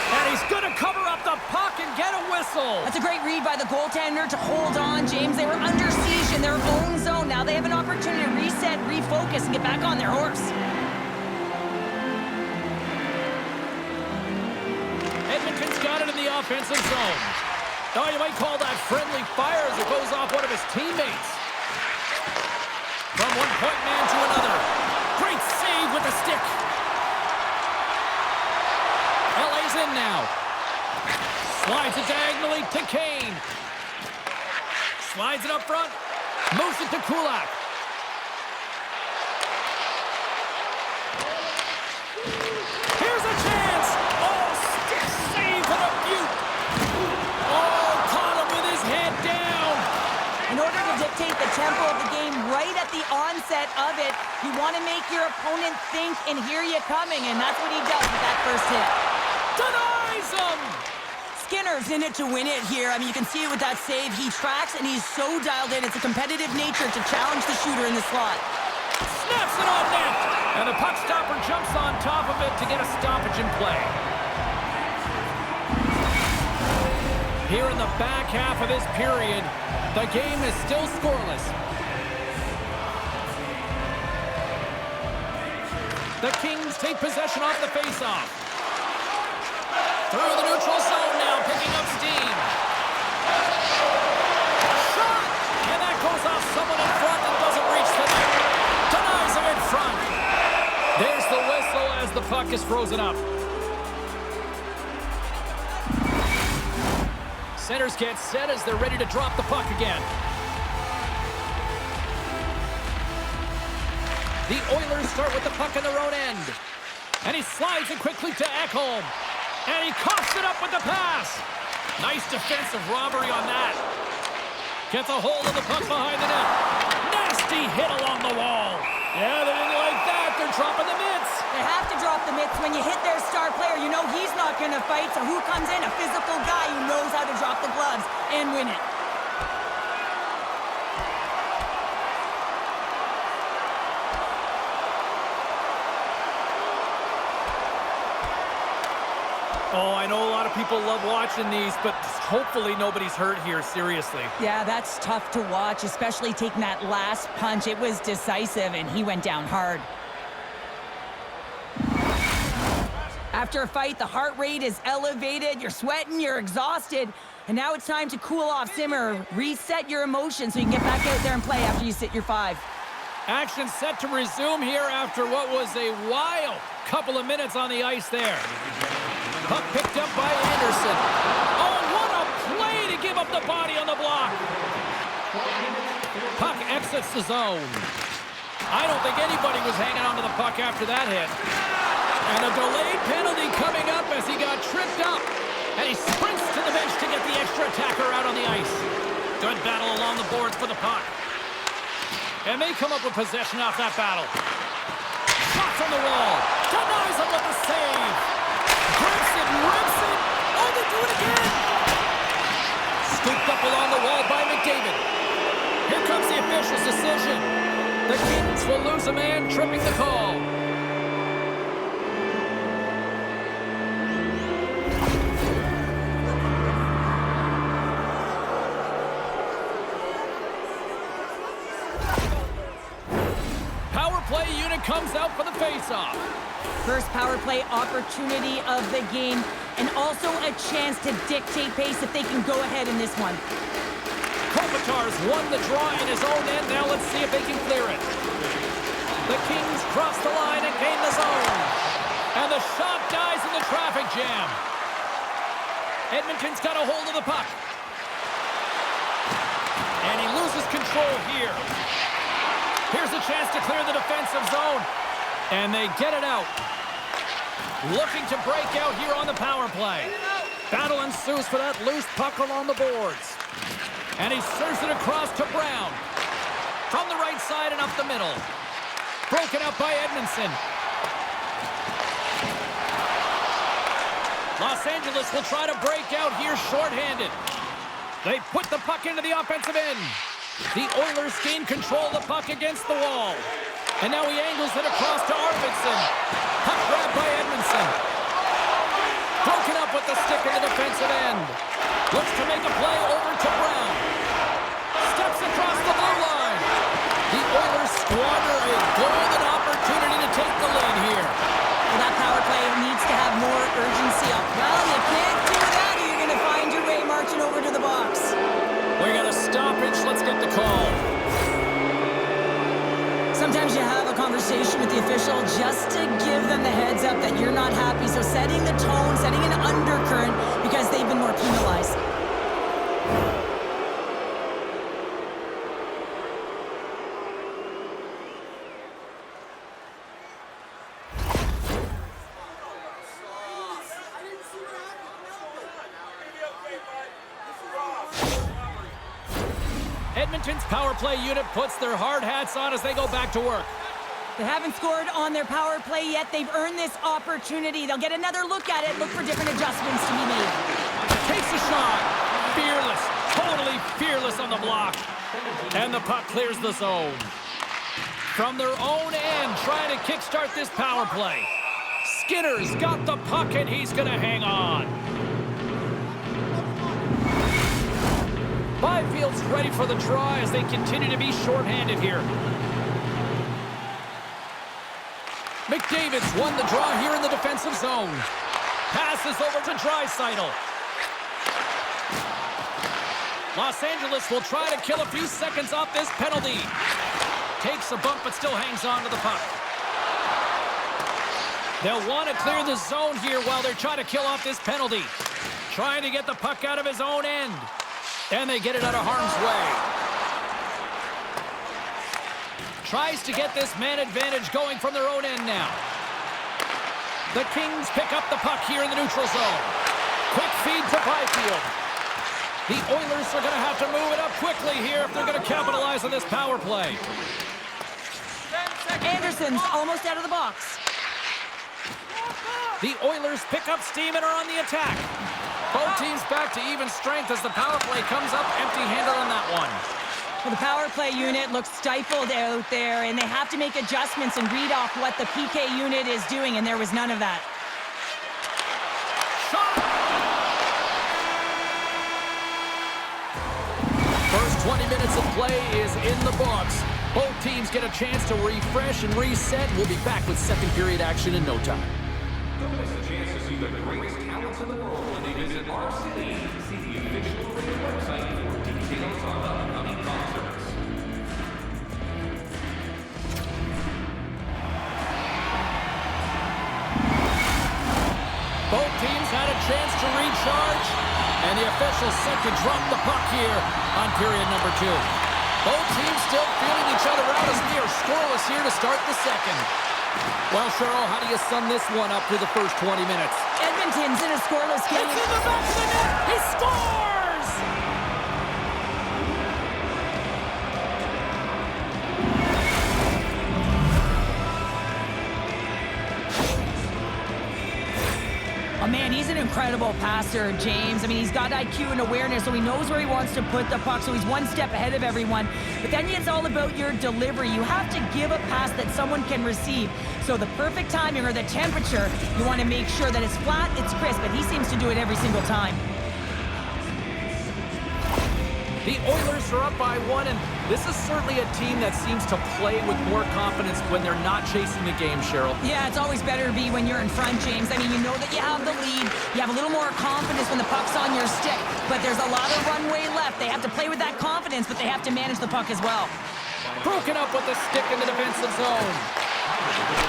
And he's going to cover up the puck and get a whistle. That's a great read by the goaltender to hold on, James. They were under siege in their own zone. Now they have an opportunity to reset, refocus, and get back on their horse. Edmonton's got it in the offensive zone. Oh, you might call that friendly fire as it goes off one of his teammates. From one point man to another. Great save with the stick. LA's in now. Slides it diagonally to Kane. Slides it up front. Moves it to Kulak. Here's a chance. Oh, stick save for the Butte. Oh, caught him with his head down. In order to dictate the tempo of the game right at the onset of it, you want to make your opponent think and hear you coming, and that's what he does with that first hit. Denies him. Skinner's in it to win it here. I mean, you can see it with that save. He tracks, and he's so dialed in. It's a competitive nature to challenge the shooter in the slot. Snaps it on net. And the puck stopper jumps on top of it to get a stoppage in play. Here in the back half of this period, the game is still scoreless. The Kings take possession off the faceoff. Through the neutral zone now, picking up steam. Shot! And that goes off someone in front and doesn't reach the net. Denies him in front. There's the whistle as the puck is frozen up. Centers get set as they're ready to drop the puck again. The Oilers start with the puck in their own end. And he slides it quickly to Ekholm. And he coughs it up with the pass. Nice defensive robbery on that. Gets a hold of the puck behind the net. Nasty hit along the wall. Yeah, they didn't like that. They're dropping the mitts. They have to drop the mitts. When you hit their star player, you know he's not going to fight. So who comes in? A physical guy who knows how to drop the gloves and win it. Oh, I know a lot of people love watching these, but hopefully nobody's hurt here, seriously. Yeah, that's tough to watch, especially taking that last punch. It was decisive, and he went down hard. After a fight, the heart rate is elevated, you're sweating, you're exhausted, and now it's time to cool off, simmer, reset your emotions so you can get back out there and play after you sit your 5. Action set to resume here after what was a wild couple of minutes on the ice there. Puck picked up by Anderson. Oh, what they give up the body on the block. Puck exits the zone. I don't think anybody was hanging onto the puck after that hit. And a delayed penalty coming up as he got tripped up. And he sprints to the bench to get the extra attacker out on the ice. Good battle along the boards for the puck. And they come up with possession off that battle. Shots on the wall. Denies him with the save. Grips it, rips it. Oh, they do it again. Scooped up along the wall by McDavid. Here comes the official's decision. The Kings will lose a man, tripping the call. Power play unit comes out for the face-off. First power play opportunity of the game, and also a chance to dictate pace if they can go ahead in this one. Kopitar's won the draw in his own end. Now let's see if they can clear it. The Kings cross the line and gain the zone. And the shot dies in the traffic jam. Edmonton's got a hold of the puck. And he loses control here. Here's a chance to clear the defensive zone. And they get it out. Looking to break out here on the power play. Battle ensues for that loose puck along the boards. And he serves it across to Brown. From the right side and up the middle. Broken up by Edmondson. Los Angeles will try to break out here shorthanded. They put the puck into the offensive end. The Oilers gain control of the puck against the wall. And now he angles it across to Arvidsson. Puck grab by Edmondson. Broken up with the stick in the defensive end. Looks to make a play over to Brown. Steps across the blue line. The Oilers squander a golden opportunity to take the lead here. Well, that power play needs to have more urgency up. Well, you can't do that or you're going to find your way marching over to the box. We got a stoppage. Let's get the call. Sometimes you have a conversation with the official just to give them the heads up that you're not happy. So setting the tone, setting an undercurrent because they've been more penalized. Edmonton's power play unit puts their hard hats on as they go back to work. They haven't scored on their power play yet. They've earned this opportunity. They'll get another look at it, look for different adjustments to be made. Takes a shot. Fearless. Totally fearless on the block. And the puck clears the zone. From their own end, trying to kickstart this power play. Skinner's got the puck, and he's going to hang on. Byfield's ready for the draw as they continue to be shorthanded here. McDavid's won the draw here in the defensive zone. Passes over to Draisaitl. Los Angeles will try to kill a few seconds off this penalty. Takes a bump but still hangs on to the puck. They'll want to clear the zone here while they're trying to kill off this penalty. Trying to get the puck out of his own end. And they get it out of harm's way. Tries to get this man advantage going from their own end now. The Kings pick up the puck here in the neutral zone. Quick feed to Byfield. The Oilers are going to have to move it up quickly here if they're going to capitalize on this power play. Anderson's almost out of the box. The Oilers pick up steam and are on the attack. Both teams back to even strength as the power play comes up empty-handed on that one. Well, the power play unit looks stifled out there, and they have to make adjustments and read off what the PK unit is doing, and there was none of that. Shot! First 20 minutes of play is in the books. Both teams get a chance to refresh and reset. We'll be back with second period action in no time. Don't miss a chance to see the greatest talents in the world when they visit our city. See the official radio website for details on upcoming concerts. Both teams had a chance to recharge, And the official set to drop the puck here on period number 2. Both teams still feeling each other out as we are scoreless here to start the second. Well, Cheryl, how do you sum this one up through the first 20 minutes? Edmonton's in a scoreless game. It's in the back of the net. He scores! Oh, man, he's an incredible passer, James. I mean, he's got IQ and awareness, so he knows where he wants to put the puck, so he's one step ahead of everyone. But then it's all about your delivery. You have to give a pass that someone can receive. So the perfect timing or the temperature, you want to make sure that it's flat, it's crisp, and he seems to do it every single time. The Oilers are up by 1, and this is certainly a team that seems to play with more confidence when they're not chasing the game, Cheryl. Yeah, it's always better to be when you're in front, James. I mean, you know that you have the lead. You have a little more confidence when the puck's on your stick. But there's a lot of runway left. They have to play with that confidence, but they have to manage the puck as well. Broken up with the stick in the defensive zone.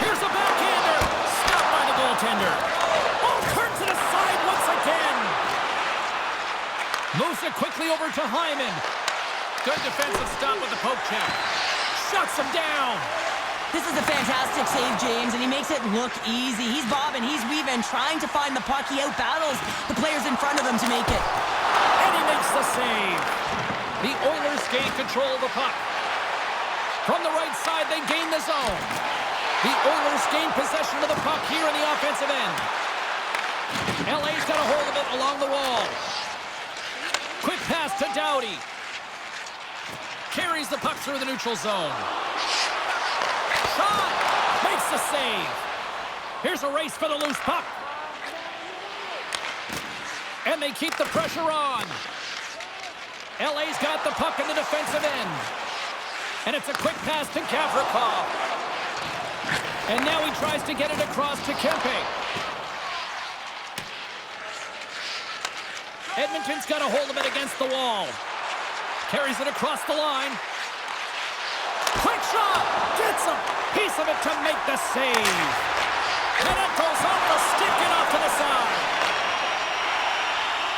Here's a backhander. Stopped by the goaltender. Oh, turns it aside once again. Moves it quickly over to Hyman. Good defensive stop with the poke check. Shuts him down. This is a fantastic save, James, and he makes it look easy. He's bobbing, he's weaving, trying to find the puck. He outbattles the players in front of him to make it. And he makes the save. The Oilers gain control of the puck. From the right side, they gain the zone. The Oilers gain possession of the puck here in the offensive end. LA's got a hold of it along the wall. Quick pass to Doughty. Carries the puck through the neutral zone. Shot! Makes the save. Here's a race for the loose puck. And they keep the pressure on. LA's got the puck in the defensive end. And it's a quick pass to Gavrikov. And now he tries to get it across to Kempe. Edmonton's got a hold of it against the wall. Carries it across the line. Quick shot! Gets a piece of it to make the save. And it goes off the stick and off to the side.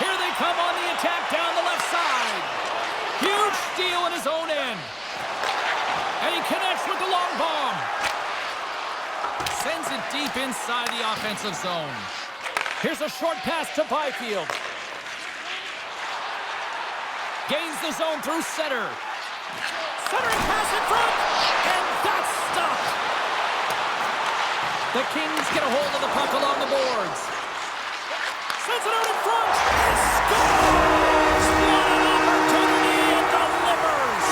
Here they come on the attack down the left side. Huge steal in his own end. And he connects with the long bomb. Sends it deep inside the offensive zone. Here's a short pass to Byfield. Gains the zone through center. Centering pass in front. And that's stopped. The Kings get a hold of the puck along the boards. Sends it out in front. And scores! What an opportunity and delivers.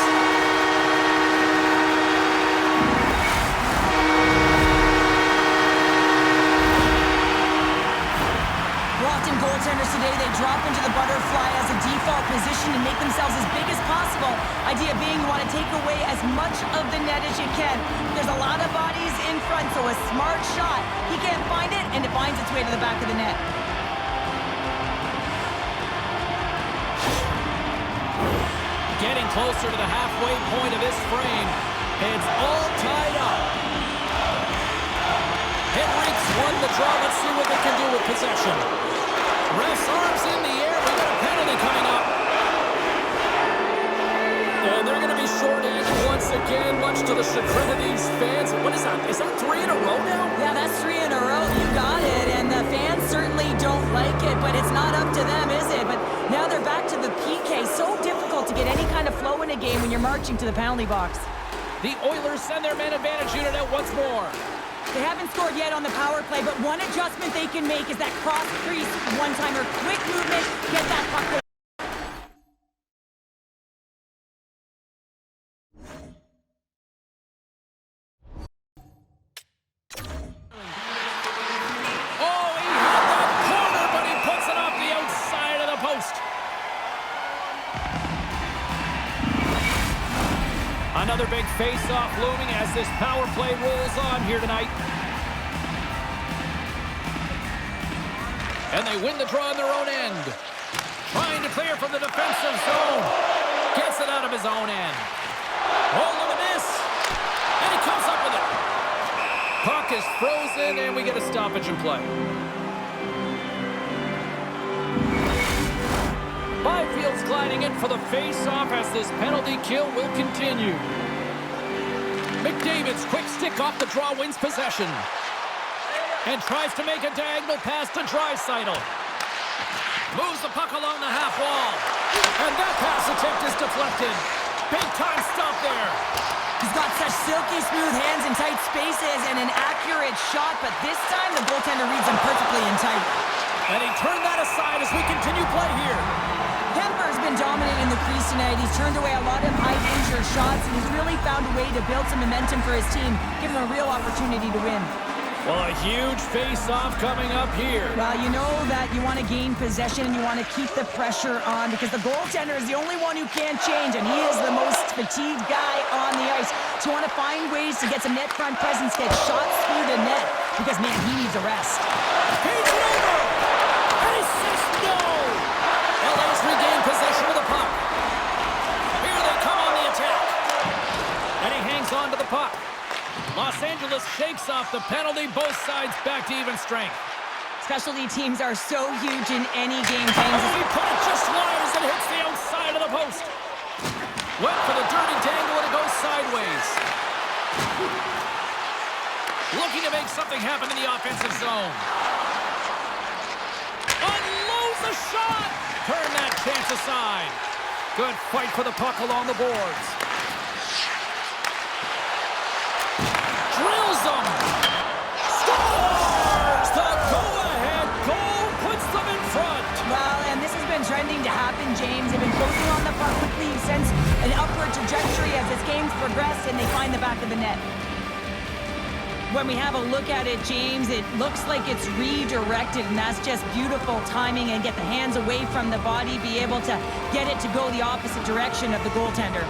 Often goaltenders today, they drop into the butterfly as a default position and make themselves as big as possible. Idea being you want to take away as much of the net as you can. There's a lot of bodies in front, so a smart shot. He can't find it, and it finds its way to the back of the net. Getting closer to the halfway point of this frame. It's all tied up. Henrique's won the draw. Let's see what they can do with possession. Ref's arms in the air. We got a penalty coming up. And they're going to be short-handed once again, much to the chagrin of these fans. What is that? Is that 3 in a row now? Yeah, that's 3 in a row. You got it. And the fans certainly don't like it, but it's not up to them, is it? But now they're back to the PK. So difficult to get any kind of flow in a game when you're marching to the penalty box. The Oilers send their man advantage unit out once more. They haven't scored yet on the power play, but one adjustment they can make is that cross crease one-timer. Quick movement, get that puck. Oh, he had that corner, but he puts it off the outside of the post. Another big face-off looming as this power play rolls on here tonight. And they win the draw on their own end. Trying to clear from the defensive zone. Gets it out of his own end. Oh, look at this. And he comes up with it. Puck is frozen, and we get a stoppage in play. Byfield's gliding in for the face-off as this penalty kill will continue. McDavid's quick stick off the draw wins possession. And tries to make a diagonal pass to Draisaitl. Moves the puck along the half wall. And that pass attempt is deflected. Big time stop there. He's got such silky smooth hands in tight spaces and an accurate shot, but this time the goaltender reads him perfectly in tight. And he turned that aside as we continue play here. Kemper's been dominant in the crease tonight. He's turned away a lot of high-danger shots, and he's really found a way to build some momentum for his team, give him a real opportunity to win. Well, a huge face-off coming up here. Well, you know that you want to gain possession and you want to keep the pressure on because the goaltender is the only one who can't change, and he is the most fatigued guy on the ice. So you want to find ways to get some net front presence, get shots through the net, because, man, he needs a rest. He's over! And he says no! LA's regained possession of the puck. Here they come on the attack. And he hangs on to the puck. Los Angeles shakes off the penalty, both sides back to even strength. Specialty teams are so huge in any game, James. Oh, he put it just wide as it hits the outside of the post. Went for the dirty dangle and it goes sideways. Looking to make something happen in the offensive zone. Unloads the shot! Turn that chance aside. Good fight for the puck along the boards. Drills them! Scores! The go-ahead goal puts them in front! Well, and this has been trending to happen, James. They've been closing on the puck quickly since an upward trajectory as this game's progressed, and they find the back of the net. When we have a look at it, James, it looks like it's redirected, and that's just beautiful timing, and get the hands away from the body, be able to get it to go the opposite direction of the goaltender.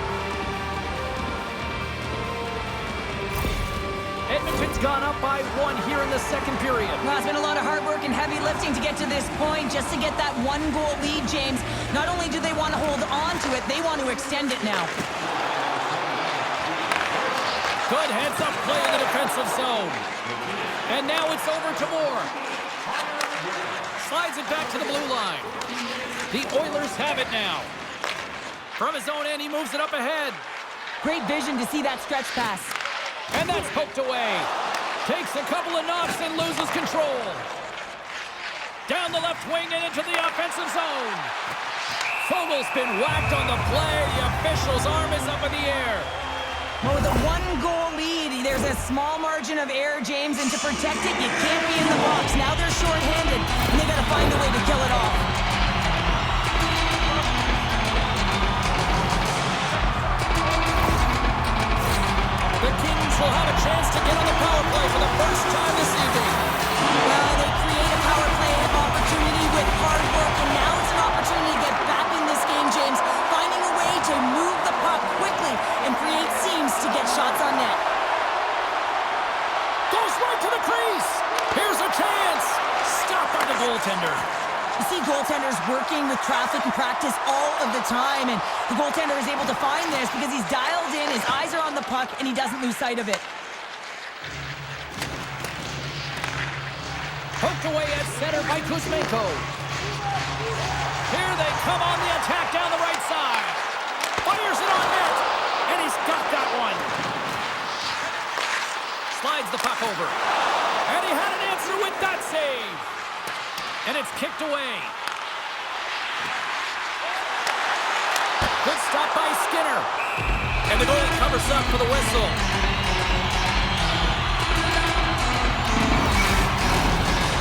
Edmonton's gone up by 1 here in the second period. Well, it's been a lot of hard work and heavy lifting to get to this point, just to get that 1-goal lead, James. Not only do they want to hold on to it, they want to extend it now. Good heads-up play in the defensive zone. And now it's over to Moore. Slides it back to the blue line. The Oilers have it now. From his own end, he moves it up ahead. Great vision to see that stretch pass. And that's poked away. Takes a couple of knocks and loses control. Down the left wing and into the offensive zone. Fogel's been whacked on the play. The official's arm is up in the air. Well, with a 1-goal lead, there's a small margin of error, James, and to protect it, you can't be in the box. Now they're shorthanded, and they got to find a way to kill it off. The Kings will have a chance to get on the power play for the first time this evening. Well, they create a power play opportunity with hard work, and now it's an opportunity to get back in this game, James, finding a way to move the puck quickly and create seams to get shots on net. Goes right to the crease. Here's a chance. Stopped by the goaltender. You see goaltenders working with traffic and practice all of the time, and the goaltender is able to find this because he's dialed in, his eyes are on the puck, and he doesn't lose sight of it. Poked away at center by Kuzmenko. Here they come on the attack down the right side. Fires it on net, and he's got that one. Slides the puck over. And he had an answer with that save. And it's kicked away. Good stop by Skinner. And the goalie covers up for the whistle.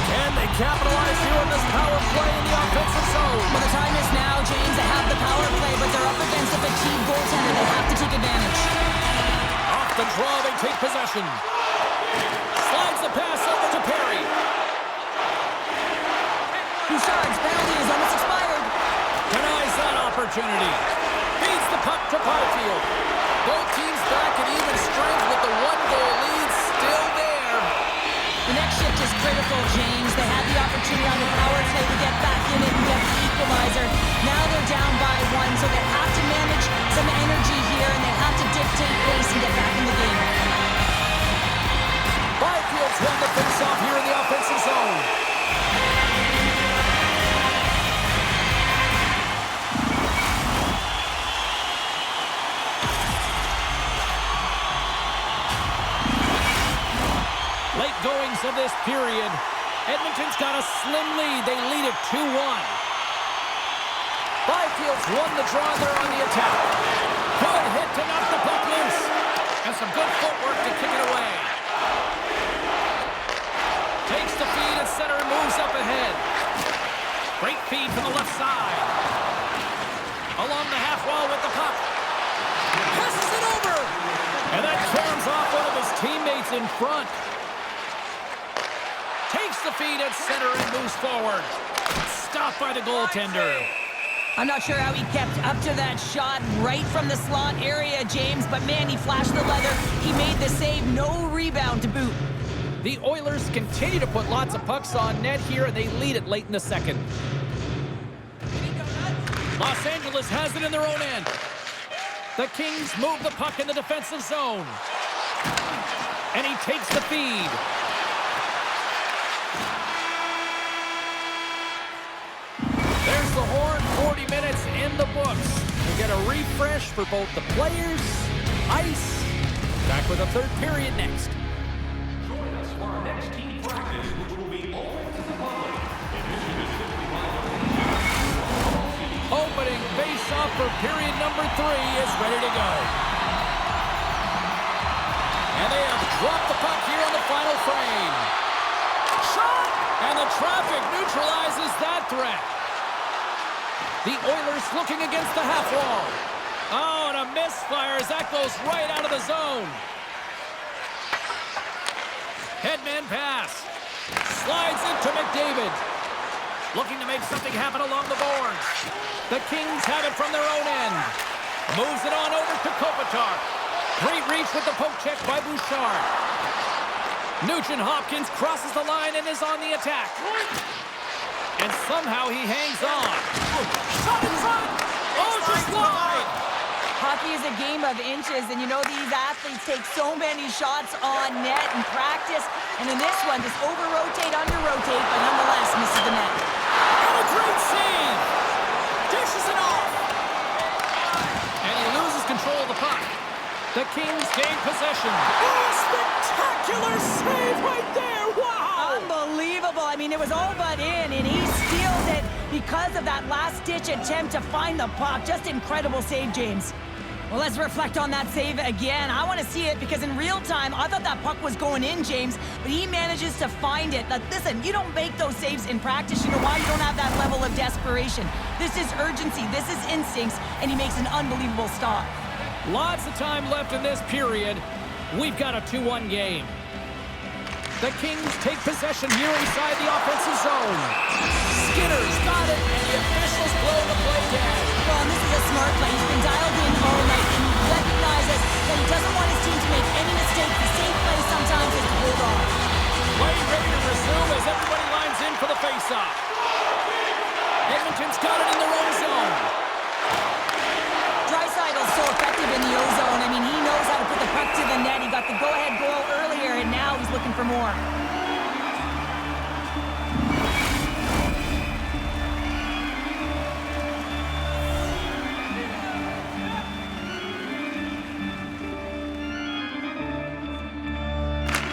Can they capitalize here on this power play in the offensive zone? Well, the time is now, James. They have the power play, but they're up against a fatigued goaltender. They have to take advantage. Off the draw, they take possession. Slides the pass over to Perry. Bouchard's penalty is almost expired. Denies that opportunity. Feeds the puck to Byfield. Both teams back at even strength with the 1-goal lead still there. The next shift is critical, James. They had the opportunity on the power play to get back in it and get the equalizer. Now they're down by 1, so they have to manage some energy here, and they have to dictate pace and get back in the game. Byfield's won the face-off here in the offensive zone. Late goings of this period. Edmonton's got a slim lead. They lead it 2-1. Byfield's won the draw there on the attack. Good hit to knock the puck loose. And some good footwork to kick it away. Takes the feed at center and moves up ahead. Great feed from the left side. Along the half wall with the puck. Passes it over. And that turns off one of his teammates in front. Takes the feed at center and moves forward. Stopped by the goaltender. I'm not sure how he kept up to that shot right from the slot area, James, but man, he flashed the leather. He made the save, no rebound to boot. The Oilers continue to put lots of pucks on net here, and they lead it late in the second. Los Angeles has it in their own end. The Kings move the puck in the defensive zone. And he takes the feed. There's the horn, 40 minutes in the books. We get a refresh for both the players, ice. Back with a third period next. Join us for our next team practice, which will be open to the public. Opening face-off for period number 3 is ready to go. And they have dropped the puck here on the final frame. Shot! And the traffic neutralizes that threat. The Oilers looking against the half wall. Oh, and a misfire as that goes right out of the zone. Headman pass. Slides into McDavid. Looking to make something happen along the boards. The Kings have it from their own end. Moves it on over to Kopitar. Great reach with the poke check by Bouchard. Nugent Hopkins crosses the line and is on the attack. And somehow he hangs on. Shot in front! Oh, just wide! Hockey is a game of inches, and you know these athletes take so many shots on net in practice. And in this one, just over-rotate, under-rotate, but nonetheless misses the net. And a great save! Dishes it off! And he loses control of the puck. The Kings gain possession. Oh, spectacular save right there! Wow! Unbelievable. I mean, it was all but in, and he steals it because of that last-ditch attempt to find the puck. Just incredible save, James. Well, let's reflect on that save again. I want to see it because in real time, I thought that puck was going in, James, but he manages to find it. Now, listen, you don't make those saves in practice. You know why? You don't have that level of desperation. This is urgency. This is instincts, and he makes an unbelievable stop. Lots of time left in this period. We've got a 2-1 game. The Kings take possession here inside the offensive zone. Skinner's got it, and the officials blow the play dead. Well, and this is a smart play. He's been dialed in all night, and he recognizes that he doesn't want his team to make any mistakes. The safe play sometimes is to hold on. Play ready to resume as everybody lines in for the face-off. Edmonton's got it in their own zone. Dreisaitl's so effective in the O-zone. I mean, he knows how to put the puck to the net. He got the go-ahead goal earlier, and now he's looking for more.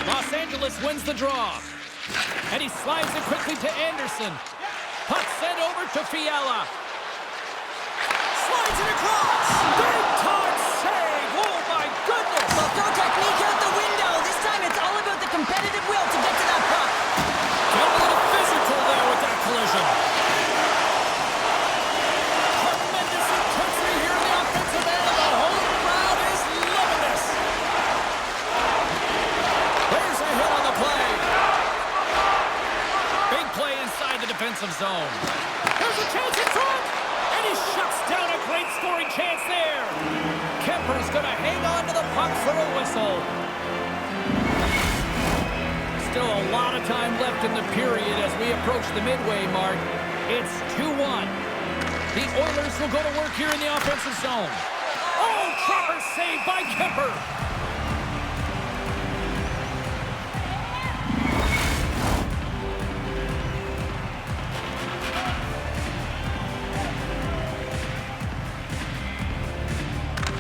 Los Angeles wins the draw. And he slides it quickly to Anderson. Puck sent over to Fiala. Slides it across. Big time save. Oh, my goodness. Well, throw technique out the window. This time it's all about the competitive will to get to that puck. Got a little physical there with that collision. Tremendous intensity here in the offensive end. The whole crowd is loving this. There's a hit on the play. Big play inside the defensive zone. There's a chance in front. And he shuts down a great scoring chance there. Kemper's going to hang on to the puck for a whistle. Still a lot of time left in the period as we approach the midway mark. It's 2-1. The Oilers will go to work here in the offensive zone. Oh, proper save by Kemper.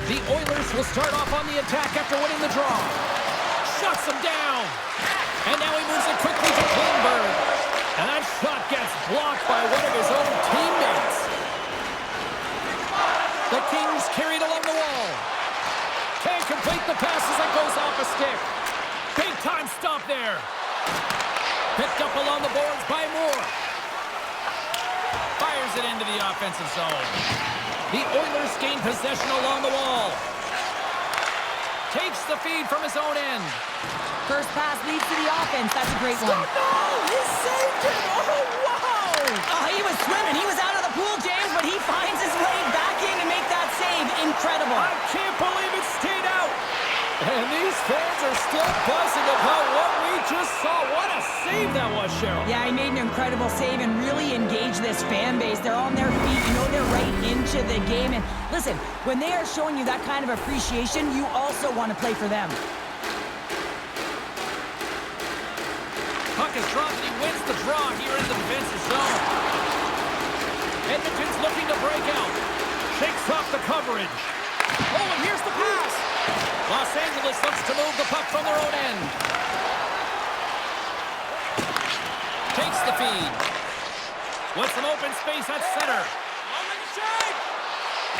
The Oilers will start off on the attack after winning the draw. Shuts them down. And blocked by one of his own teammates. The Kings carried along the wall. Can't complete the pass as it goes off a stick. Big time stop there. Picked up along the boards by Moore. Fires it into the offensive zone. The Oilers gain possession along the wall. Takes the feed from his own end. First pass leads to the offense. That's a great one. No! He saved it! Oh, wow! Oh, he was swimming. He was out of the pool, James, but he finds his way back in to make that save. Incredible. I can't believe it stayed out. And these fans are still buzzing about what we just saw. What a save that was, Cheryl. Yeah, he made an incredible save and really engaged this fan base. They're on their feet. You know they're right into the game. And listen, when they are showing you that kind of appreciation, you also want to play for them. Puck is dropped and he wins the draw here in the defensive zone. Edmonton's looking to break out. Shakes off the coverage. Oh, and here's the pass. Los Angeles looks to move the puck from their own end. Takes the feed. With some open space at center.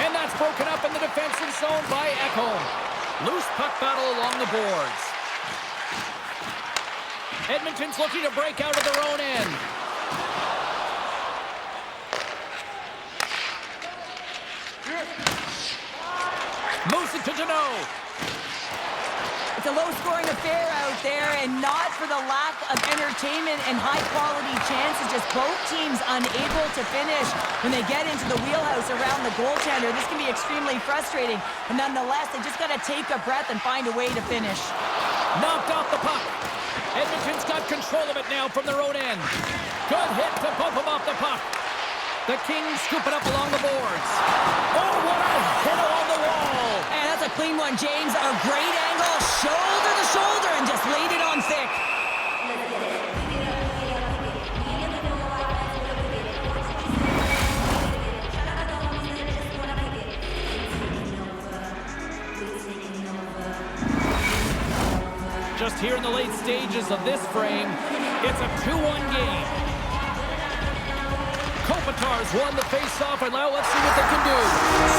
And that's broken up in the defensive zone by Ekholm. Loose puck battle along the boards. Edmonton's looking to break out of their own end. Moves it to Deneau. It's a low-scoring affair out there, and not for the lack of entertainment and high-quality chances. Just both teams unable to finish when they get into the wheelhouse around the goaltender. This can be extremely frustrating, but nonetheless, they just got to take a breath and find a way to finish. Knocked off the puck. Edmonton's got control of it now from their own end. Good hit to bump him off the puck. The Kings scoop it up along the boards. Oh, what a hit along the wall. And that's a clean one, James. A great angle, shoulder to shoulder, and just laid it on thick. Just here in the late stages of this frame, it's a 2-1 game. Kopitar's won the face-off, and now let's see what they can do.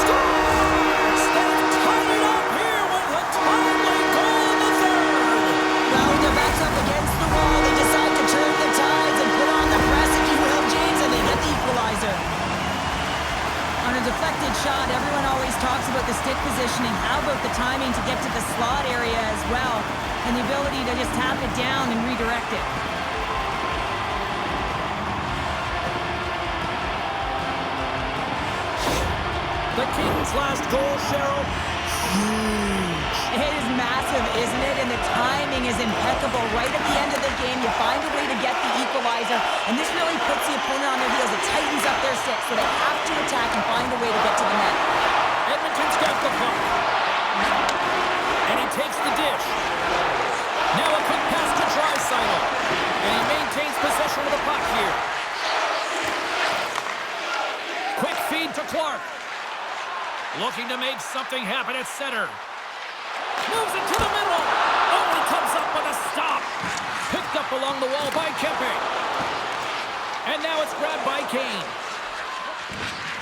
Scores! They're tying it up here with a timely goal in the third. Well, when their back's up against the wall, they decide to turn the tides and put on the press, if you will, James, and they get the equalizer. On a deflected shot, everyone always talks about the stick positioning. How about the timing to get to the slot area as well, and the ability to just tap it down and redirect it. The Kings' last goal, Cheryl, huge. It is massive, isn't it? And the timing is impeccable. Right at the end of the game, you find a way to get the equalizer, and this really puts the opponent on their heels. It tightens up their sticks, so they have to attack and find a way to get to the net. Edmonton's got the puck. And he takes the dish. Now a quick pass to Draisaitl. And he maintains possession of the puck here. Quick feed to Clark. Looking to make something happen at center. Moves it to the middle. Oh, he comes up with a stop. Picked up along the wall by Kempe. And now it's grabbed by Kane.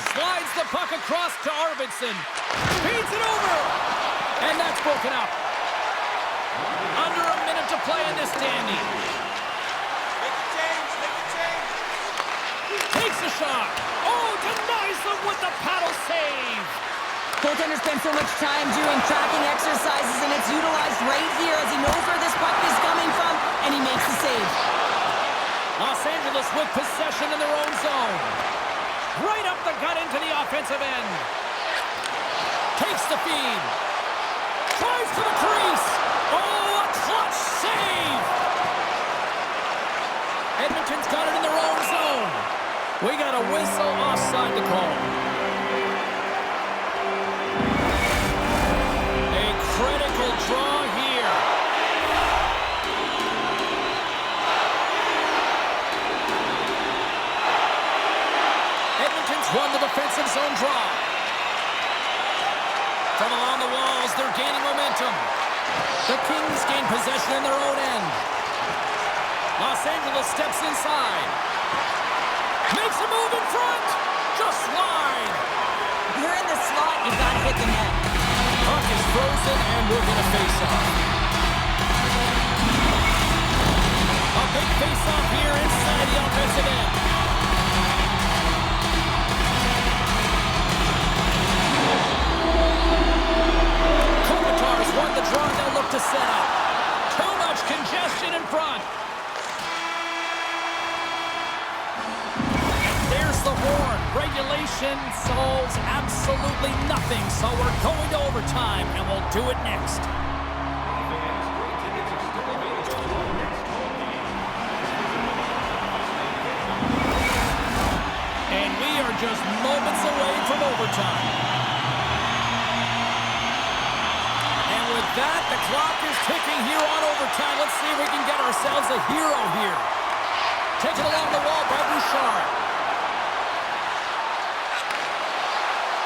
Slides the puck across to Arvidsson. Feeds it over. And that's broken up. Under a minute to play in this dandy. Make the change, make the change. Takes a shot. Oh, denies them with the paddle save. Goaltender spends so much time doing tracking exercises, and it's utilized right here as he knows where this puck is coming from, and he makes the save. Los Angeles with possession in their own zone. Right up the gut into the offensive end. Takes the feed. Drives to the crease. Oh, a clutch save. Edmonton's got it in their own zone. We got a whistle offside to call. A critical draw here. Edmonton's won the defensive zone draw. From along the walls, they're gaining momentum. The Kings gain possession in their own end. Los Angeles steps inside. Makes makes a move in front. Just wide. You're in the slot, you've got to hit the net. Puck is frozen, and we're going to face off. A big face-off here inside the offensive end. Kopitar's won the draw, and they'll look to set up. Too much congestion in front. And there's the horn. Regulation solves absolutely nothing, so we're going to overtime, and we'll do it next. And we are just moments away from overtime. And with that, the clock is ticking here on overtime. Let's see if we can get ourselves a hero here. Taken along the wall by Bouchard.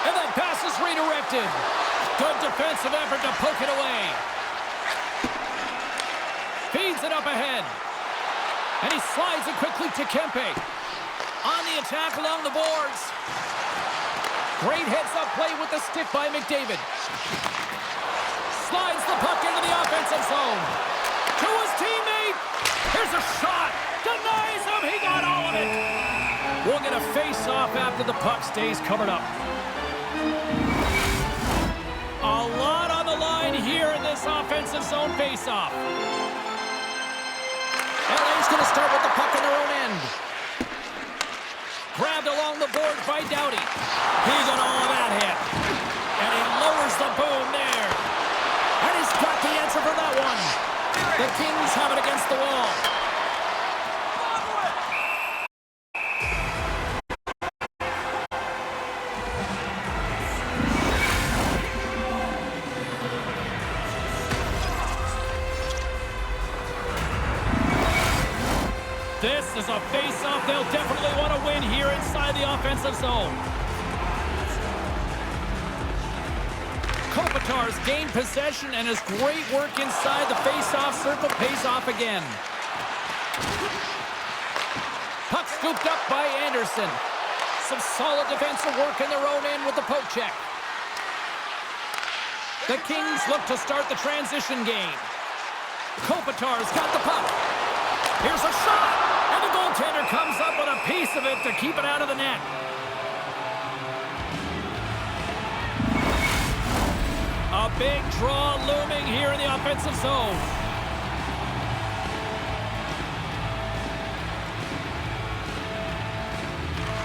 And that pass is redirected. Good defensive effort to poke it away. Feeds it up ahead. And he slides it quickly to Kempe. On the attack along the boards. Great heads-up play with the stick by McDavid. Slides the puck into the offensive zone. To his teammate. Here's a shot. Denies him. He got all of it. We'll get a face-off after the puck stays covered up. A lot on the line here in this offensive zone face-off. LA's going to start with the puck in their own end. Grabbed along the boards by Doughty. He got all of that hit. And he lowers the boom there. And he's got the answer for that one. The Kings have it against the wall. This is a face-off they'll definitely want to win here inside the offensive zone. Kopitar's gained possession, and his great work inside the face-off circle pays off again. Puck scooped up by Anderson. Some solid defensive work in their own end with the poke check. The Kings look to start the transition game. Kopitar's got the puck. Here's a shot, and the goaltender comes up with a piece of it to keep it out of the net. A big draw looming here in the offensive zone.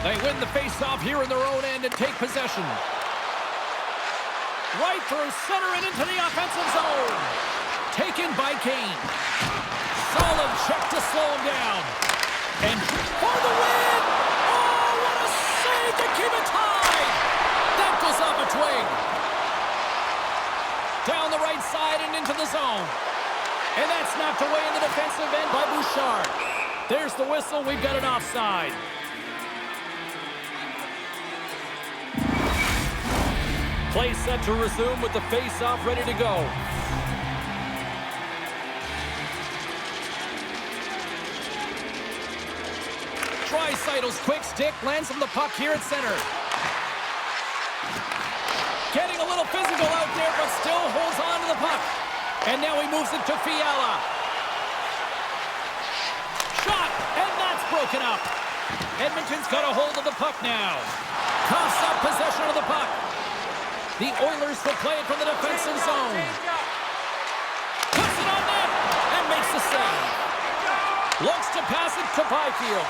They win the face-off here in their own end and take possession. Right through center and into the offensive zone. Taken by Kane. Solid check to slow him down. And for the win! Oh, what a save to keep it tied! That goes off a twig. Down the right side and into the zone. And that's knocked away in the defensive end by Bouchard. There's the whistle. We've got an offside. Play set to resume with the face-off ready to go. Draisaitl's quick stick lands on the puck here at center. Getting a little physical out there, but still holds on to the puck. And now he moves it to Fiala. Shot, and that's broken up. Edmonton's got a hold of the puck now. Coughs up possession of the puck. The Oilers will play it from the defensive zone. Puts it on net and makes the save. Looks to pass it to Byfield.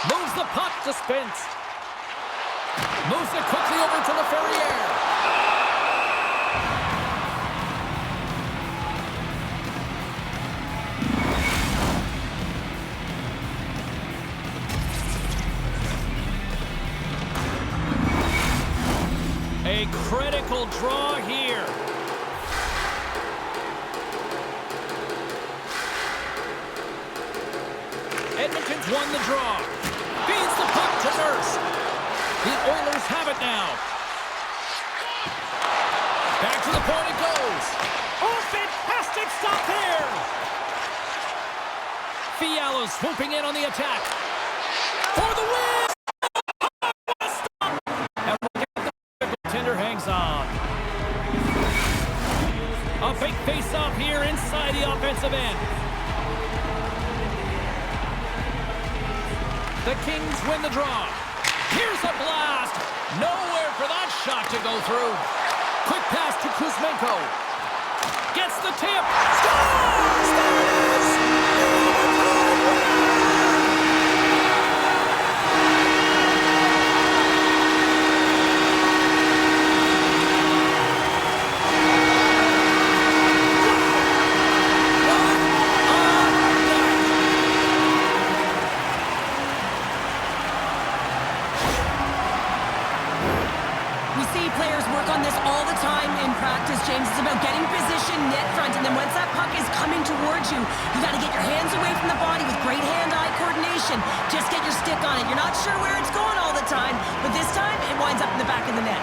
Moves the puck to Spence. Moves it quickly over to LaFerriere. A critical draw here. Edmonton's won the draw. Feeds the puck to Nurse. The Oilers have it now. Back to the point it goes. Oh, fantastic stop there. Fiala swooping in on the attack. for the win! And the goaltender hangs on. A big face-off here inside the offensive end. The Kings win the draw. Here's a blast. Nowhere for that shot to go through. Quick pass to Kuzmenko. Gets the tip. Scores! There it is! James, it's about getting position net front, and then once that puck is coming towards you, you got to get your hands away from the body with great hand-eye coordination. Just get your stick on it. You're not sure where it's going all the time, but this time it winds up in the back of the net.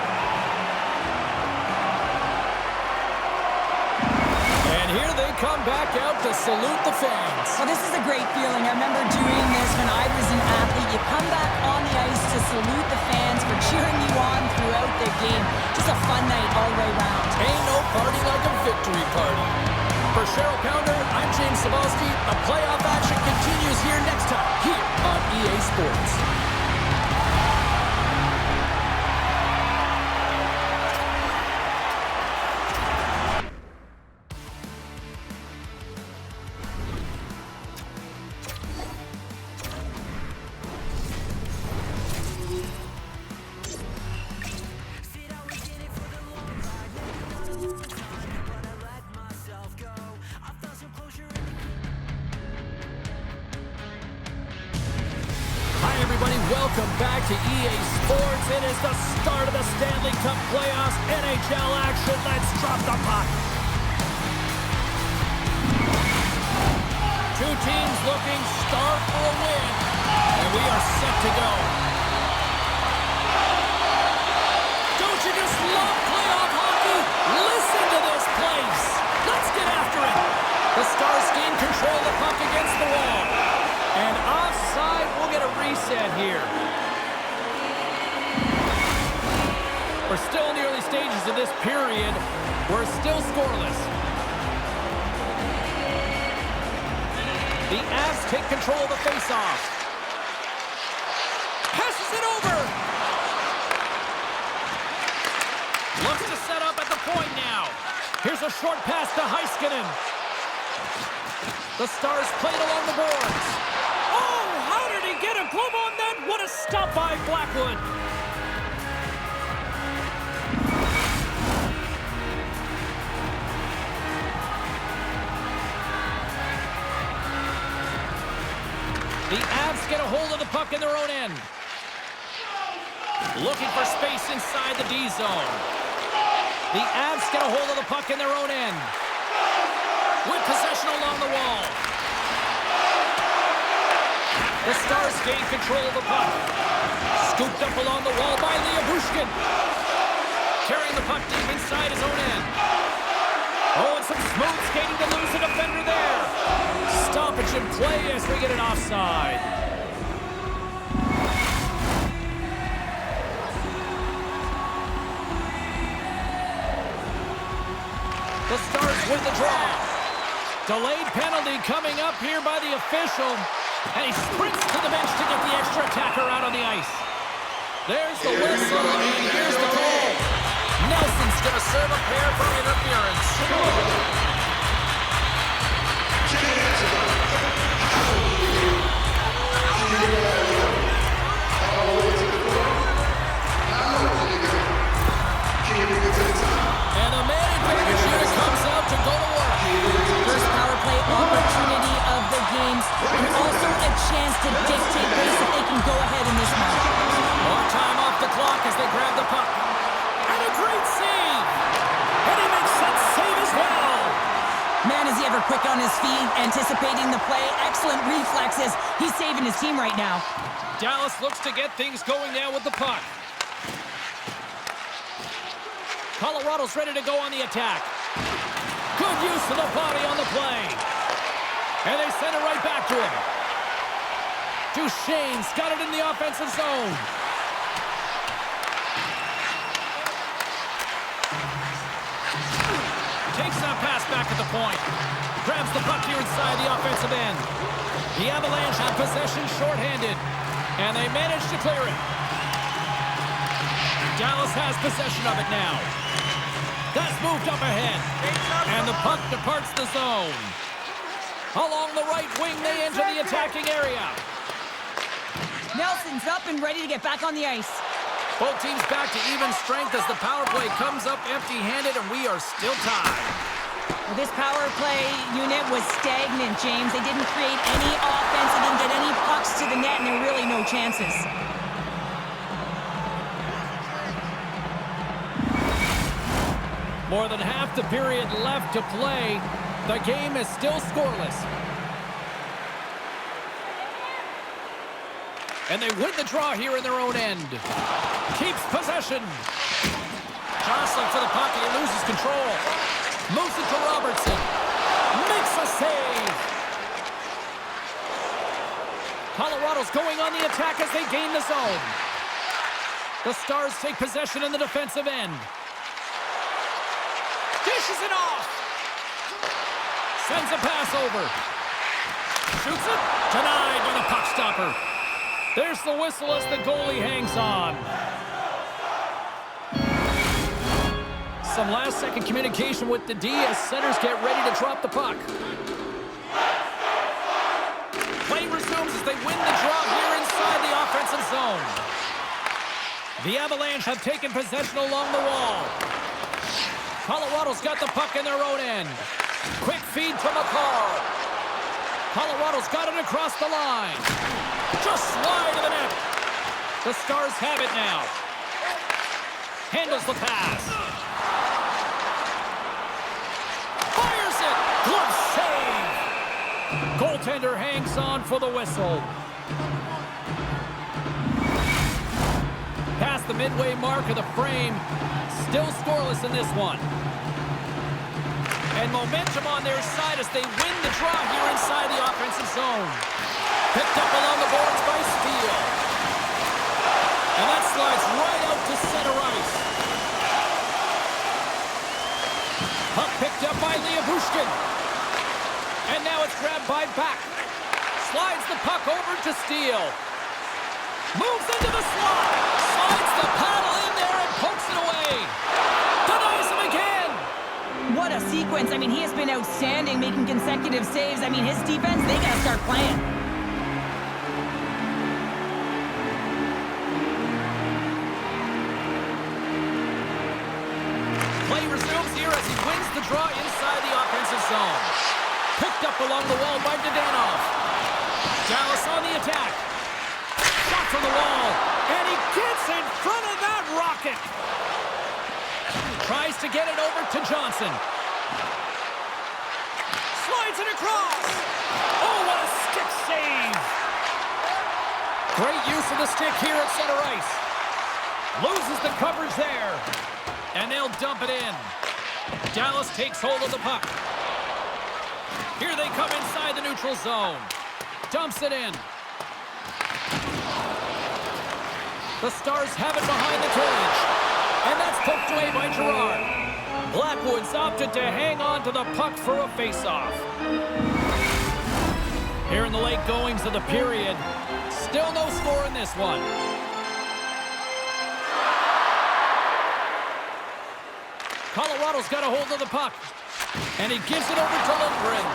And here they come back out to salute the fans. Well, this is a great feeling. I remember doing this when I was an athlete. You come back on the ice to salute the fans for cheering you on throughout the game. Just a fun night all the way round. Ain't no party like a victory party. For Cheryl Pounder, I'm James Cebulski. The playoff action continues here next time, here on EA Sports. Welcome back to EA Sports. It is the start of the Stanley Cup playoffs. NHL action. Let's drop the puck. Two teams looking starved for a win. And we are set to go. Don't you just love playoff hockey? Listen to this place. Let's get after it. The Stars gain control of the puck against the wall. And offside, we'll get a reset here. We're still in the early stages of this period. We're still scoreless. The Avs take control of the faceoff. Passes it over. Looks to set up at the point now. Here's a short pass to Heiskanen. The Stars played along the boards. Oh, how did he get a glove on that? What a stop by Blackwood. The Avs get a hold of the puck in their own end. Looking for space inside the D zone. The Avs get a hold of the puck in their own end. With possession along the wall. The Stars gain control of the puck. Scooped up along the wall by Bushkin. Carrying the puck deep inside his own end. Oh, and some smooth skating to lose a defender there. Stoppage in play as we get an offside. The Stars win the draw. Delayed penalty coming up here by the official. And he sprints to the bench to get the extra attacker out on the ice. There's the whistle, and here's the call. Nelson's going to serve a pair for interference. And a man advantage here comes out to go to work. First power play opportunity of the games, and also a chance to dictate pace if they can go ahead in this one. More time off the clock as they grab the puck. And a great save! And he makes that save as well! Man, is he ever quick on his feet, anticipating the play. Excellent reflexes. He's saving his team right now. Dallas looks to get things going now with the puck. Colorado's ready to go on the attack. Good use of the body on the play. And they send it right back to him. Duchesne's got it in the offensive zone. Takes that pass back at the point. Grabs the puck here inside the offensive end. The Avalanche have possession shorthanded, and they manage to clear it. Dallas has possession of it now. That's moved up ahead, and the puck departs the zone. Along the right wing, they enter the attacking area. Nelson's up and ready to get back on the ice. Both teams back to even strength as the power play comes up empty-handed, and we are still tied. Well, this power play unit was stagnant, James. They didn't create any offense. They didn't get any pucks to the net, and there were really no chances. More than half the period left to play. The game is still scoreless. And they win the draw here in their own end. Keeps possession. Jostling for the puck, and he loses control. Moves it to Robertson. Makes a save. Colorado's going on the attack as they gain the zone. The Stars take possession in the defensive end. Dishes it off. Sends a pass over. Shoots it. Denied by the puck stopper. There's the whistle as the goalie hangs on. Some last-second communication with the D as centers get ready to drop the puck. Play resumes as they win the draw here inside the offensive zone. The Avalanche have taken possession along the wall. Colorado's got the puck in their own end. Quick feed to McCall. Colorado's got it across the line. Just slide to the net. The Stars have it now. Handles the pass. Fires it. Glove save. Goaltender hangs on for the whistle. Past the midway mark of the frame. Still scoreless in this one. And momentum on their side as they win the draw here inside the offensive zone. Picked up along the boards by Steele. And that slides right out to center ice. Puck picked up by Leobushkin. And now it's grabbed by Back. Slides the puck over to Steele. Moves into the slot. Slides the paddle in there and pokes it away. Denies him again. What a sequence. I mean, he has been outstanding, making consecutive saves. I mean, his defense, they got to start playing. Play resumes here as he wins the draw inside the offensive zone. Picked up along the wall by Dadonov. Dallas on the attack. Shot from the wall. And he gets in front of that rocket. Tries to get it over to Johnson. Slides it across. Oh, what a stick save. Great use of the stick here at center ice. Loses the coverage there. And they'll dump it in. Dallas takes hold of the puck. Here they come inside the neutral zone. Dumps it in. The Stars have it behind the cage. And that's poked away by Gerard. Blackwood's opted to hang on to the puck for a face-off. Here in the late goings of the period, still no score in this one. Colorado's got a hold of the puck. And he gives it over to Lundgren.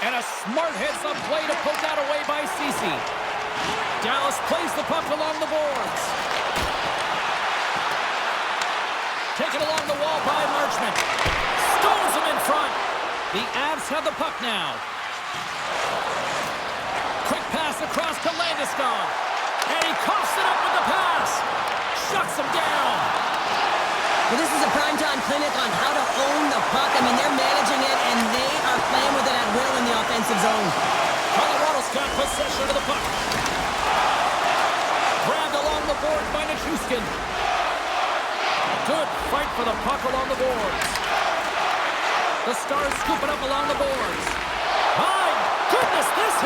And a smart heads-up play to poke that away by Ceci. Dallas plays the puck along the boards. Taken along the wall by Marchment. Stones him in front. The Avs have the puck now. Quick pass across to Landeskog. And he coughs it up with the pass. Shuts him down. Well, this is a primetime clinic on how to own the puck. I mean, they're managing it, and they are playing with it at will in the offensive zone. Colorado's got possession of the puck. Grabbed along the board by Nichushkin. Good fight for the puck along the boards. The Stars scoop it up along the boards. My goodness, this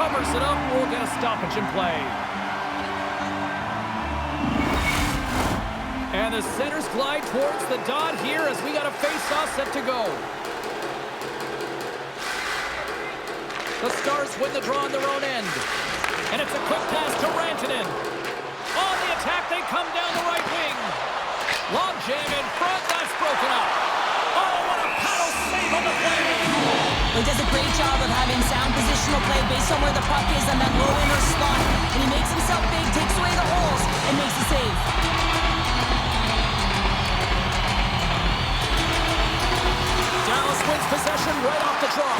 covers it up. We'll get a stoppage in play. And the centers glide towards the dot here as we got a face-off set to go. The Stars win the draw on their own end. And it's a quick pass to Rantanen. On the attack, they come down the right wing. Long jam in front, that's broken up. Oh, what a paddle save on the play. He does a great job of having sound positional play based on where the puck is on that low inner slot. And he makes himself big, takes away the holes, and makes a save. Dallas wins possession right off the draw.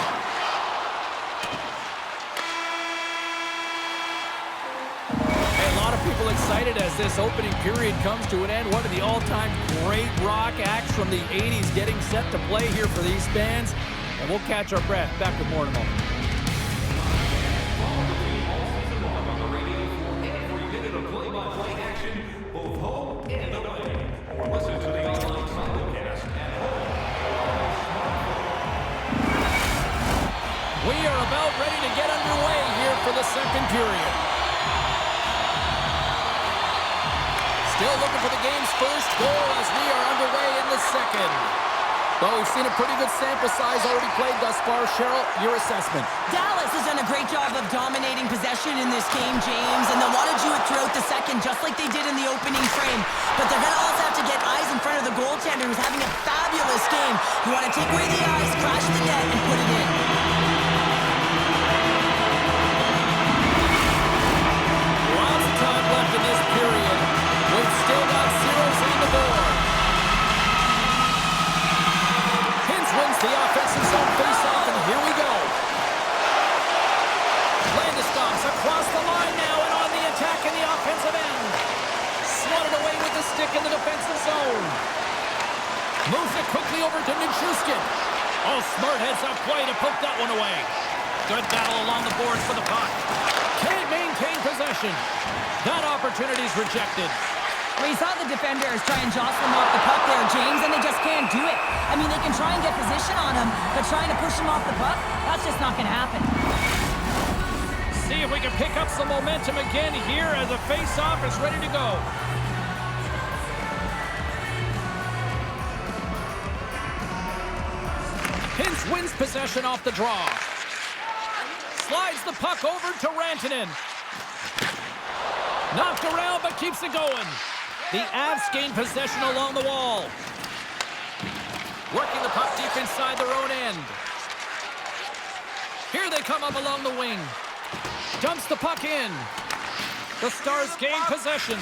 People excited as this opening period comes to an end. One of the all-time great rock acts from the 80s getting set to play here for these fans. And we'll catch our breath. Back with more in a moment. On the radio for every minute of play-by-play action, both home and away. Or listen to the online simulcast at home. We are about ready to get underway here for the second period. Still looking for the game's first goal as we are underway in the second. Well, we've seen a pretty good sample size already played thus far. Cheryl, your assessment. Dallas has done a great job of dominating possession in this game, James, and they'll want to do it throughout the second, just like they did in the opening frame. But they're going to also have to get eyes in front of the goaltender, who's having a fabulous game. You want to take away the eyes, crash the net, and put it in. Lots of time left in this period. We've still got zeros on the board. Hintz wins the offensive zone faceoff, and here we go. Landeskog's across the line now and on the attack in the offensive end. Swatted away with the stick in the defensive zone. Moves it quickly over to Nichushkin. Oh, smart heads-up play to poke that one away. Good battle along the boards for the puck. Can't maintain possession. That opportunity's rejected. We saw the defenders try and jostle him off the puck there, James, and they just can't do it. I mean, they can try and get position on him, but trying to push him off the puck, that's just not going to happen. See if we can pick up some momentum again here as the face-off is ready to go. Hintz wins possession off the draw. Slides the puck over to Rantanen. Knocked around, but keeps it going. The Avs gain possession along the wall. Working the puck deep inside their own end. Here they come up along the wing. Dumps the puck in. The Stars gain possession.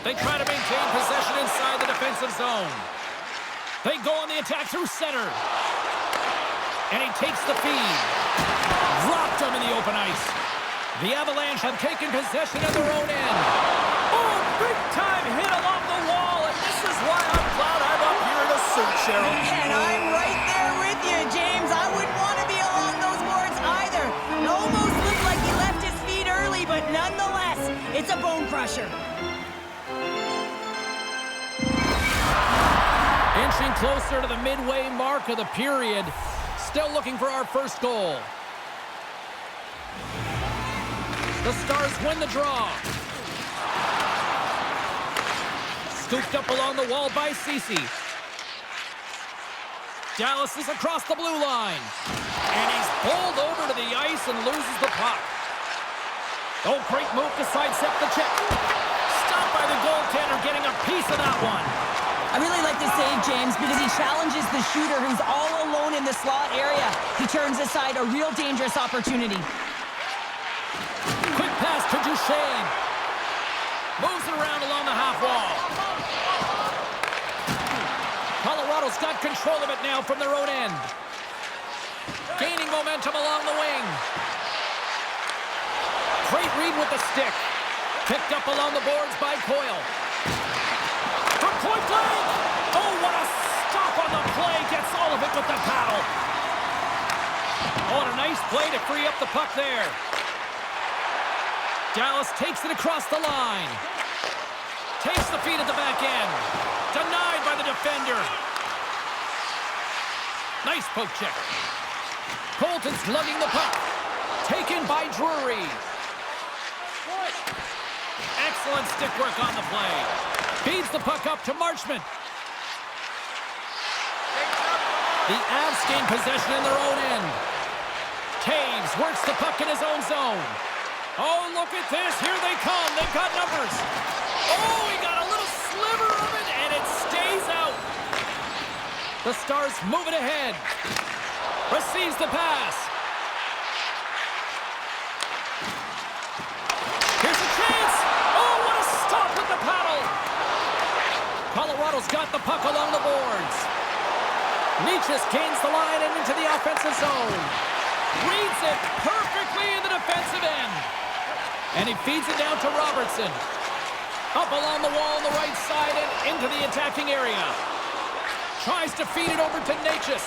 They try to maintain possession inside the defensive zone. They go on the attack through center. And he takes the feed. Dropped him in the open ice. The Avalanche have taken possession of their own end. Oh, big-time hit along the wall, and this is why I'm glad I'm up here in a suit, Cheryl. And I'm right there with you, James. I wouldn't want to be along those boards either. It almost looked like he left his feet early, but nonetheless, it's a bone crusher. Inching closer to the midway mark of the period. Still looking for our first goal. The Stars win the draw. Scooped up along the wall by Ceci. Dallas is across the blue line. And he's bowled over to the ice and loses the puck. Oh, great move to sidestep the check. Stopped by the goaltender, getting a piece of that one. I really like this save, James, because he challenges the shooter who's all alone in the slot area. He turns aside a real dangerous opportunity. Quick pass to Duchesne. Moves it around along the half wall. Colorado's got control of it now from their own end. Gaining momentum along the wing. Great read with the stick. Picked up along the boards by Coyle. From point blank. Oh, what a stop on the play. Gets all of it with the paddle. Oh, and a nice play to free up the puck there. Dallas takes it across the line. Takes the feed at the back end. Denied by the defender. Nice poke check. Colton's lugging the puck. Taken by Drury. Excellent stick work on the play. Feeds the puck up to Marchment. The Avs gain possession in their own end. Taves works the puck in his own zone. Oh, look at this. Here they come. They've got numbers. Oh, he got a little sliver of it, and it stays out. The Stars move it ahead. Receives the pass. Here's a chance. Oh, what a stop with the paddle. Colorado's got the puck along the boards. Nietzsche gains the line and into the offensive zone. Reads it perfectly in the defensive end. And he feeds it down to Robertson. Up along the wall on the right side and into the attacking area. Tries to feed it over to Natchez.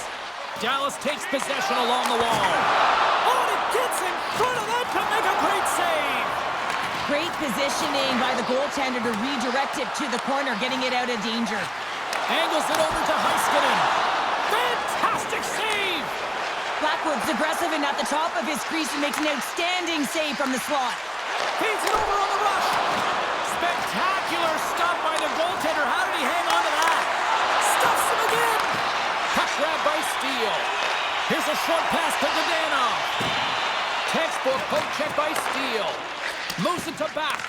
Dallas takes possession along the wall. Oh, and it gets in front of that to make a great save. Great positioning by the goaltender to redirect it to the corner, getting it out of danger. Angles it over to Heiskanen. Fantastic save. Blackwood's aggressive and at the top of his crease and makes an outstanding save from the slot. Feeds it over on the rush. Spectacular stop by the goaltender. How did he hang on to that? Stuffs him again. Puck grab by Steele. Here's a short pass to Dadonov. Textbook poke check by Steele. Moves it to back.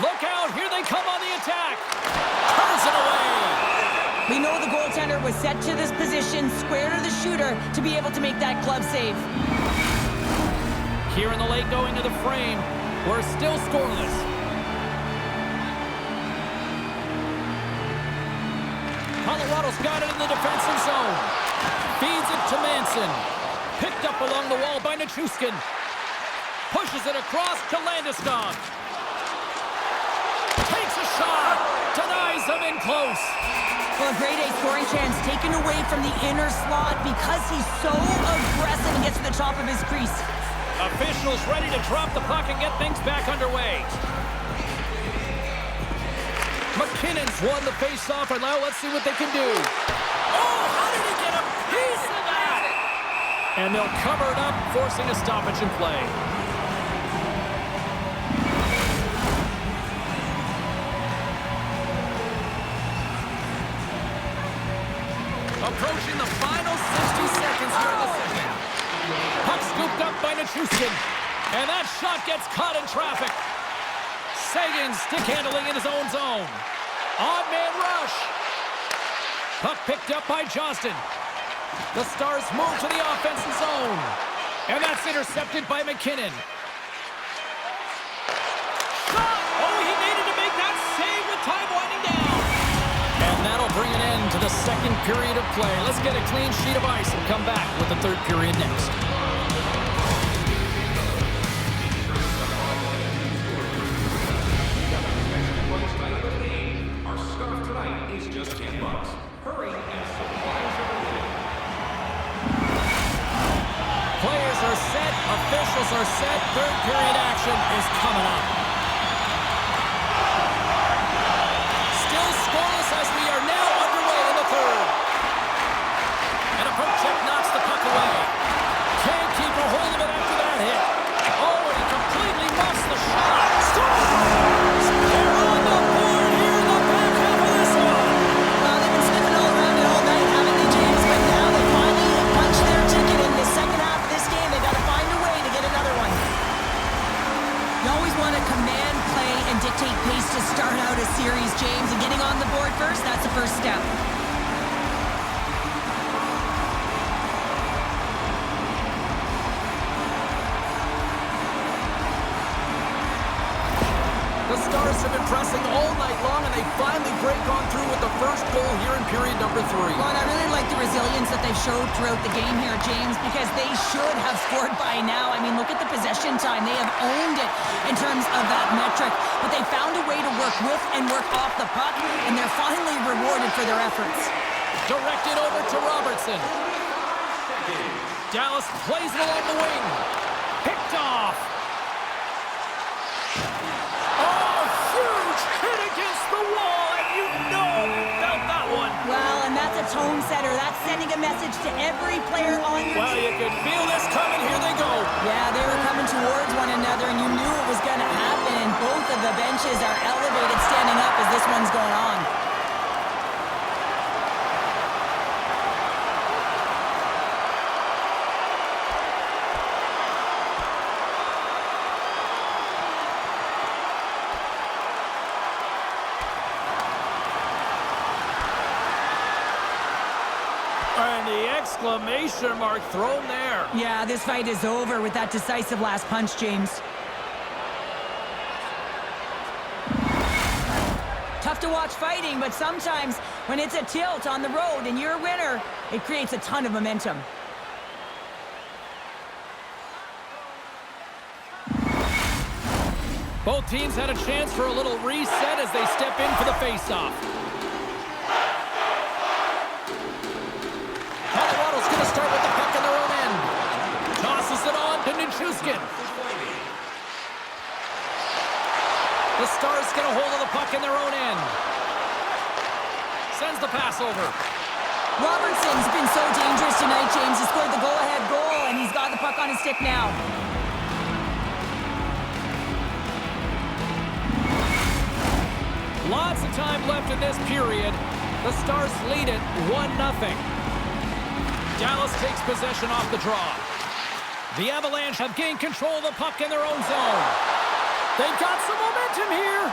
Look out. Here they come on the attack. Turns it away. We know the goaltender was set to this position, square to the shooter, to be able to make that glove save. Here in the late going to the frame. We're still scoreless. Colorado's got it in the defensive zone. Feeds it to Manson. Picked up along the wall by Nichushkin. Pushes it across to Landeskog. Takes a shot. Denies him in close. Well, a grade A scoring chance taken away from the inner slot because he's so aggressive and gets to the top of his crease. Officials ready to drop the puck and get things back underway. McKinnon's won the face-off, and now let's see what they can do. Oh, how did he get a piece of that? And they'll cover it up, forcing a stoppage in play. Approaching the final 60 seconds here in the second. Puck scooped up by Nichushkin. And that shot gets caught in traffic. Sagan stick handling in his own zone. Odd man rush. Puck picked up by Johnston. The Stars move to the offensive zone. And that's intercepted by McKinnon. Shot! Oh, he needed to make that save with time winding down. And that'll bring an end to the second period of play. Let's get a clean sheet of ice and come back with the third period next. Our scarf tonight is just $10. Hurry and supplies are limited. Players are set, officials are set, third period action is coming up. Still scoreless as we are now underway in the third. And a poke check knocks the puck away. Can't keep a hold of it after that hit. Oh, and he completely muffs the shot. Scores! They're on the board here in the back half of this one. Well, they've been sniffing all around it all night, haven't they, James? But now they finally punch their ticket in the second half of this game. They got to find a way to get another one. You always want to command play and dictate pace to start out a series, James. And getting on the board first, that's the first step. The Stars have been pressing all night long, and they finally break on through with the first goal here in period number 3. Well, and I really like the resilience that they've showed throughout the game here, James, because they should have scored by now. I mean, look at the possession time. They have owned it in terms of that metric, but they found a way to work with and work off the puck, and they're finally rewarded for their efforts. Directed over to Robertson. Dallas plays it along the wing. Picked off. Huge hit against the wall, and you know they felt that one. Well, and that's a tone setter. That's sending a message to every player on your Well, you can feel this coming. Here they go. Yeah, they were coming towards one another, and you knew it was going to happen, and both of the benches are elevated standing up as this one's going on. And the exclamation mark thrown there. Yeah, this fight is over with that decisive last punch, James. Tough to watch fighting, but sometimes when it's a tilt on the road and you're a winner, it creates a ton of momentum. Both teams had a chance for a little reset as they step in for the face-off. Colorado's going to start with the puck in their own end. Tosses it on to nhl25. The Stars get a hold of the puck in their own end. Sends the pass over. Robertson's been so dangerous tonight, James. He scored the go-ahead goal, and he's got the puck on his stick now. Lots of time left in this period. The Stars lead it 1-0. Dallas takes possession off the draw. The Avalanche have gained control of the puck in their own zone. They've got some momentum here.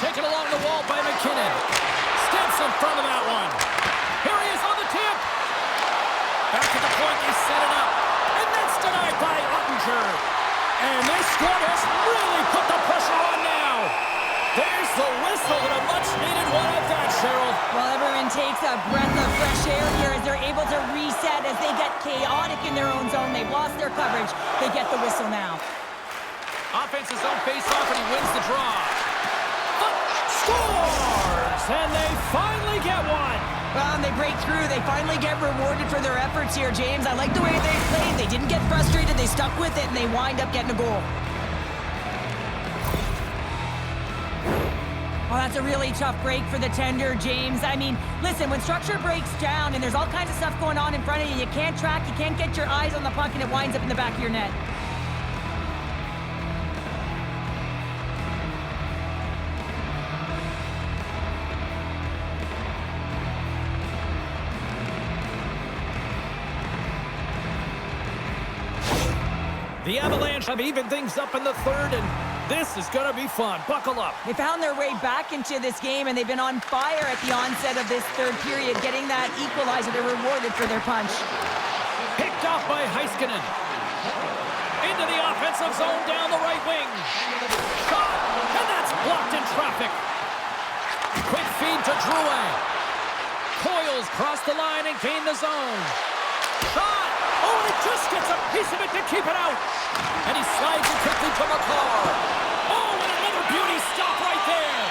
Taken along the wall by McKinnon. Steps in front of that one. Here he is on the tip. Back at the point, they set it up. And that's denied by Ottinger. And this squad has really put the pressure on now. There's the whistle and a much-needed one at that, Cheryl. Well, everyone takes a breath of fresh air here as they're able to reset as they get chaotic in their own zone. They've lost their coverage. They get the whistle now. Offense's own face-off, and he wins the draw. Scores! And they finally get one. Well, and they break through. They finally get rewarded for their efforts here, James. I like the way they played. They didn't get frustrated. They stuck with it, and they wind up getting a goal. Well, that's a really tough break for the tender, James. I mean, listen, when structure breaks down and there's all kinds of stuff going on in front of you, you can't track, you can't get your eyes on the puck, and it winds up in the back of your net. The Avalanche have evened things up in the third, and this is going to be fun. Buckle up. They found their way back into this game, and they've been on fire at the onset of this third period, getting that equalizer. They're rewarded for their punch. Picked off by Heiskanen. Into the offensive zone down the right wing. Shot, and that's blocked in traffic. Quick feed to Drouin. Coils cross the line and gain the zone. Shot! Oh, and he just gets a piece of it to keep it out. And he slides it quickly to McCarr. Oh, and another beauty stop right there.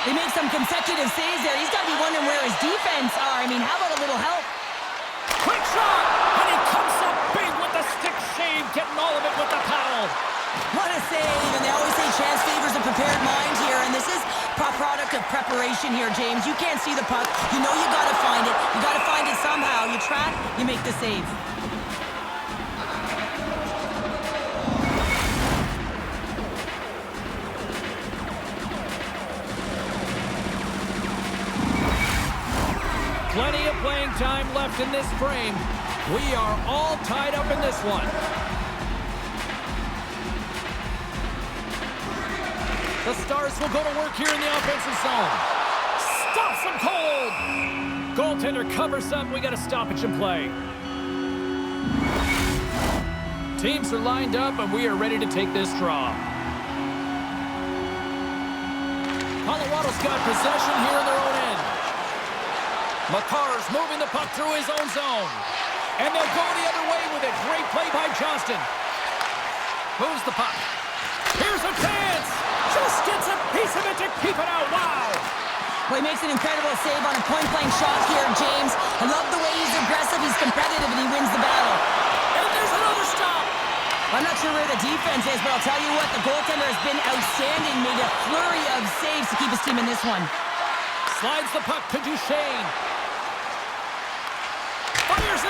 They made some consecutive saves there. He's got to be wondering where his defense are. I mean, how about a little help? Quick shot! And he comes up big with the stick shave, getting all of it with the paddle. What a save, and they always say chance favors a prepared mind here, and this is a product of preparation here, James. You can't see the puck. You know you got to find it. You got to find it somehow. You track, you make the save. Plenty of playing time left in this frame. We are all tied up in this one. The Stars will go to work here in the offensive zone. Stops him cold. Goaltender covers up. We got a stoppage in play. Teams are lined up, and we are ready to take this draw. Colorado's got possession here in their own end. McCarr's moving the puck through his own zone. And they'll go the other way with it. Great play by Johnston. Moves the puck. Here's a chance. Just gets a piece of it to keep it out. Wow. Well, he makes an incredible save on a point-blank shot here, James. I love the way he's aggressive, he's competitive, and he wins the battle. And there's another stop. I'm not sure where the defense is, but I'll tell you what, the goaltender has been outstanding. Made a flurry of saves to keep his team in this one. Slides the puck to Duchesne.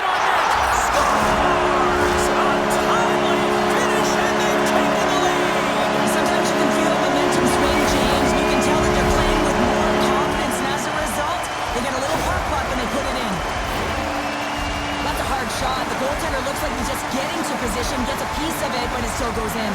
on net. Scores! A timely finish, and they've taken the lead. Sometimes you can feel the momentum swing, James. You can tell that they're playing with more confidence, and as a result, they get a little heart pop and they put it in. That's a hard shot. The goaltender looks like he's just getting to position, gets a piece of it, but it still goes in.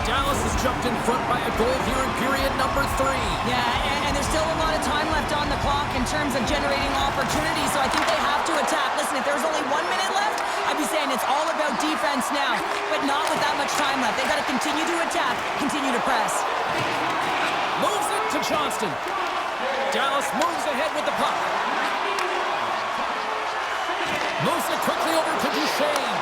Dallas has jumped in front by a goal here in period number 3. Yeah, and there's still a lot of time left on the clock in terms of generating opportunities, so I think they have to attack. Listen, if there was only 1 minute left, I'd be saying it's all about defense now, but not with that much time left. They've got to continue to attack, continue to press. Moves it to Johnston. Dallas moves ahead with the puck. Moves it quickly over to Duchesne.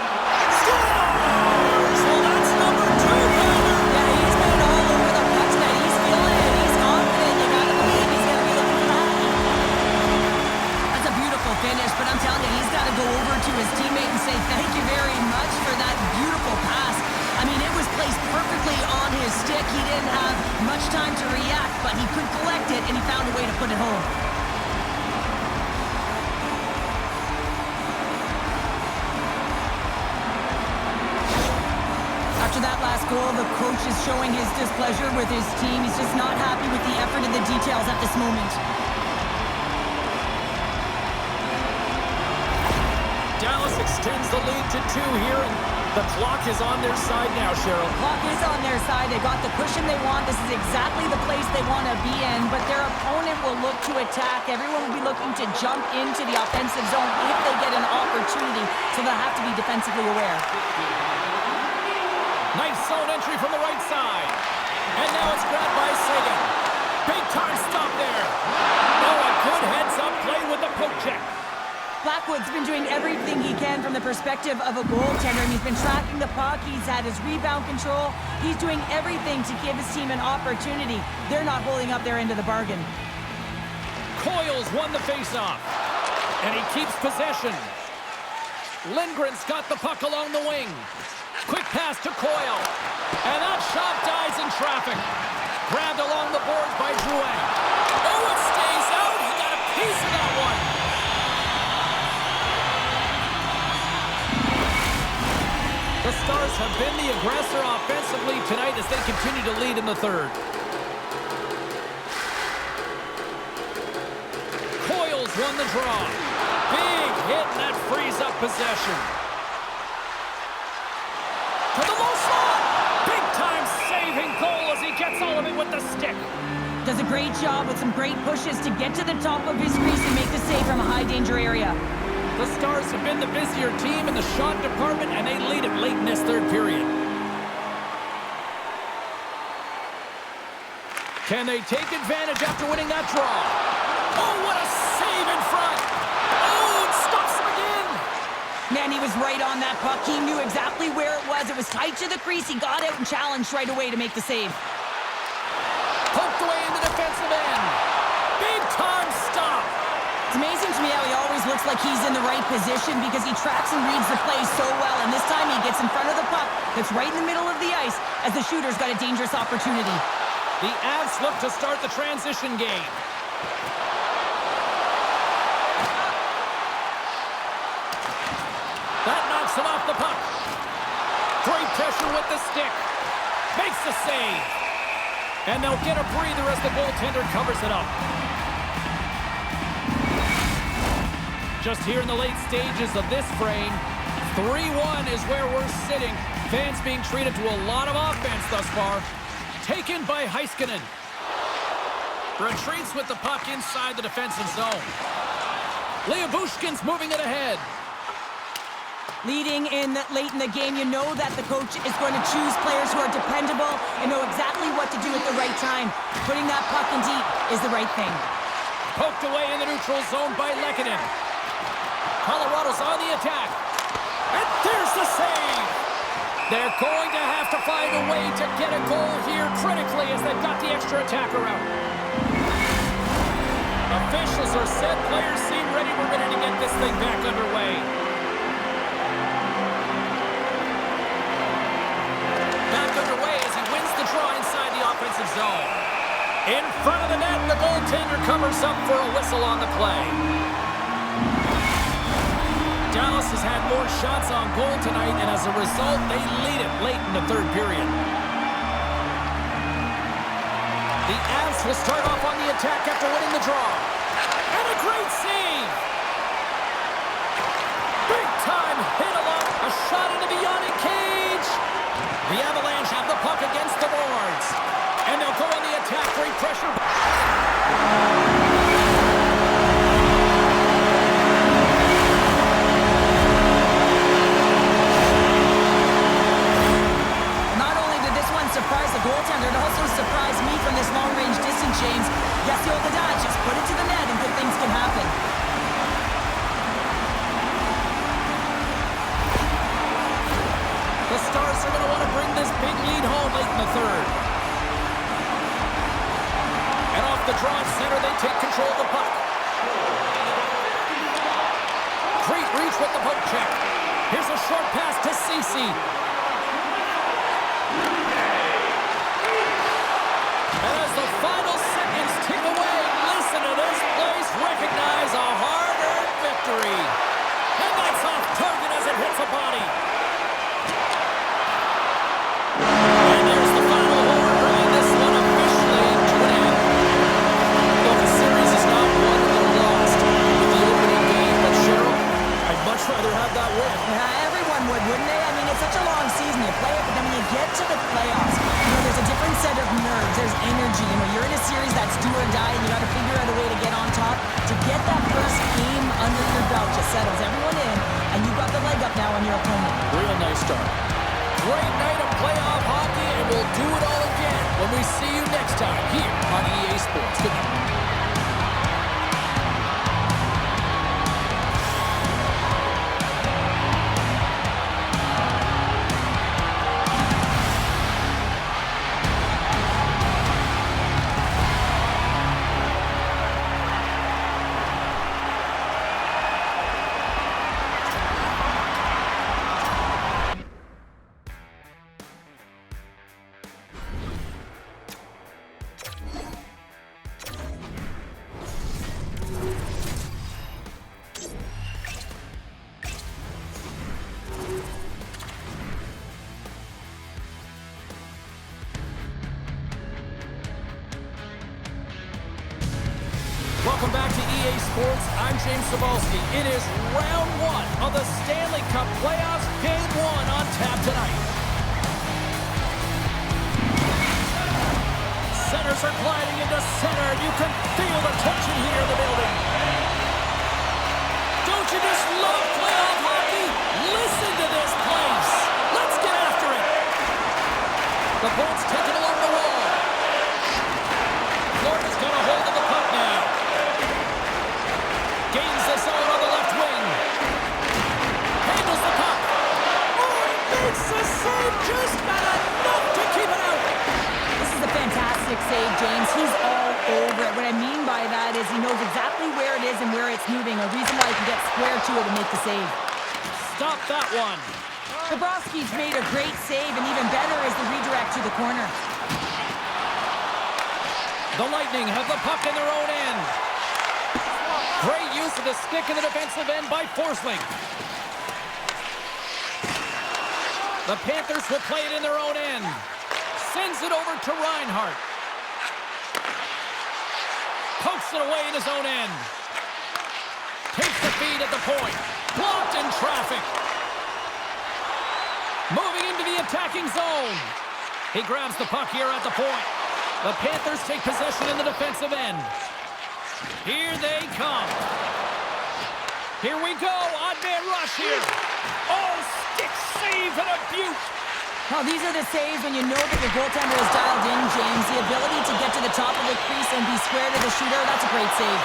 Scores! Well, that's number 2, Pounder. Yeah, he's been all over the puck tonight. He's feeling it. He's confident. You gotta believe he's gonna be looking for that. That's a beautiful finish, but I'm telling you, he's got to go over to his teammate and say thank you very much for that beautiful pass. I mean, it was placed perfectly on his stick. He didn't have much time to react, but he could collect it, and he found a way to put it home. After that last goal, the coach is showing his displeasure with his team. He's just not happy with the effort and the details at this moment. Dallas extends the lead to 2 here, and the clock is on their side now, Cheryl. Clock is on their side. They got the cushion they want. This is exactly the place they want to be in, but their opponent will look to attack. Everyone will be looking to jump into the offensive zone if they get an opportunity, so they'll have to be defensively aware. Nice zone entry from the right side. And now it's grabbed by Sagan. Big time stop there. Oh, a good heads-up play with the poke check. Blackwood's been doing everything he can from the perspective of a goaltender, and he's been tracking the puck. He's had his rebound control. He's doing everything to give his team an opportunity. They're not holding up their end of the bargain. Coyle's won the faceoff. And he keeps possession. Lindgren's got the puck along the wing. Quick pass to Coyle. And that shot dies in traffic. Grabbed along the boards by Drouin. Oh, it stays out. He got a piece of that one. The Stars have been the aggressor offensively tonight as they continue to lead in the third. Coyle's won the draw. Big hit, and that frees up possession. To the low slot. Big time saving goal as he gets all of it with the stick. Does a great job with some great pushes to get to the top of his crease and make the save from a high danger area. The Stars have been the busier team in the shot department, and they lead it late in this third period. Can they take advantage after winning that draw? Oh, what a save in front. Oh, it stops him again. Man, he was right on that puck. He knew exactly where it was. It was tight to the crease. He got out and challenged right away to make the save. Poked away in the defensive end. Big time stop. It's amazing to me how he always looks like he's in the right position because he tracks and reads the play so well. And this time he gets in front of the puck that's right in the middle of the ice as the shooter's got a dangerous opportunity. The Avs look to start the transition game. That knocks him off the puck. Great pressure with the stick. Makes the save. And they'll get a breather as the goaltender covers it up. Just here in the late stages of this frame, 3-1 is where we're sitting. Fans being treated to a lot of offense thus far. Taken by Heiskanen. Retreats with the puck inside the defensive zone. Leobushkin's moving it ahead. Leading in late in the game, you know that the coach is going to choose players who are dependable and know exactly what to do at the right time. Putting that puck in deep is the right thing. Poked away in the neutral zone by Lehkonen. Colorado's on the attack. And there's the save. They're going to have to find a way to get a goal here critically as they've got the extra attacker out. Officials are set. Players seem ready. We're ready to get this thing back underway. offensive zone. In front of the net, the goaltender covers up for a whistle on the play. Dallas has had more shots on goal tonight, and as a result, they lead it late in the third period. The Avs will start off on the attack after winning the draw. And a great save! Big time hit along, a shot into the yawning cage. The Avalanche have the puck against the boards. And they'll go on the attack, great pressure. Surprise the goaltender. It also surprised me from this long-range distance, James. Yes, the old adage, just put it to the net and good things can happen. The Stars are going to want to bring this big lead home late in the third. And off the draw center, they take control of the puck. Great reach with the poke check. Here's a short pass to Ceci. As the final seconds tick away, listen to this place recognize a hard-earned victory. And that's off target as it hits a body. And there's the final horn, bringing this one officially to an end. Though the series is not won or lost with the opening game, but Cheryl, I'd much rather have that win. Yeah, everyone would, wouldn't they? I mean, it's such a long season. You play it, but then when you get to the playoffs, there's a different set of nerves. There's energy. You're in a series that's do or die, and you got to figure out a way to get on top. To get that first game under your belt just settles everyone in, and you've got the leg up now on your opponent. Real nice start. Great night of playoff hockey, and we'll do it all again when we see you next time here on EA Sports. Good night. Welcome back to EA Sports. I'm James Cebulski. It is round one of the Stanley Cup playoffs, game one on tap tonight. Centers are gliding into center. You can feel the tension here in the building. Don't you just love playoff hockey? Listen to this place. Let's get after it. The boat's taken along the wall. Florida's got a hold of the puck now. Gains the zone on the left wing. Handles the puck. Oh, he makes the save, just not enough to keep it out. This is a fantastic save, James. He's all over it. What I mean by that is he knows exactly where it is and where it's moving. A reason why he can get square to it and make the save. Stop that one. Bobrovsky's made a great save, and even better is the redirect to the corner. The Lightning have the puck in their own end. Great use of the stick in the defensive end by Forsling. The Panthers will play it in their own end. Sends it over to Reinhart. Pokes it away in his own end. Takes the feed at the point. Blocked in traffic. Moving into the attacking zone. He grabs the puck here at the point. The Panthers take possession in the defensive end. Here they come. Here we go. Odd man rush here. Oh, stick save and a beaut. Well, these are the saves when you know that your goaltender is dialed in, James. The ability to get to the top of the crease and be square to the shooter, that's a great save.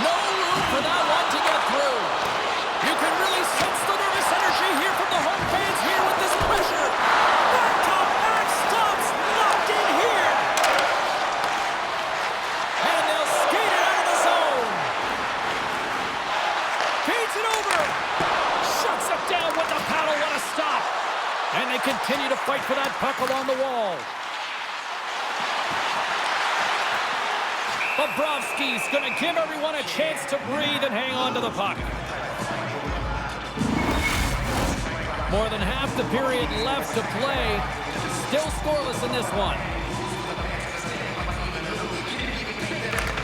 No room for that one to get through. You can really sense the nervous energy here from the home fans here with this pressure. Back stops locked in here. And they'll skate it out of the zone. Feeds it over. Shuts it down with the paddle. What a stop. And they continue to fight for that puck along the wall. Bobrovsky's going to give everyone a chance to breathe and hang on to the puck. More than half the period left to play. Still scoreless in this one.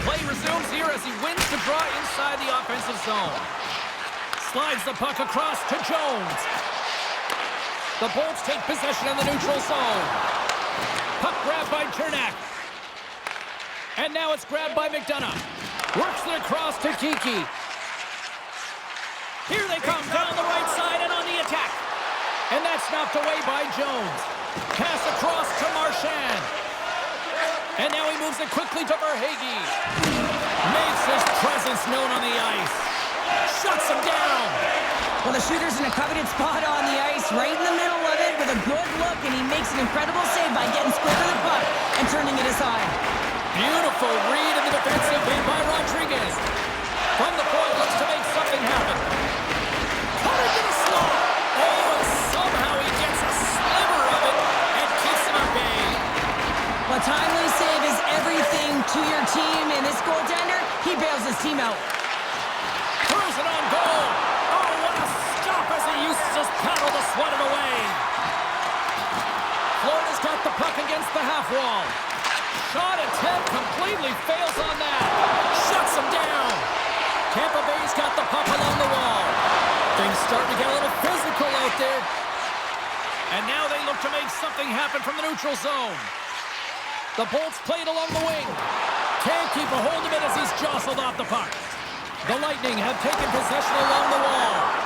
Play resumes here as he wins the draw inside the offensive zone. Slides the puck across to Jones. The Bolts take possession in the neutral zone. Puck grabbed by Cernak. And now it's grabbed by McDonough. Works it across to Kiki. Here they come down the right side and on the attack. And that's knocked away by Jones. Pass across to Marchand. And now he moves it quickly to Verhaeghe. Makes his presence known on the ice. Shuts him down. Well, the shooter's in a coveted spot on the ice, right in the middle of it with a good look, and he makes an incredible save by getting square to the puck and turning it aside. Beautiful read in the defensive end by Rodriguez. From the point, looks to make something happen. Cut into the slot. Oh, and somehow he gets a sliver of it and keeps him at bay. Well, timely save is everything to your team, and this goaltender, he bails his team out. Throws it on goal. Oh, what a stop as he uses his paddle to swat it away. Florida's got the puck against the half wall. Shot attempt completely fails on that. Shuts him down. Tampa Bay's got the puck along the wall. Things starting to get a little physical out there. And now they look to make something happen from the neutral zone. The Bolts played along the wing. Can't keep a hold of it as he's jostled off the puck. The Lightning have taken possession along the wall.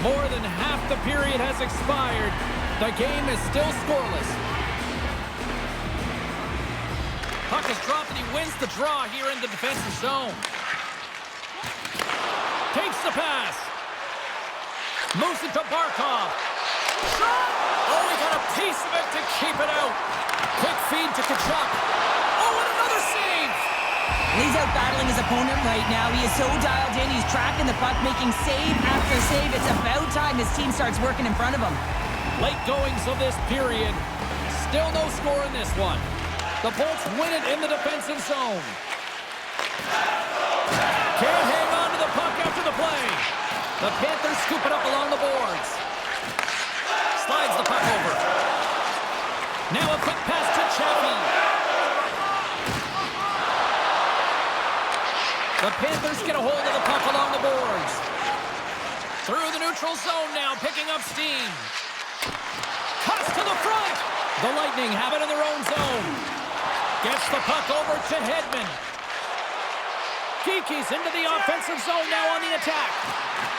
More than half the period has expired. The game is still scoreless. Puck is dropped and he wins the draw here in the defensive zone. Takes the pass. Moves it to Barkov. Shot! Oh, he got a piece of it to keep it out. Quick feed to Tkachuk. Oh, and another save! He's out battling his opponent right now. He is so dialed in. He's tracking the puck, making save after save. It's about time his team starts working in front of him. Late goings of this period. Still no score in this one. The Bolts win it in the defensive zone. Can't hang on to the puck after the play. The Panthers scoop it up along the boards. Slides the puck over. Now a quick pass to Chappie. The Panthers get a hold of the puck along the boards. Through the neutral zone now, picking up steam. Cuts to the front. The Lightning have it in their own zone. Gets the puck over to Hedman. Kiki's into the offensive zone now on the attack.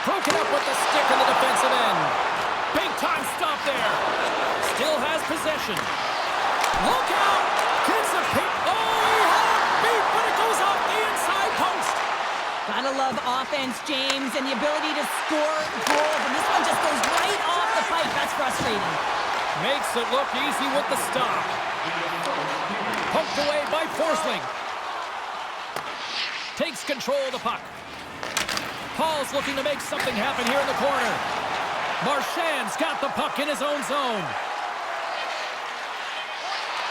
Broken up with the stick in the defensive end. Big time stop there. Still has possession. Look out! Gets a pick. Oh, he had it beat, but it goes off the inside post. Gotta love offense, James, and the ability to score goals. And this one just goes right off the pipe. That's frustrating. Makes it look easy with the stop. Poked away by Forsling. Takes control of the puck. Paul's looking to make something happen here in the corner. Marchand's got the puck in his own zone.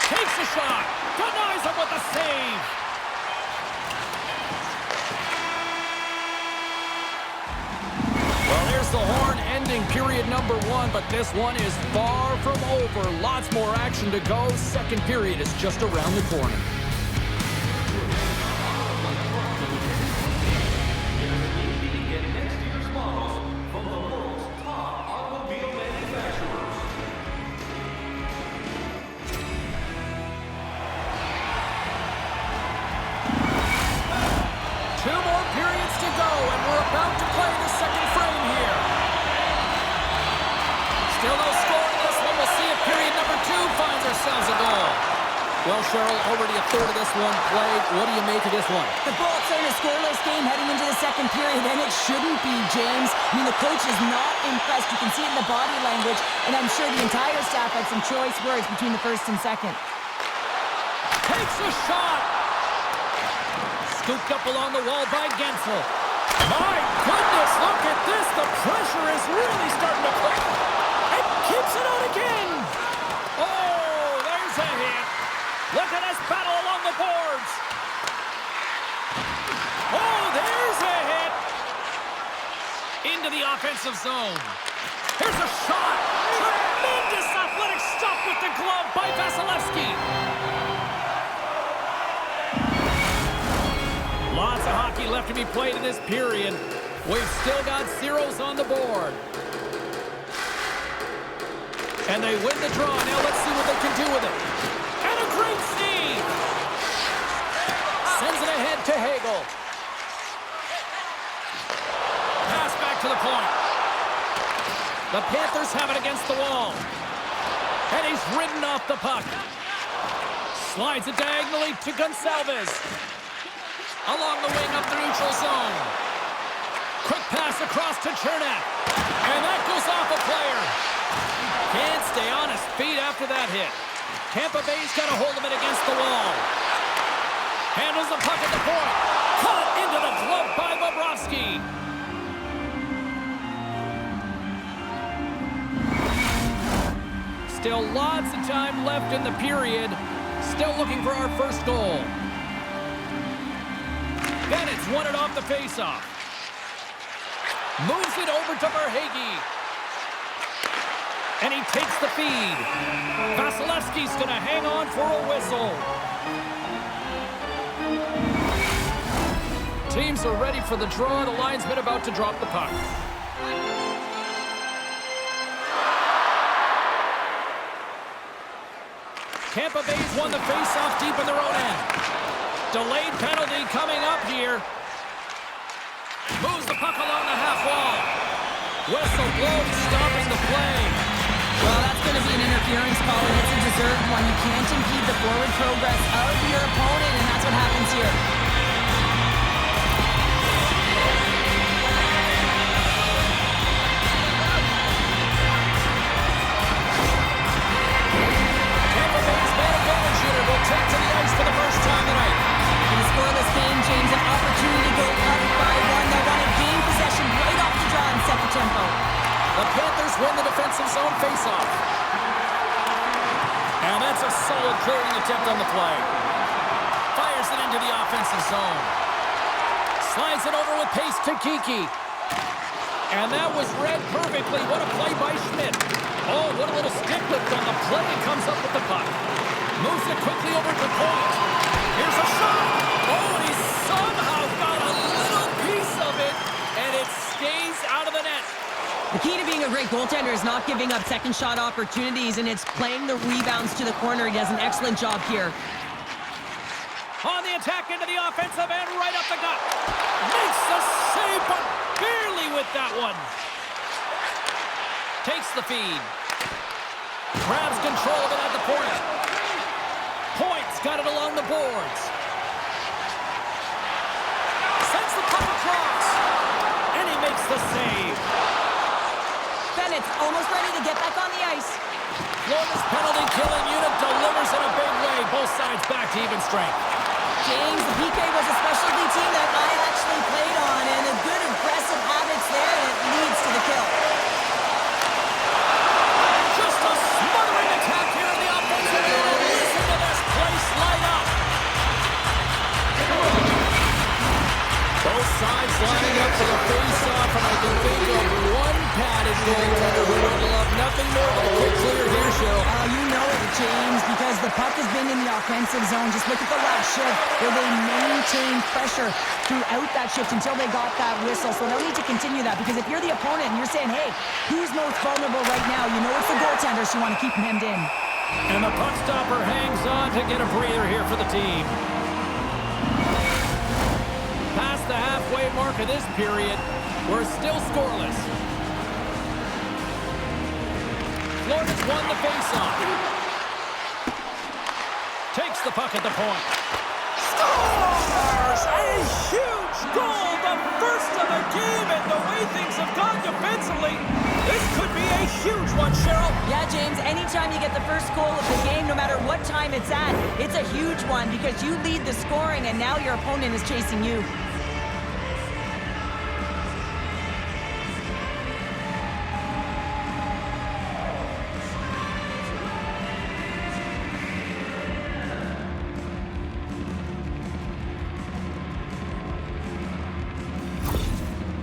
Takes a shot. Denies him with a save. Well, there's the horn ending period number 1, but this one is far from over. Lots more action to go. Second period is just around the corner. Get next year's models from the world's top automobile manufacturers. Two more periods to go, and we're about to play the second frame here. Still no score in this one. We'll see if period number 2 finds ourselves a goal. Well, Cheryl, already a third of this one played. What do you make of this one? The Bolts are in a scoreless game heading into the second period, and it shouldn't be, James. I mean, the coach is not impressed. You can see it in the body language, and I'm sure the entire staff had some choice words between the first and second. Takes a shot. Scooped up along the wall by Gensel. My goodness, look at this. The pressure is really starting to play. And keeps it out again. Oh, there's a hit. Look at this battle along the boards. Oh, there's a hit. Into the offensive zone. Here's a shot. Tremendous athletic stop with the glove by Vasilevsky. Lots of hockey left to be played in this period. We've still got zeros on the board. And they win the draw. Now let's see what they can do with it. And a great save. Sends it ahead to Hagel. Pass back to the point. The Panthers have it against the wall. And he's ridden off the puck. Slides it diagonally to Gonsalves. Along the wing up the neutral zone. Quick pass across to Chernak. And that goes off a player. Can't stay on his feet after that hit. Tampa Bay's got a hold of it against the wall. Handles the puck at the point. Caught into the glove by Bobrovsky. Still lots of time left in the period. Still looking for our first goal. Bennett's won it off the faceoff. Moves it over to Verhaeghe. And he takes the feed. Vasilevsky's going to hang on for a whistle. Teams are ready for the draw. The linesman about to drop the puck. Tampa Bay's won the faceoff deep in their own end. Delayed penalty coming up here. Moves the puck along the half wall. Whistle blows, stopping the play. Well, that's going to be an interference call, and it's a deserved one. You can't impede the forward progress of your opponent, and that's what happens here. Tampa Bay's man advantage unit will take to the ice for the first time tonight. In a scoreless game, James, an opportunity to go up by one. They wanted game possession right off the draw and set the tempo. The Panthers win the defensive zone faceoff. And that's a solid clearing attempt on the play. Fires it into the offensive zone. Slides it over with pace to Kiki. And that was read perfectly. What a play by Schmidt. Oh, what a little stick lift on the play. Comes up with the puck. Moves it quickly over to point. Here's a shot. Oh, and he somehow got a little piece of it. And it stays out of the net. The key to being a great goaltender is not giving up second shot opportunities, and it's playing the rebounds to the corner. He does an excellent job here. On the attack into the offensive end, right up the gut. Makes the save, but barely with that one. Takes the feed. Grabs control of it at the point. Point's got it along the boards. Sends the puck across. And he makes the save. Bennett's almost ready to get back on the ice. Florida's penalty-killing unit delivers in a big way. Both sides back to even strength. James, the PK was a specialty team that I actually played on, and a good aggressive habits there, and it leads to the kill. Just a smothering attack here in the offensive end. Listen to this place light up. Both sides lining up for the face-off, and I can think of one padded goaltender who would love nothing more than a quick clear here, Cheryl. You know it, James, because the puck has been in the offensive zone. Just look at the last shift, where they maintained pressure throughout that shift until they got that whistle. So they'll need to continue that, because if you're the opponent and you're saying, hey, who's most vulnerable right now? You know it's the goaltender, so you want to keep him hemmed in. And the puck stopper hangs on to get a breather here for the team. Past the halfway mark of this period, we're still scoreless. Florida's won the faceoff. Takes the puck at the point. Scores! A huge goal! The first of the game, and the way things have gone defensively, this could be a huge one, Cheryl. Yeah, James, anytime you get the first goal of the game, no matter what time game it's at. It's a huge one because you lead the scoring and now your opponent is chasing you.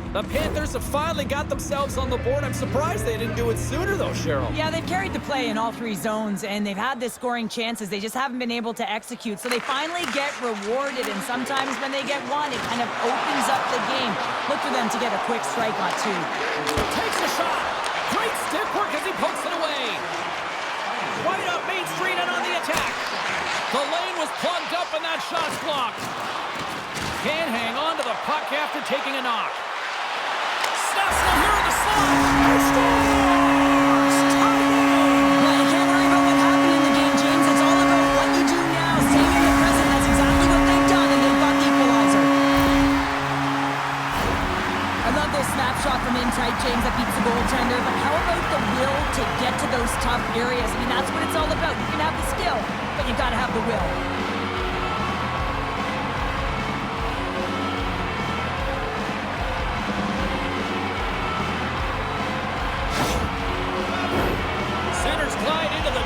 The Panthers have finally got themselves on the board. I'm surprised they didn't do it sooner, though, Cheryl. Yeah, they've carried the play in all three zones, and they've had the scoring chances. They just haven't been able to execute, so they finally get rewarded, and sometimes when they get one, it kind of opens up the game. Look for them to get a quick strike on two. Takes a shot. Great stick work as he pokes it away. Right up Main Street and on the attack. The lane was plugged up, and that shot's blocked. Can't hang on to the puck after taking a knock. Snaps it here in the slot. He scores! Tie game! Well, you can't worry about what happened in the game, James. It's all about what you do now. Staying in the present. That's exactly what they've done, and they've got the equalizer. I love this snapshot from in tight, James, that beats the goaltender. But how about the will to get to those tough areas? I mean, that's what it's all about. You can have the skill, but you got to have the will.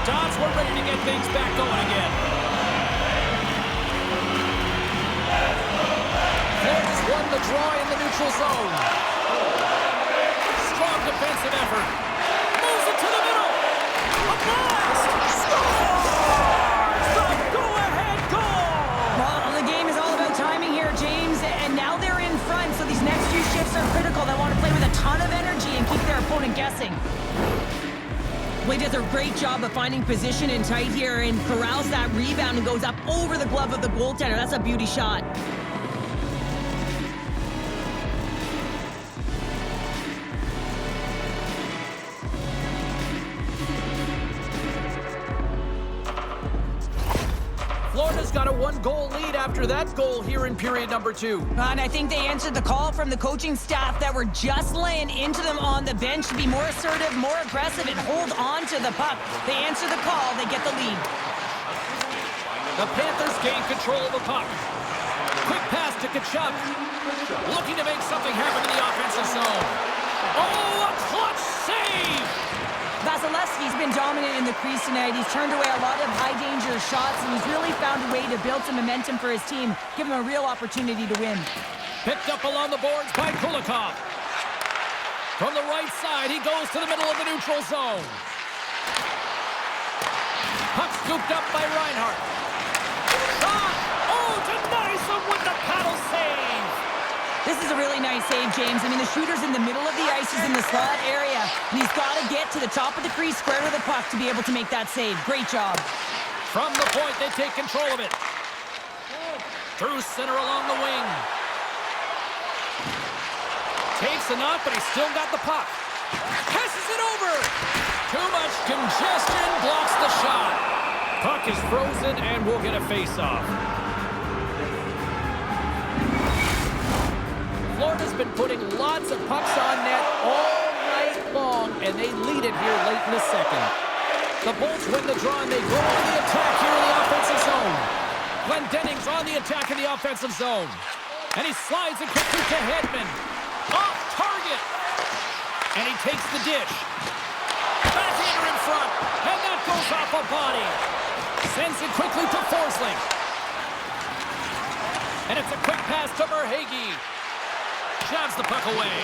Dots were ready to get things back going again. Florida's won the draw in the neutral zone. Strong defensive effort. Moves it to the middle. A blast! Scores! The go-ahead goal! Well, the game is all about timing here, James, and now they're in front, so these next few shifts are critical. They want to play with a ton of energy and keep their opponent guessing. He does a great job of finding position in tight here and corrals that rebound and goes up over the glove of the goaltender. That's a beauty shot. Florida's got a one-goal lead after that goal here in period number 2. And I think they answered the call from the coaching staff that were just laying into them on the bench to be more assertive, more aggressive, and hold on to the puck. They answer the call, they get the lead. The Panthers gain control of the puck. Quick pass to Kachuk. Looking to make something happen in the offensive zone. Oh, a clutch save! Vasilevsky's been dominant in the crease tonight. He's turned away a lot of high-danger shots, and he's really found a way to build some momentum for his team, give him a real opportunity to win. Picked up along the boards by Kulikov. From the right side, he goes to the middle of the neutral zone. Puck scooped up by Reinhart. Shot! Oh, denies him with the paddle save! This is a really nice save, James. I mean, the shooter's in the middle of the ice. He's in the slot area, and he's got to get to the top of the crease, square to the puck, to be able to make that save. Great job. From the point, they take control of it. Through center along the wing. Takes a knock, but he's still got the puck. Passes it over. Too much congestion blocks the shot. Puck is frozen, and we'll get a face-off. Florida's been putting lots of pucks on net all night long, and they lead it here late in the second. The Bolts win the draw, and they go on the attack here in the offensive zone. Glendening's on the attack in the offensive zone. And he slides it quickly to Hedman. Off target. And he takes the dish. Backhander in front, and that goes off a body. Sends it quickly to Forsling. And it's a quick pass to Verhaeghe. Shoves the puck away.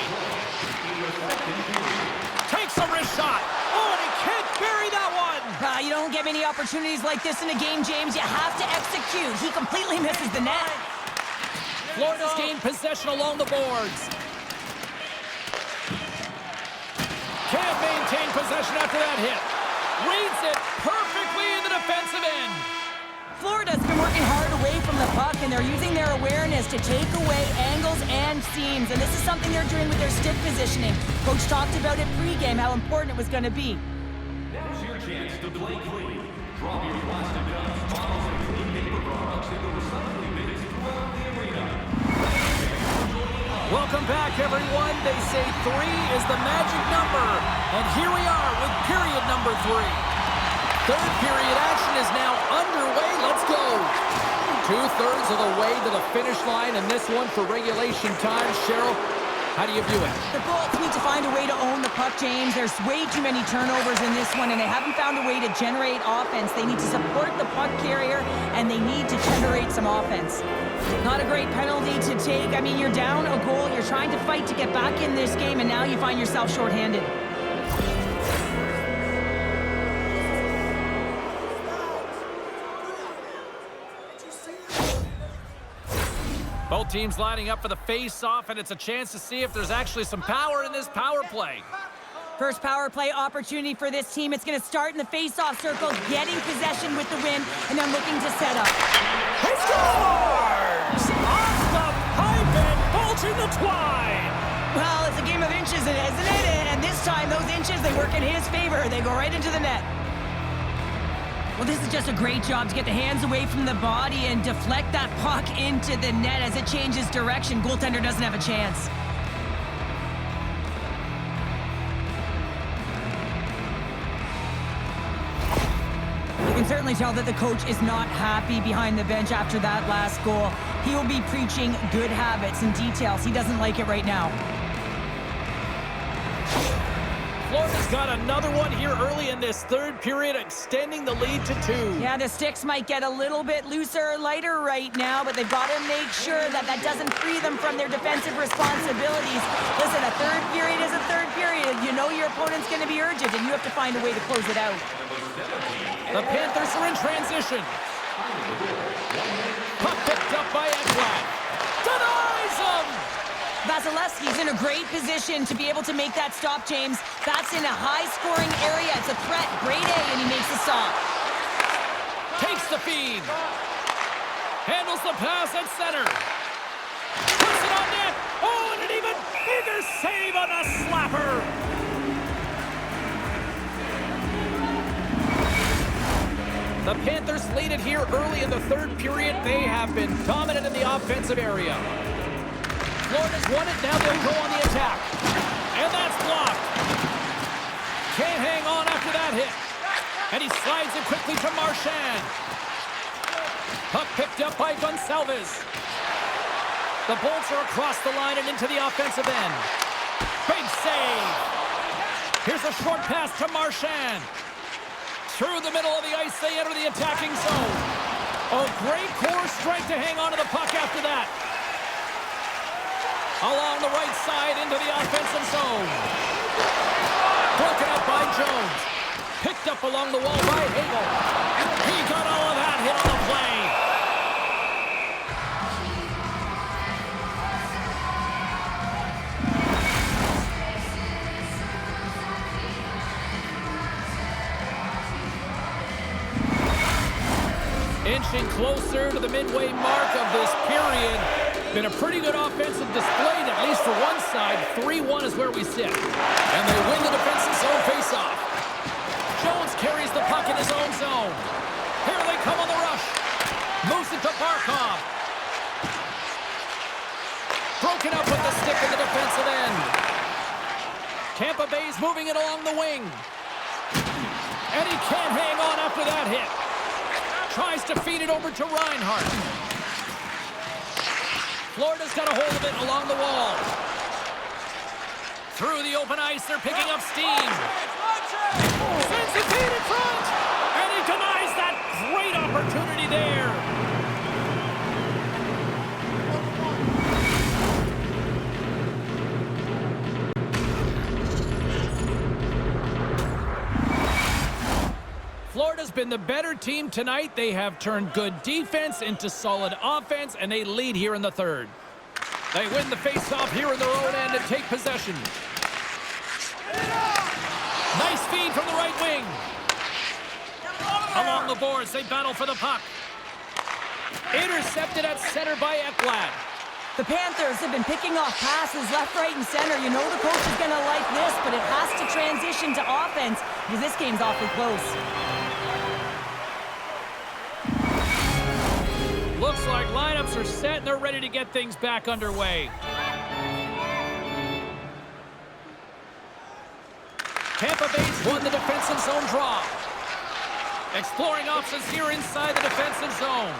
Takes a wrist shot. Oh, and he can't bury that one. You don't get many opportunities like this in a game, James. You have to execute. He completely misses the net. Florida's gained possession along the boards. Can't maintain possession after that hit. Reads it perfectly in the defensive end. Florida's been working hard away from the puck, and they're using their awareness to take away angles and seams. And this is something they're doing with their stick positioning. Coach talked about it pregame, how important it was going to be. Now's your chance to play clean. Drop your plastic cups, bottles, and clean paper products into recycling bins throughout the arena. Welcome back, everyone. They say 3 is the magic number. And here we are with period number 3. Third period action is now underway. Let's go. 2/3 of the way to the finish line in this one for regulation time. Cheryl, how do you view it? The Bolts need to find a way to own the puck, James. There's way too many turnovers in this one, and they haven't found a way to generate offense. They need to support the puck carrier, and they need to generate some offense. Not a great penalty to take. I mean, you're down a goal. You're trying to fight to get back in this game, and now you find yourself shorthanded. Both teams lining up for the face-off, and it's a chance to see if there's actually some power in this power play. First power play opportunity for this team. It's going to start in the face-off circle, getting possession with the win, and then looking to set up. He scores! Off the pipe and bulging the twine! Well, it's a game of inches, isn't it? And this time, those inches, they work in his favor. They go right into the net. Well, this is just a great job to get the hands away from the body and deflect that puck into the net as it changes direction. Goaltender doesn't have a chance. You can certainly tell that the coach is not happy behind the bench after that last goal. He will be preaching good habits and details. He doesn't like it right now. Florida's got another one here early in this third period, extending the lead to 2. Yeah, the sticks might get a little bit looser or lighter right now, but they've got to make sure that that doesn't free them from their defensive responsibilities. Listen, a third period is a third period. You know your opponent's going to be urgent, and you have to find a way to close it out. The Panthers are in transition. Puck picked up by Ekblad. Denies him! Vasilevsky's in a great position to be able to make that stop, James. That's in a high-scoring area. It's a threat. Grade A, and he makes the stop. Takes the feed. Handles the pass at center. Puts it on net. Oh, and an even bigger save on a slapper. The Panthers lead it here early in the third period. They have been dominant in the offensive area. Florida's won it, now they'll go on the attack. And that's blocked. Can't hang on after that hit. And he slides it quickly to Marchand. Puck picked up by Gonçalves. The Bolts are across the line and into the offensive end. Big save. Here's a short pass to Marchand. Through the middle of the ice, they enter the attacking zone. Oh, great core strength to hang on to the puck after that. Along the right side into the offensive zone. Broken up by Jones. Picked up along the wall by Hagel. He got all of that hit on the play. Inching closer to the midway mark of this period. Been a pretty good offensive display, at least for one side. 3-1 is where we sit. And they win the defensive zone faceoff. Jones carries the puck in his own zone. Here they come on the rush. Moves it to Barkov. Broken up with the stick in the defensive end. Tampa Bay's moving it along the wing. And he can't hang on after that hit. Tries to feed it over to Reinhart. Florida's got a hold of it along the wall. Through the open ice, they're picking up steam. Sends the feed in front! And he denies that great opportunity there. Florida's been the better team tonight. They have turned good defense into solid offense, and they lead here in the third. They win the faceoff here in their own end and take possession. Nice feed from the right wing. Along the boards, they battle for the puck. Intercepted at center by Ekblad. The Panthers have been picking off passes left, right, and center. You know the coach is going to like this, but it has to transition to offense because this game's awfully close. Looks like lineups are set and they're ready to get things back underway. Tampa Bay's won the defensive zone draw. Exploring options here inside the defensive zone.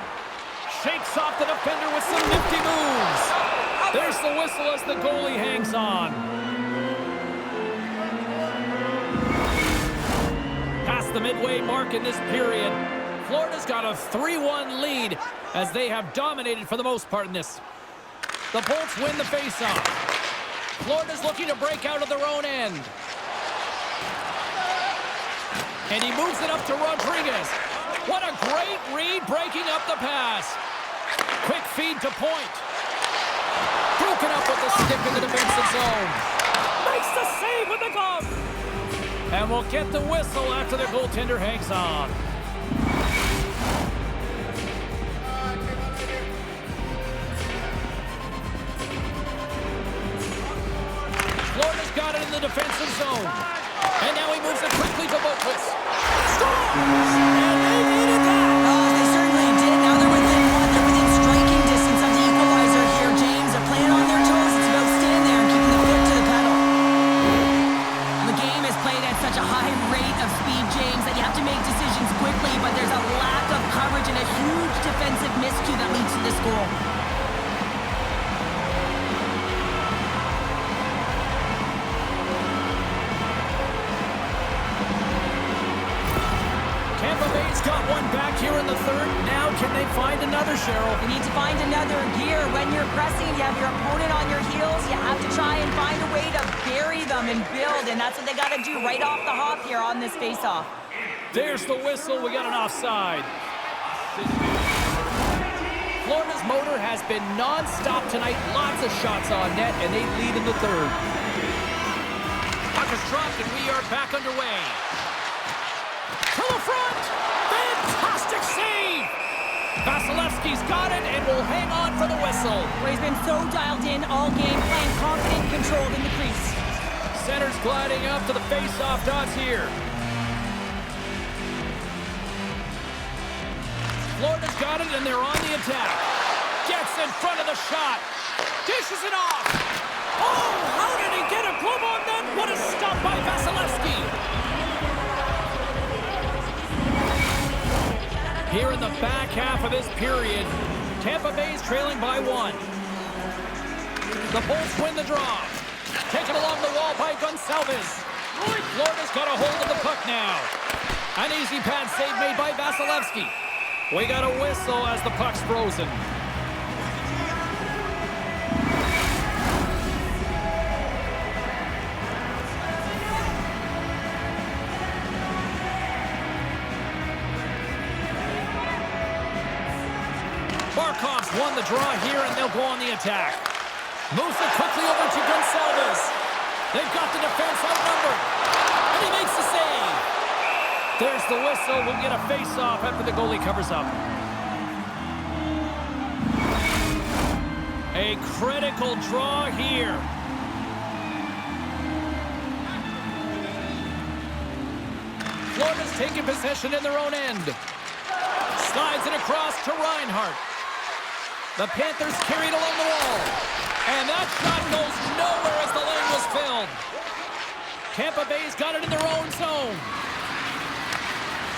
Shakes off the defender with some nifty moves. There's the whistle as the goalie hangs on. Past the midway mark in this period, Florida's got a 3-1 lead as they have dominated for the most part in this. The Bolts win the faceoff. Florida's looking to break out of their own end. And he moves it up to Rodriguez. What a great read, breaking up the pass. Quick feed to point. Broken up with the stick in the defensive zone. Makes the save with the glove. And we'll get the whistle after the goaltender hangs on. Florida's got it in the defensive zone. And now he moves it quickly to Boquist. Scores! And they needed that! Oh, they certainly did. Now they're within one. They're within striking distance of the equalizer here. James, they're playing on their toes. It's about staying there and keeping the foot to the pedal. The game is played at such a high rate of speed, James, that you have to make decisions quickly, but there's a lack of coverage and a huge defensive miscue that leads to this goal. Got one back here in the third. Now can they find another, Cheryl? You need to find another gear. When you're pressing, you have your opponent on your heels. You have to try and find a way to bury them and build, and that's what they got to do right off the hop here on this faceoff. There's the whistle. We got an offside. Florida's motor has been non-stop tonight. Lots of shots on net, and they lead in the third. Puck is dropped, and we are back underway. To the front! Fantastic save! Vasilevsky's got it and will hang on for the whistle. Well, he's been so dialed in all game, playing confident and controlled in the crease. Center's gliding up to the face-off dots here. Florida's got it and they're on the attack. Gets in front of the shot. Dishes it off. Oh, how did he get a glove on that? What a stop by Vasilevsky. Here in the back half of this period, Tampa Bay's trailing by 1. The Bolts win the draw. Taken along the wall by Gonçalves. Florida's got a hold of the puck now. An easy pad save made by Vasilevsky. We got a whistle as the puck's frozen. Barkov's won the draw here, and they'll go on the attack. Moves it quickly over to Gonçalves. They've got the defense outnumbered. And he makes the save. There's the whistle. We'll get a face-off after the goalie covers up. A critical draw here. Florida's taking possession in their own end. Slides it across to Reinhart. The Panthers carried along the wall. And that shot goes nowhere as the lane was filled. Tampa Bay's got it in their own zone.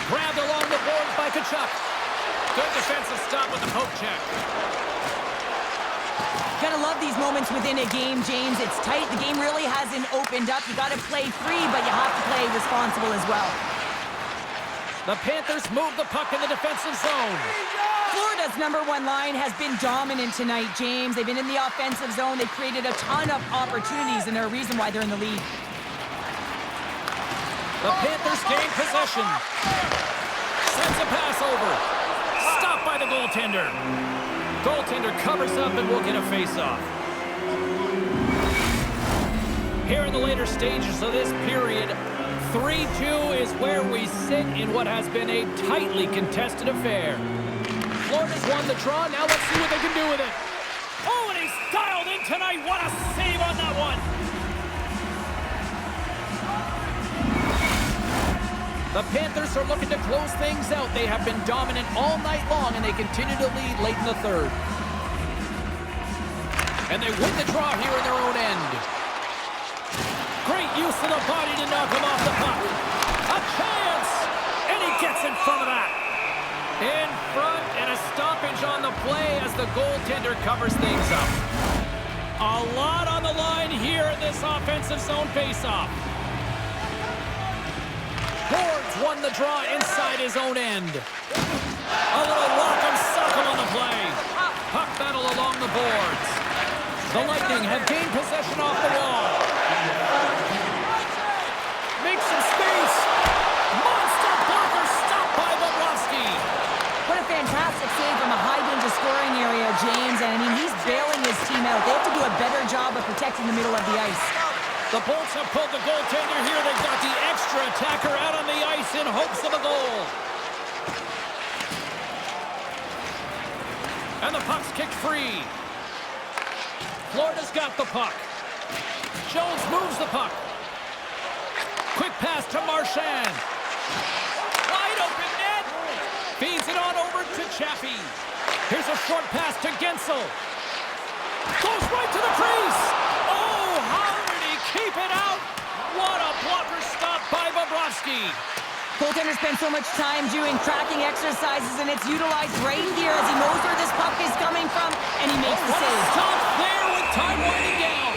Grabbed along the boards by Tkachuk. Good defensive stop with the poke check. Gotta love these moments within a game, James. It's tight. The game really hasn't opened up. You gotta play free, but you have to play responsible as well. The Panthers move the puck in the defensive zone. Florida's #1 line has been dominant tonight, James. They've been in the offensive zone. They've created a ton of opportunities, and they're a reason why they're in the lead. The Panthers gain possession. Sends a pass over. Stopped by the goaltender. Goaltender covers up, and we'll get a face-off. Here in the later stages of this period, 3-2 is where we sit in what has been a tightly contested affair. Florida's won the draw. Now let's see what they can do with it. Oh, and he's dialed in tonight. What a save on that one. The Panthers are looking to close things out. They have been dominant all night long, and they continue to lead late in the third. And they win the draw here in their own end. Great use of the body to knock him off the puck. A chance! And he gets in front of that. In front, and a stoppage on the play as the goaltender covers things up. A lot on the line here in this offensive zone faceoff. Boards won the draw inside his own end. A little rock'em sock'em on the play. Puck battle along the boards. The Lightning have gained possession off the wall. Make some space. Monster blocker stopped by Bobrovsky. What a fantastic save from a high-danger scoring area, James. And, I mean, he's bailing his team out. They have to do a better job of protecting the middle of the ice. The Bolts have pulled the goaltender here. They've got the extra attacker out on the ice in hopes of a goal. And the puck's kicked free. Florida's got the puck. Jones moves the puck. Quick pass to Marchand. Wide open net. Feeds it on over to Chappie. Here's a short pass to Gensel. Goes right to the crease. Oh, how did he keep it out? What a blocker stop by Bobrovsky. Goaltender spends so much time doing tracking exercises, and it's utilized right here as he knows where this puck is coming from, and he makes the save. Stop there with time winding down.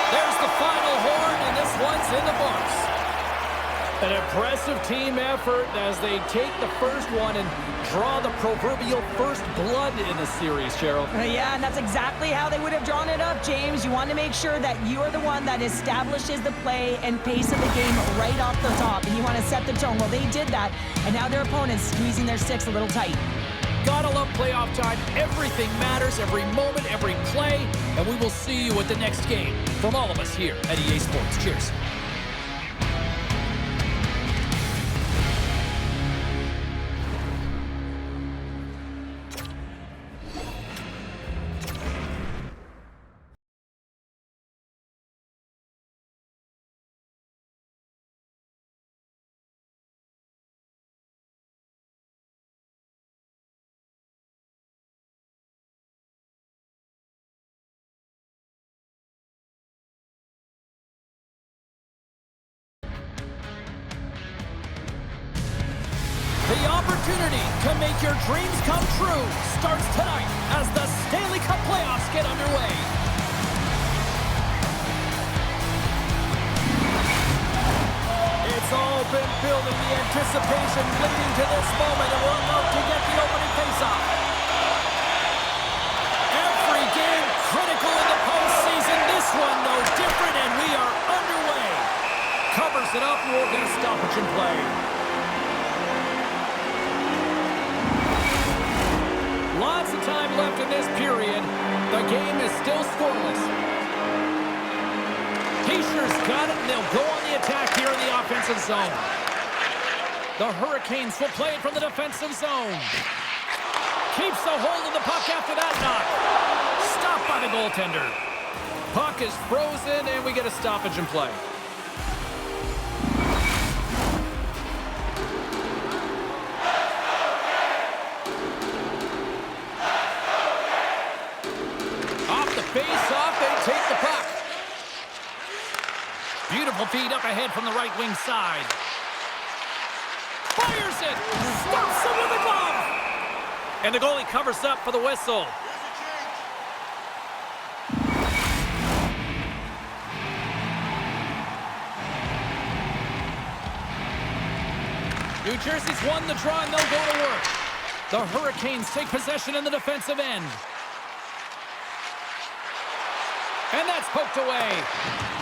There's the final horn, and this one's in the books. An impressive team effort as they take the first one and draw the proverbial first blood in the series, Cheryl. Yeah, and that's exactly how they would have drawn it up, James. You want to make sure that you're the one that establishes the play and pace of the game right off the top, and you want to set the tone. Well, they did that, and now their opponent's squeezing their sticks a little tight. Gotta love playoff time. Everything matters, every moment, every play, and we will see you at the next game. From all of us here at EA Sports. Cheers. The opportunity to make your dreams come true starts tonight as the Stanley Cup playoffs get underway. It's all been building, the anticipation leading to this moment, and we're about to get the opening faceoff. Every game critical in the postseason, this one no different, and we are underway. Covers it up, and we'll get a stoppage in play. Lots of time left in this period. The game is still scoreless. Heischer's got it, and they'll go on the attack here in the offensive zone. The Hurricanes will play it from the defensive zone. Keeps the hold of the puck after that knock. Stopped by the goaltender. Puck is frozen, and we get a stoppage in play. Face-off, they take the puck. Beautiful feed up ahead from the right wing side. Fires it! Stops it with a glove! And the goalie covers up for the whistle. New Jersey's won the draw, and they'll go to work. The Hurricanes take possession in the defensive end. And that's poked away.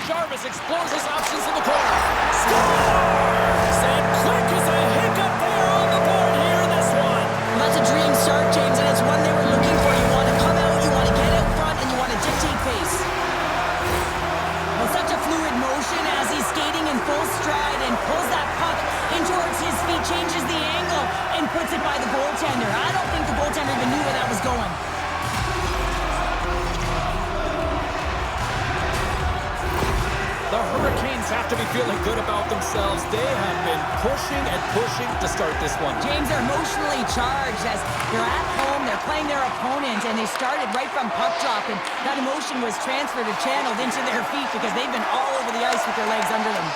Jarvis explores his options in the corner. Scores! And quick as a hiccup there on the board here in this one. Well, that's a dream start, James, and it's one they were looking for. You want to come out, you want to get out front, and you want to dictate pace. Well, such a fluid motion as he's skating in full stride and pulls that puck in towards his feet, changes the angle, and puts it by the goaltender. I don't think the goaltender even knew where that was going. The Hurricanes have to be feeling good about themselves. They have been pushing and pushing to start this one. James are emotionally charged as they're at home, they're playing their opponent, and they started right from puck drop, and that emotion was transferred or channeled into their feet because they've been all over the ice with their legs under them.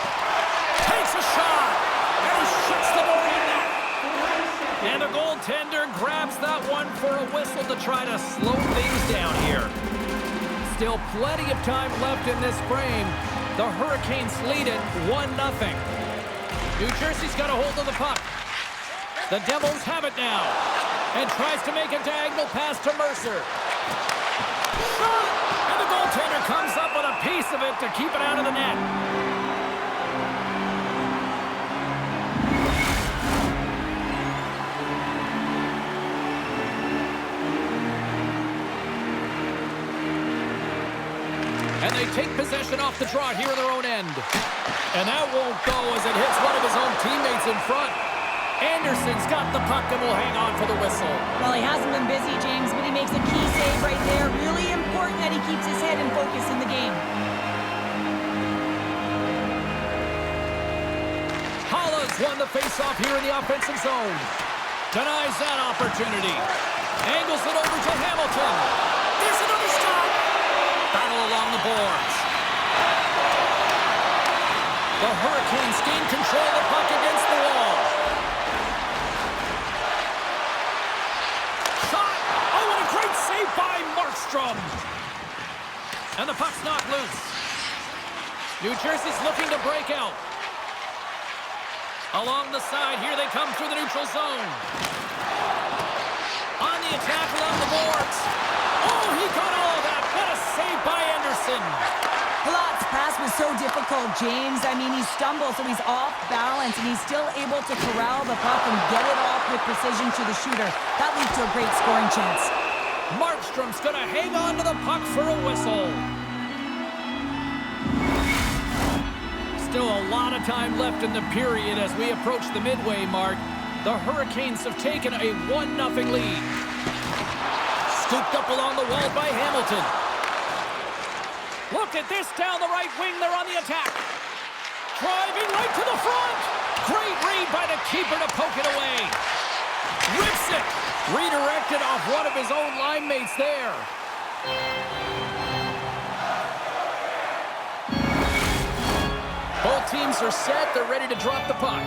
Takes a shot, and he shuts the door in net. And the goaltender grabs that one for a whistle to try to slow things down here. Still plenty of time left in this frame. The Hurricanes lead it 1-0. New Jersey's got a hold of the puck. The Devils have it now. And tries to make a diagonal pass to Mercer. Shot! And the goaltender comes up with a piece of it to keep it out of the net. And they take possession off the draw here in their own end. And that won't go as it hits one of his own teammates in front. Anderson's got the puck and will hang on for the whistle. Well, he hasn't been busy, James, but he makes a key save right there. Really important that he keeps his head and focus in the game. Holland's won the faceoff here in the offensive zone. Denies that opportunity. Angles it over to Hamilton. There's another stop. Battle along the boards. The Hurricanes gain control of the puck against the wall. Shot! Oh, what a great save by Markstrom! And the puck's knocked loose. New Jersey's looking to break out. Along the side, here they come through the neutral zone. On the attack along the boards. Oh, he got all of that. What a save by Anderson. Palat's pass was so difficult, James. I mean, he stumbled, so he's off balance, and he's still able to corral the puck and get it off with precision to the shooter. That leads to a great scoring chance. Markstrom's going to hang on to the puck for a whistle. Still a lot of time left in the period as we approach the midway mark. The Hurricanes have taken a 1-0 lead. Scooped up along the wall by Hamilton. Look at this down the right wing. They're on the attack. Driving right to the front. Great read by the keeper to poke it away. Rips it. Redirected off one of his own line mates there. Both teams are set. They're ready to drop the puck.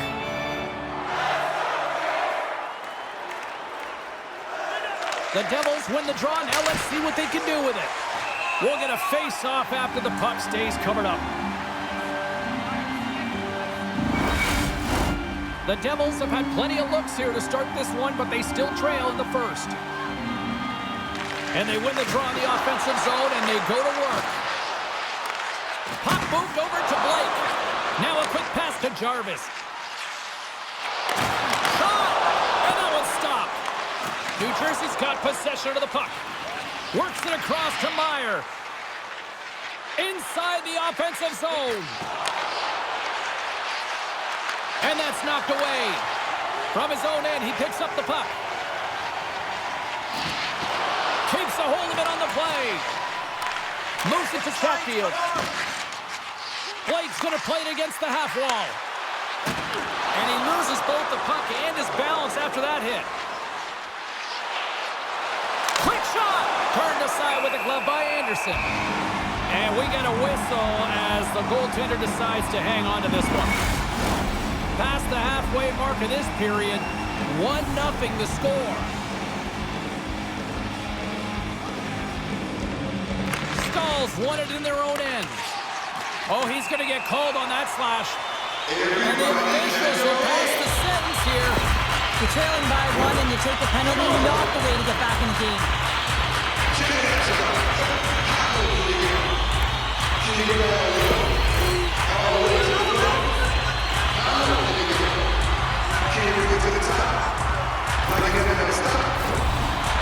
The Devils win the draw. Now let's see what they can do with it. We'll get a face-off after the puck stays covered up. The Devils have had plenty of looks here to start this one, but they still trail in the first. And they win the draw in the offensive zone, and they go to work. Puck moved over to Blake. Now a quick pass to Jarvis. Shot! And that one's stopped. New Jersey's got possession of the puck. Works it across to Meyer. Inside the offensive zone. And that's knocked away. From his own end, he picks up the puck. Keeps a hold of it on the play. Moves it to Chatfield. Blake's going to play it against the half wall. And he loses both the puck and his balance after that hit. Quick shot! Turned aside with a glove by Anderson. And we get a whistle as the goaltender decides to hang on to this one. Past the halfway mark of this period, 1-0 the score. Stahls won it in their own end. Oh, he's going to get called on that slash. And the officials will pass the sentence here. You're trailing by one and you take the penalty, not the way to get back in the game.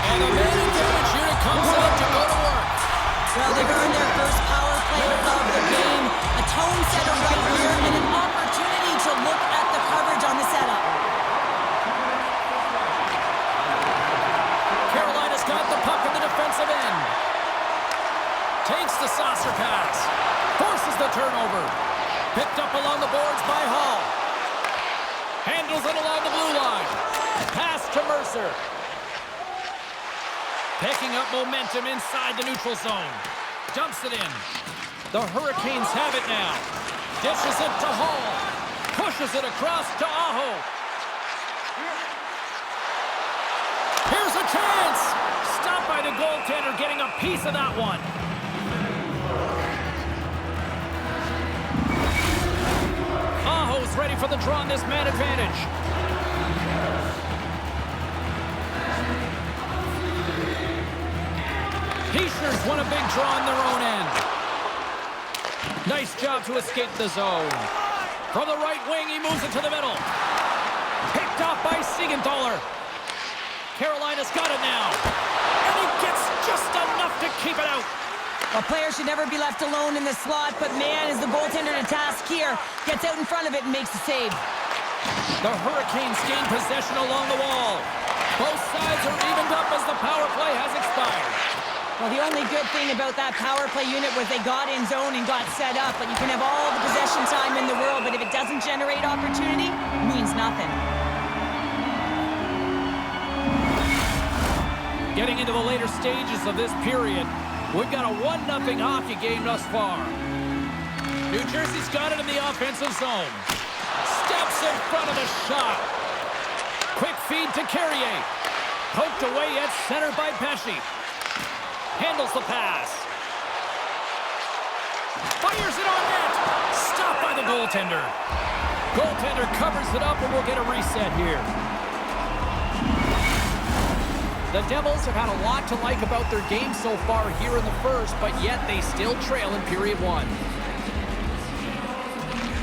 And the man advantage unit comes out to go to work. Well, they've earned their first power play of the game. A tone setter right here and an opportunity to look at the coverage on the setup. Carolina's got the puck in the defensive end. Takes the saucer pass. Forces the turnover. Picked up along the boards by Hall. Handles it along the blue line. Pass to Mercer. Picking up momentum inside the neutral zone. Dumps it in. The Hurricanes have it now. Dishes it to Hall. Pushes it across to Aho. Here's a chance. Stopped by the goaltender, getting a piece of that one. Aho's ready for the draw on this man advantage. Heischer's won a big draw on their own end. Nice job to escape the zone. From the right wing, he moves it to the middle. Picked off by Siegenthaler. Carolina's got it now. And he gets just enough to keep it out. A player should never be left alone in the slot, but man, is the goaltender to task here. Gets out in front of it and makes the save. The Hurricanes gain possession along the wall. Both sides are evened up as the power play has expired. Well, the only good thing about that power play unit was they got in zone and got set up, but you can have all the possession time in the world, but if it doesn't generate opportunity, it means nothing. Getting into the later stages of this period, we've got a 1-0 hockey game thus far. New Jersey's got it in the offensive zone. Steps in front of the shot. Quick feed to Carrier. Poked away at center by Pesce. Handles the pass. Fires it on net. Stopped by the goaltender. Goaltender covers it up and we'll get a reset here. The Devils have had a lot to like about their game so far here in the first, but yet they still trail in period one.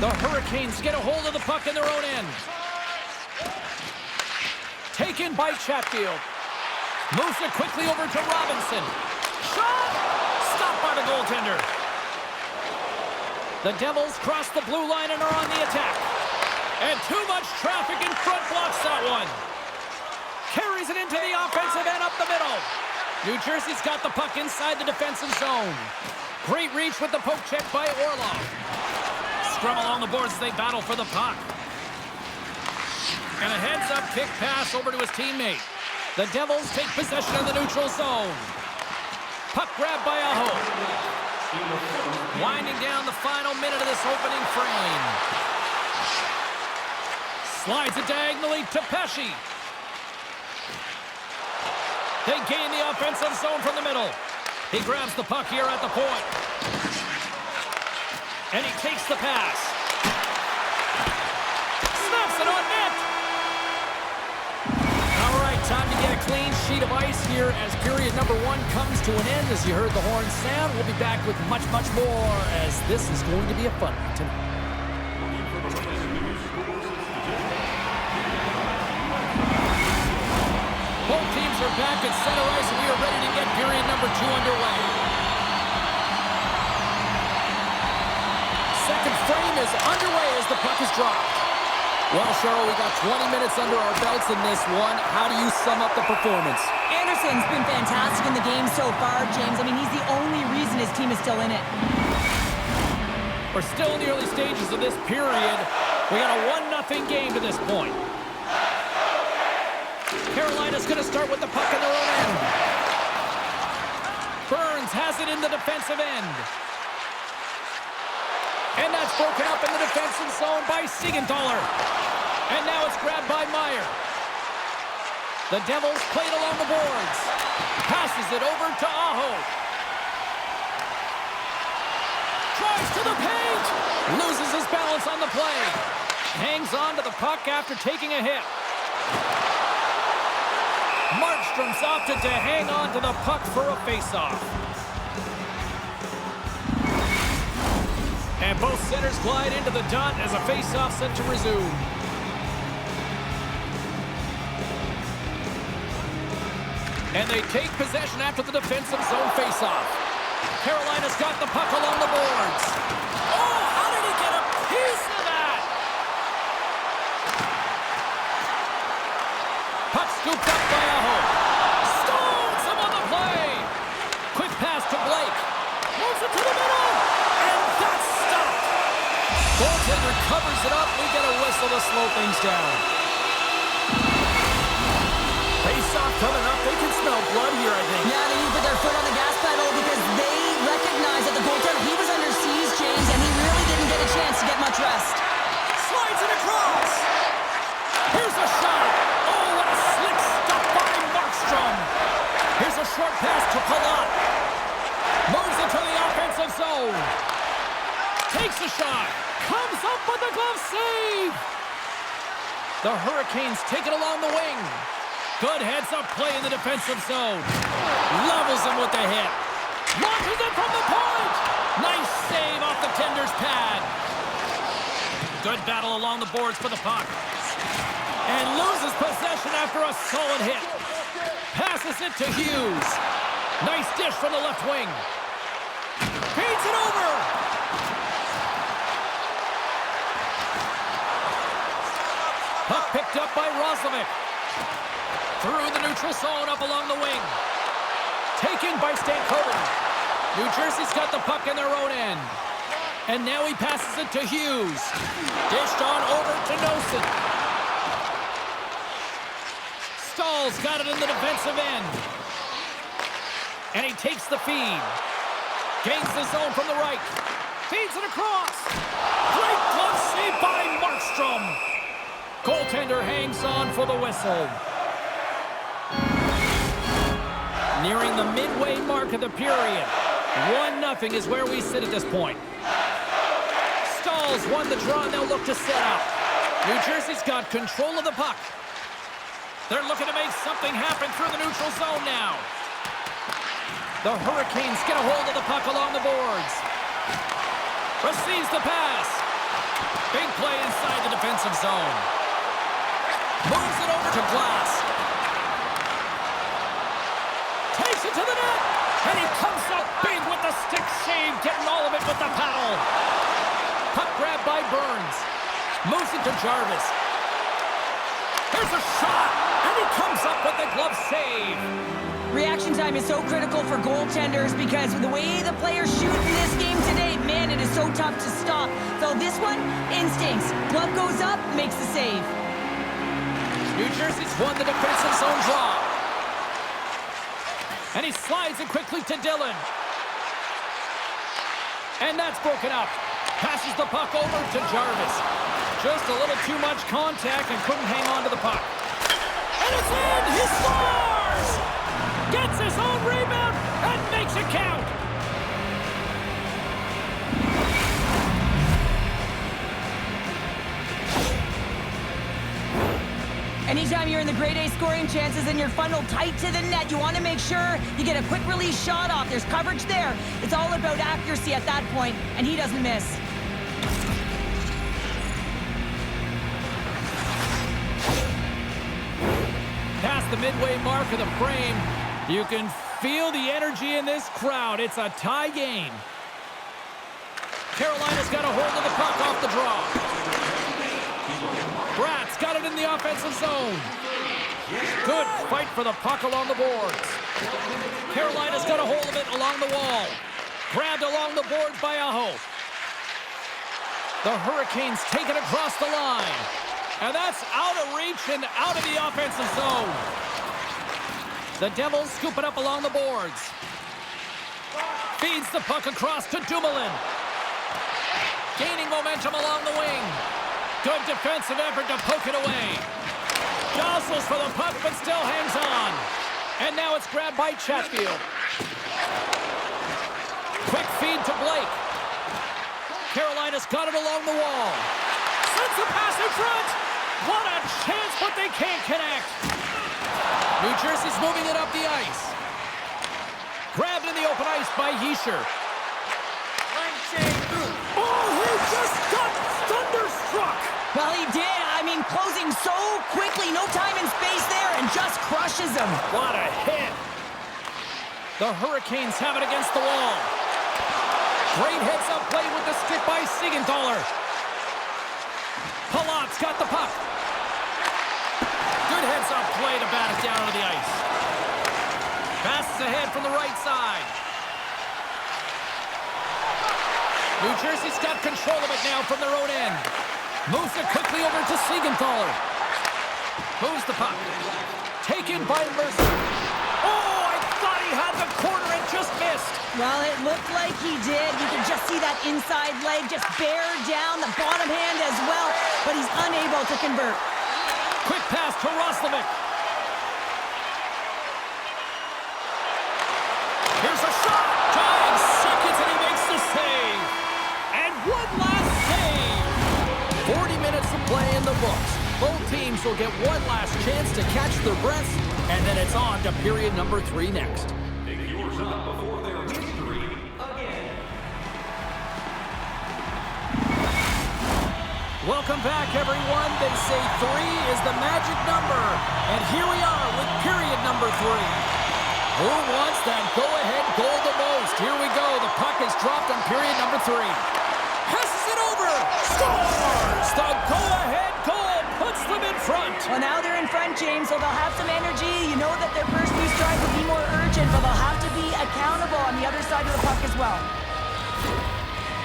The Hurricanes get a hold of the puck in their own end. Taken by Chatfield. Moves it quickly over to Robinson. Shot! Stopped by the goaltender. The Devils cross the blue line and are on the attack. And too much traffic in front blocks that one. Carries it into the offensive end up the middle. New Jersey's got the puck inside the defensive zone. Great reach with the poke check by Orlov. Scrum along the boards as they battle for the puck. And a heads-up kick pass over to his teammate. The Devils take possession of the neutral zone. Puck grab by Aho. Winding down the final minute of this opening frame. Slides it diagonally to Pesce. They gain the offensive zone from the middle. He grabs the puck here at the point. And he takes the pass. Snaps it on net. All right, time to get a clean sheet of ice here as period number one comes to an end. As you heard the horn sound, we'll be back with much, much more as this is going to be a fun one tonight. Both teams are back at center ice and we are ready to get period number two underway. Second frame is underway as the puck is dropped. Well, Cheryl, we got 20 minutes under our belts in this one. How do you sum up the performance? Anderson's been fantastic in the game so far, James. I mean, he's the only reason his team is still in it. We're still in the early stages of this period. We got a 1-0 game to this point. Carolina's going to start with the puck in their own end. Burns has it in the defensive end. And that's broken up in the defensive zone by Siegenthaler. And now it's grabbed by Meyer. The Devils played along the boards. Passes it over to Aho. Tries to the paint. Loses his balance on the play. Hangs on to the puck after taking a hit. Markstrom's opted to hang on to the puck for a face-off. And both centers glide into the dot as a face-off set to resume. And they take possession after the defensive zone face-off. Carolina's got the puck along the boards. Oh, how did he get a piece of that? Puck scooped up by Aho. Stones him on the play. Quick pass to Blake. Moves it to the middle. And that's stopped. Goaltender covers it up. We get a whistle to slow things down. Face-off coming up. They can smell blood here, I think. Yeah, they need to put their foot on the gas pedal because they recognize that the goaltender, he was under siege, James, and he really didn't get a chance to get much rest. Slides it across. Here's a shot. Oh, what a slick stop by Markstrom. Here's a short pass to Palat. Moves into the offensive zone. Takes a shot. Comes up with a glove save. The Hurricanes take it along the wing. Good heads-up play in the defensive zone. Levels him with the hit. Launches it from the point. Nice save off the tender's pad. Good battle along the boards for the puck. And loses possession after a solid hit. Passes it to Hughes. Nice dish from the left wing. Feeds it over. Puck picked up by Roslovic. Through the neutral zone up along the wing. Taken by Stankoven. New Jersey's got the puck in their own end. And now he passes it to Hughes. Dished on over to Nosen. Stahl's got it in the defensive end. And he takes the feed. Gains the zone from the right. Feeds it across. Great glove save by Markstrom. Goaltender hangs on for the whistle. Nearing the midway mark of the period. 1-0 is where we sit at this point. Stahl's won the draw and they'll look to set up. New Jersey's got control of the puck. They're looking to make something happen through the neutral zone now. The Hurricanes get a hold of the puck along the boards. Receives the pass. Big play inside the defensive zone. Moves it over to Glass. Takes it to the net. And he comes up big with the stick save, getting all of it with the paddle. Puck grab by Burns. Moves it to Jarvis. There's a shot. And he comes up with the glove save. Reaction time is so critical for goaltenders because the way the players shoot in this game today, man, it is so tough to stop. So this one, instincts. Glove goes up, makes the save. New Jersey's won the defensive zone draw. And he slides it quickly to Dillon. And that's broken up. Passes the puck over to Jarvis. Just a little too much contact and couldn't hang on to the puck. And it's in! He scores! Gets his own rebound and makes it count. Anytime you're in the grade A scoring chances and you're funneled tight to the net, you want to make sure you get a quick release shot off. There's coverage there. It's all about accuracy at that point, and he doesn't miss. Past the midway mark of the frame, you can feel the energy in this crowd. It's a tie game. Carolina's got a hold of the puck off the draw. Bratt's got it in the offensive zone. Good fight for the puck along the boards. Carolina's got a hold of it along the wall. Grabbed along the boards by Aho. The Hurricanes take it across the line. And that's out of reach and out of the offensive zone. The Devils scoop it up along the boards. Feeds the puck across to Dumoulin. Gaining momentum along the wing. Good defensive effort to poke it away. Jostles for the puck, but still hangs on. And now it's grabbed by Chatfield. Quick feed to Blake. Carolina's got it along the wall. Sends the pass in front. What a chance, but they can't connect. New Jersey's moving it up the ice. Grabbed in the open ice by Yeischer. Oh, he just got thunderstruck. Well, he did. I mean, closing so quickly, no time and space there, and just crushes him. What a hit. The Hurricanes have it against the wall. Great heads-up play with the stick by Siegenthaler. Palat's got the puck. Good heads-up play to bat it down onto the ice. Passes ahead from the right side. New Jersey's got control of it now from their own end. Moves it quickly over to Siegenthaler. Moves the puck. Taken by Mercer. Oh, I thought he had the corner and just missed. Well, it looked like he did. You can just see that inside leg just bear down, the bottom hand as well, but he's unable to convert. Quick pass to Roslovic. Here's a shot. 5 seconds and he makes the save. And one last save. 40 minutes of play in the books. Both teams will get one last chance to catch their breaths, and then it's on to period number 3 next. Pick yours up before their victory again. Welcome back, everyone. They say 3 is the magic number. And here we are with period number 3. Who wants that go-ahead goal the most? Here we go. The puck is dropped on period number 3. Passes it over. Scores! The go-ahead goal puts them in front. Well, now they're in front, James, so they'll have some energy. You know that their first few strides will be more urgent, but they'll have to be accountable on the other side of the puck as well.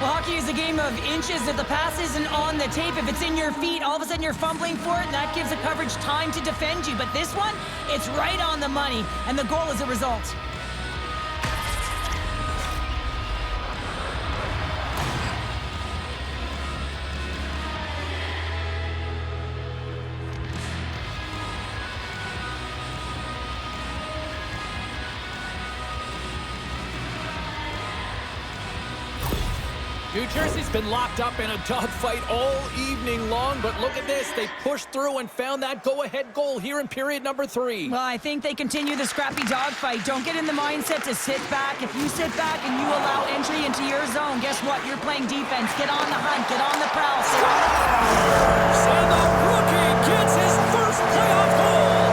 Well, hockey is a game of inches. If the pass isn't on the tape, if it's in your feet, all of a sudden you're fumbling for it, and that gives the coverage time to defend you. But this one, it's right on the money, and the goal is a result. New Jersey's been locked up in a dogfight all evening long, but look at this. They pushed through and found that go-ahead goal here in period number 3. Well, I think they continue the scrappy dogfight. Don't get in the mindset to sit back. If you sit back and you allow entry into your zone, guess what? You're playing defense. Get on the hunt. Get on the prowl. And the rookie gets his first playoff goal.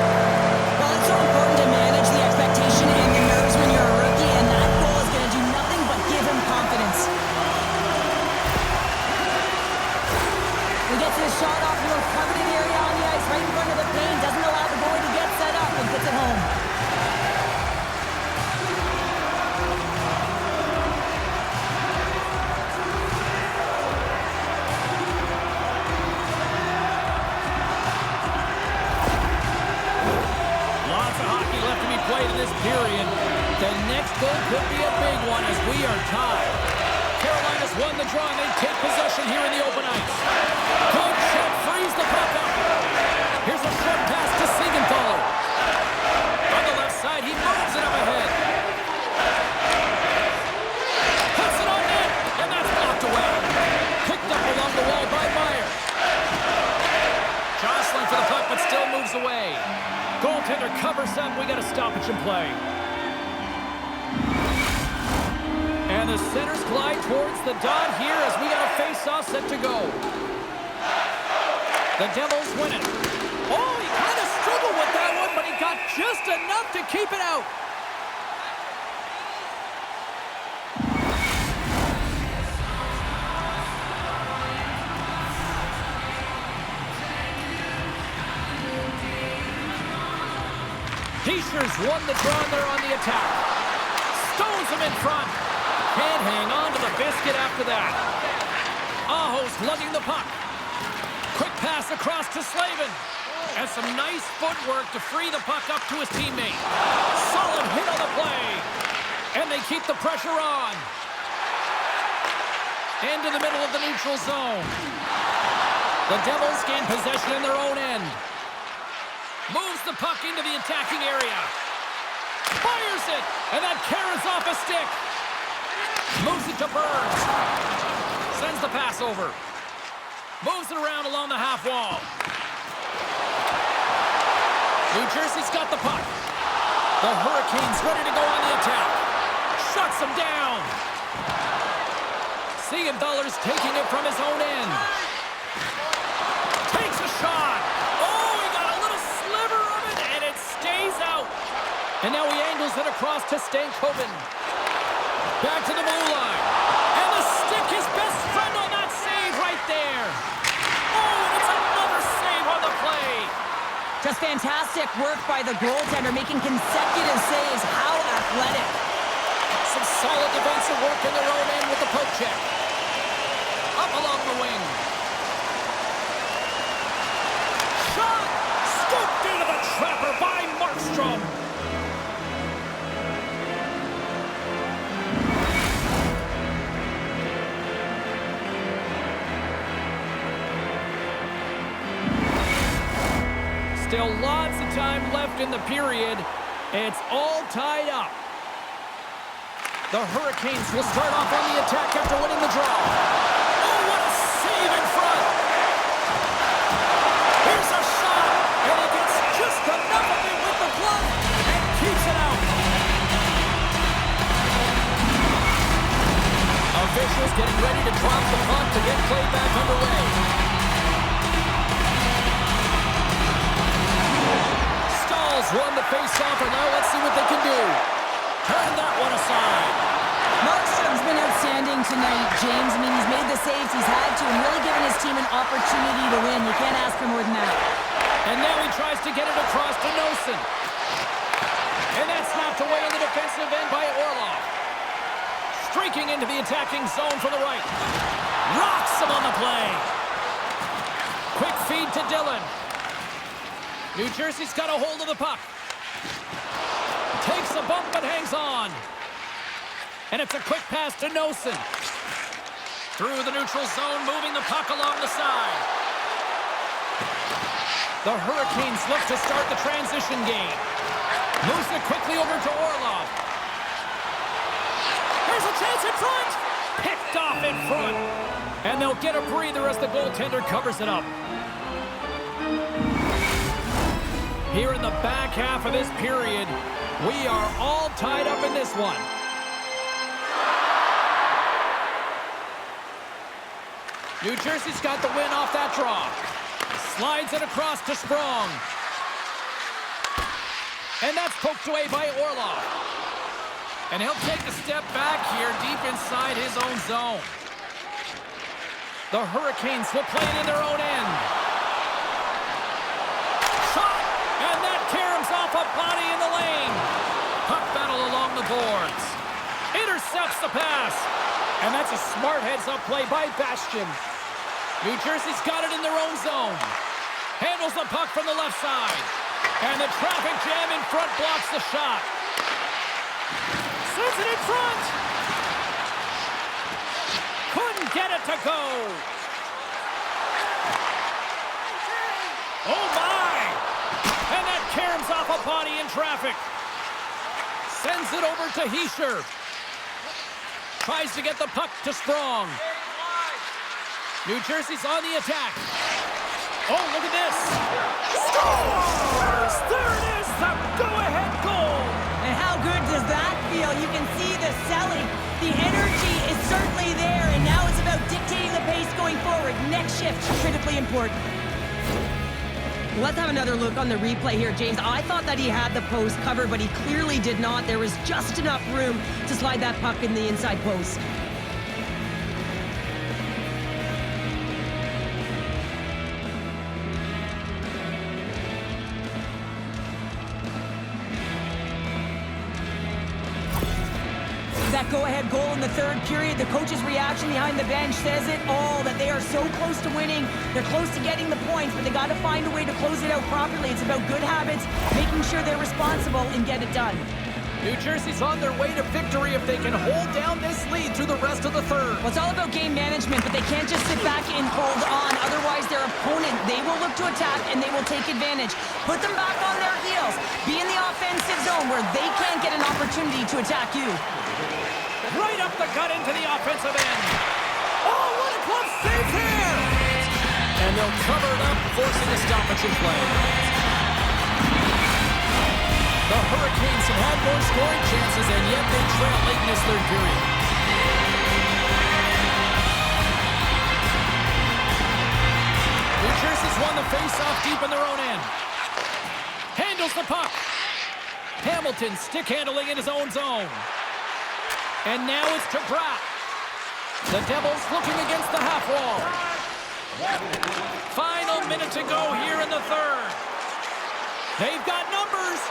Well, it's so important to manage the expectation and the nerves when you're a rookie, and that goal is going to do nothing but give him confidence. He gets his shot off the most coveted area on the ice, right in front of the paint. Doesn't allow the goalie to get set up and gets it home. Lots of hockey left to be played in this period. The next goal could be a big one as we are tied. Carolina's won the draw and they take possession here in the open ice. Good shot, frees the puck up. Here's a short pass to Siegenthaler. On the left side, he moves it up ahead. Puts it on net, and that's blocked away. Picked up along the wall by Meyer. Jostling for the puck, but still moves away. Goaltender covers up. We got a stoppage in play. And the centers glide towards the dot here as we got a face-off set to go. The Devils win it. Oh, he kind of struggled with that one, but he got just enough to keep it out. Heischer's won the draw and they're on the attack. Stones him in front. Can't hang on to the biscuit after that. Aho's lugging the puck. Quick pass across to Slavin. And some nice footwork to free the puck up to his teammate. Solid hit on the play. And they keep the pressure on. Into the middle of the neutral zone. The Devils gain possession in their own end. Moves the puck into the attacking area. Fires it. And that carries off a stick. Moves it to Burns. Sends the pass over. Moves it around along the half wall. New Jersey's got the puck. The Hurricanes ready to go on the attack. Shuts them down. Siegenthaler's taking it from his own end. Takes a shot. Oh, he got a little sliver of it, and it stays out. And now he angles it across to Stankoven. Back to the blue line. And the stick, his best friend on that save right there. Oh, and it's another save on the play. Just fantastic work by the goaltender, making consecutive saves. How athletic. Some solid defensive work in their own end with the poke check. Still lots of time left in the period. It's all tied up. The Hurricanes will start off on the attack after winning the draw. Oh, what a save in front! Here's a shot, and he gets just enough of it with the glove and keeps it out. Officials getting ready to drop the puck to get play back underway. Stalls won the face-off, and now let's see what they can do. Turn that one aside. Markstrom's been outstanding tonight, James. I mean, he's made the saves he's had to and really given his team an opportunity to win. You can't ask for more than that. And now he tries to get it across to Nosen. And that's snapped away in the defensive end by Orlov. Streaking into the attacking zone from the right. Rocks him on the play. Quick feed to Dillon. New Jersey's got a hold of the puck. Takes a bump but hangs on. And it's a quick pass to Nosen. Through the neutral zone, moving the puck along the side. The Hurricanes look to start the transition game. Moves it quickly over to Orlov. There's a chance in front! Picked off in front. And they'll get a breather as the goaltender covers it up. Here in the back half of this period, we are all tied up in this one. New Jersey's got the win off that draw. Slides it across to Sprong. And that's poked away by Orlov. And he'll take a step back here deep inside his own zone. The Hurricanes will play it in their own end. Shot! And that caroms off a body in the lane. Puck battle along the boards. Intercepts the pass. And that's a smart heads-up play by Bastian. New Jersey's got it in their own zone. Handles the puck from the left side. And the traffic jam in front blocks the shot. Sends it in front. Couldn't get it to go. Oh, my. And that caroms off a body in traffic. Sends it over to Hischier. Tries to get the puck to Sprong. New Jersey's on the attack. Oh, look at this. Scores! There it is, the go-ahead goal. And how good does that feel? You can see the selling. The energy is certainly there, and now it's about dictating the pace going forward. Next shift, critically important. Let's have another look on the replay here, James. I thought that he had the post covered, but he clearly did not. There was just enough room to slide that puck in the inside post. That go-ahead goal in the third period, the coach's reaction behind the bench says it all, that they are so close to winning. They're close to getting the points, but they got to find a way to close it out properly. It's about good habits, making sure they're responsible and get it done. New Jersey's on their way to victory if they can hold down this lead through the rest of the third. Well, it's all about game management, but they can't just sit back and hold on. Otherwise, their opponent, they will look to attack and they will take advantage. Put them back on their heels. Be in the offensive zone where they can't get an opportunity to attack you. Right up the gut into the offensive end. Oh, what a glove save here! And they'll cover it up, forcing a stoppage in play. The Hurricanes have had more scoring chances, and yet they trail late in this third period. New Jersey's won the face-off deep in their own end. Handles the puck. Hamilton stick handling in his own zone. And now it's to Bratt. The Devils looking against the half wall. Final minute to go here in the third. They've got numbers.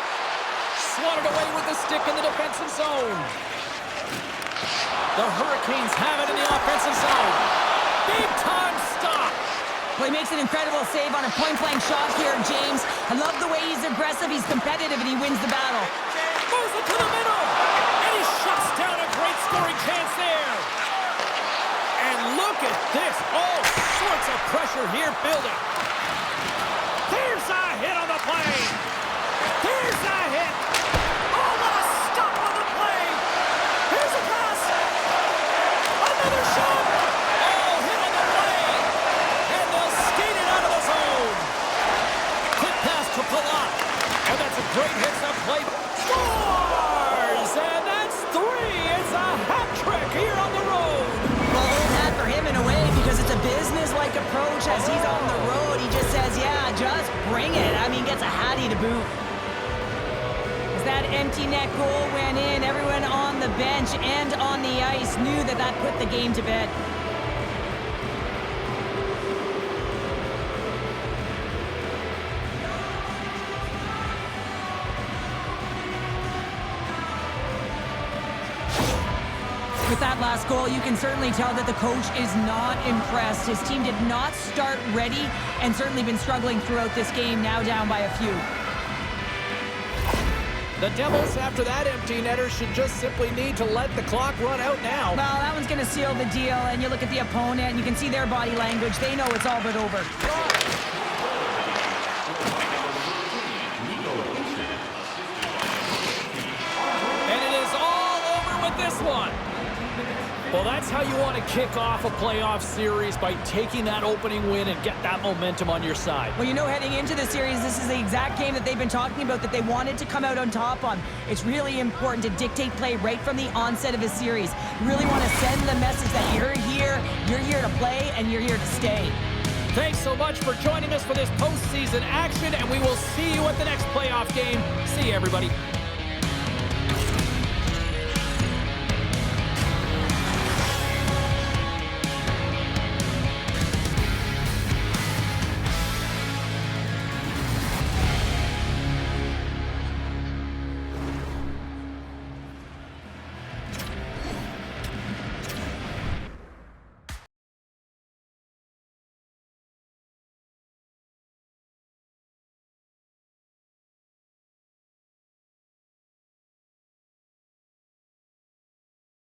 Swatted away with the stick in the defensive zone. The Hurricanes have it in the offensive zone. Big time stop. Well, he makes an incredible save on a point-blank shot here, James. I love the way he's aggressive, he's competitive, and he wins the battle. Moves it to the middle. And he shuts down a great scoring chance there. And look at this. All sorts of pressure here building. There's a hit on the play. Here's a hit. Oh, what a stop on the play. Here's a pass. Another shot. Oh, hit on the play. And they'll skate it out of the zone. Quick pass to Palat. Oh, that's a great hits-up play. Scores! And that's 3. It's a hat trick here on the road. Well, old hat for him in a way because it's a business-like approach as he's on the road. He just says, yeah, just bring it. I mean, gets a hattie to boot. As that empty net goal went in, everyone on the bench and on the ice knew that that put the game to bed. With that last goal, you can certainly tell that the coach is not impressed. His team did not start ready and certainly been struggling throughout this game, now down by a few. The Devils, after that empty netter, should just simply need to let the clock run out now. Well, that one's going to seal the deal, and you look at the opponent, and you can see their body language. They know it's all but over. And it is all over with this one. Well, that's how you want to kick off a playoff series, by taking that opening win and get that momentum on your side. Well, you know, heading into the series, this is the exact game that they've been talking about that they wanted to come out on top on. It's really important to dictate play right from the onset of a series. You really want to send the message that you're here to play, and you're here to stay. Thanks so much for joining us for this postseason action, and we will see you at the next playoff game. See you, everybody.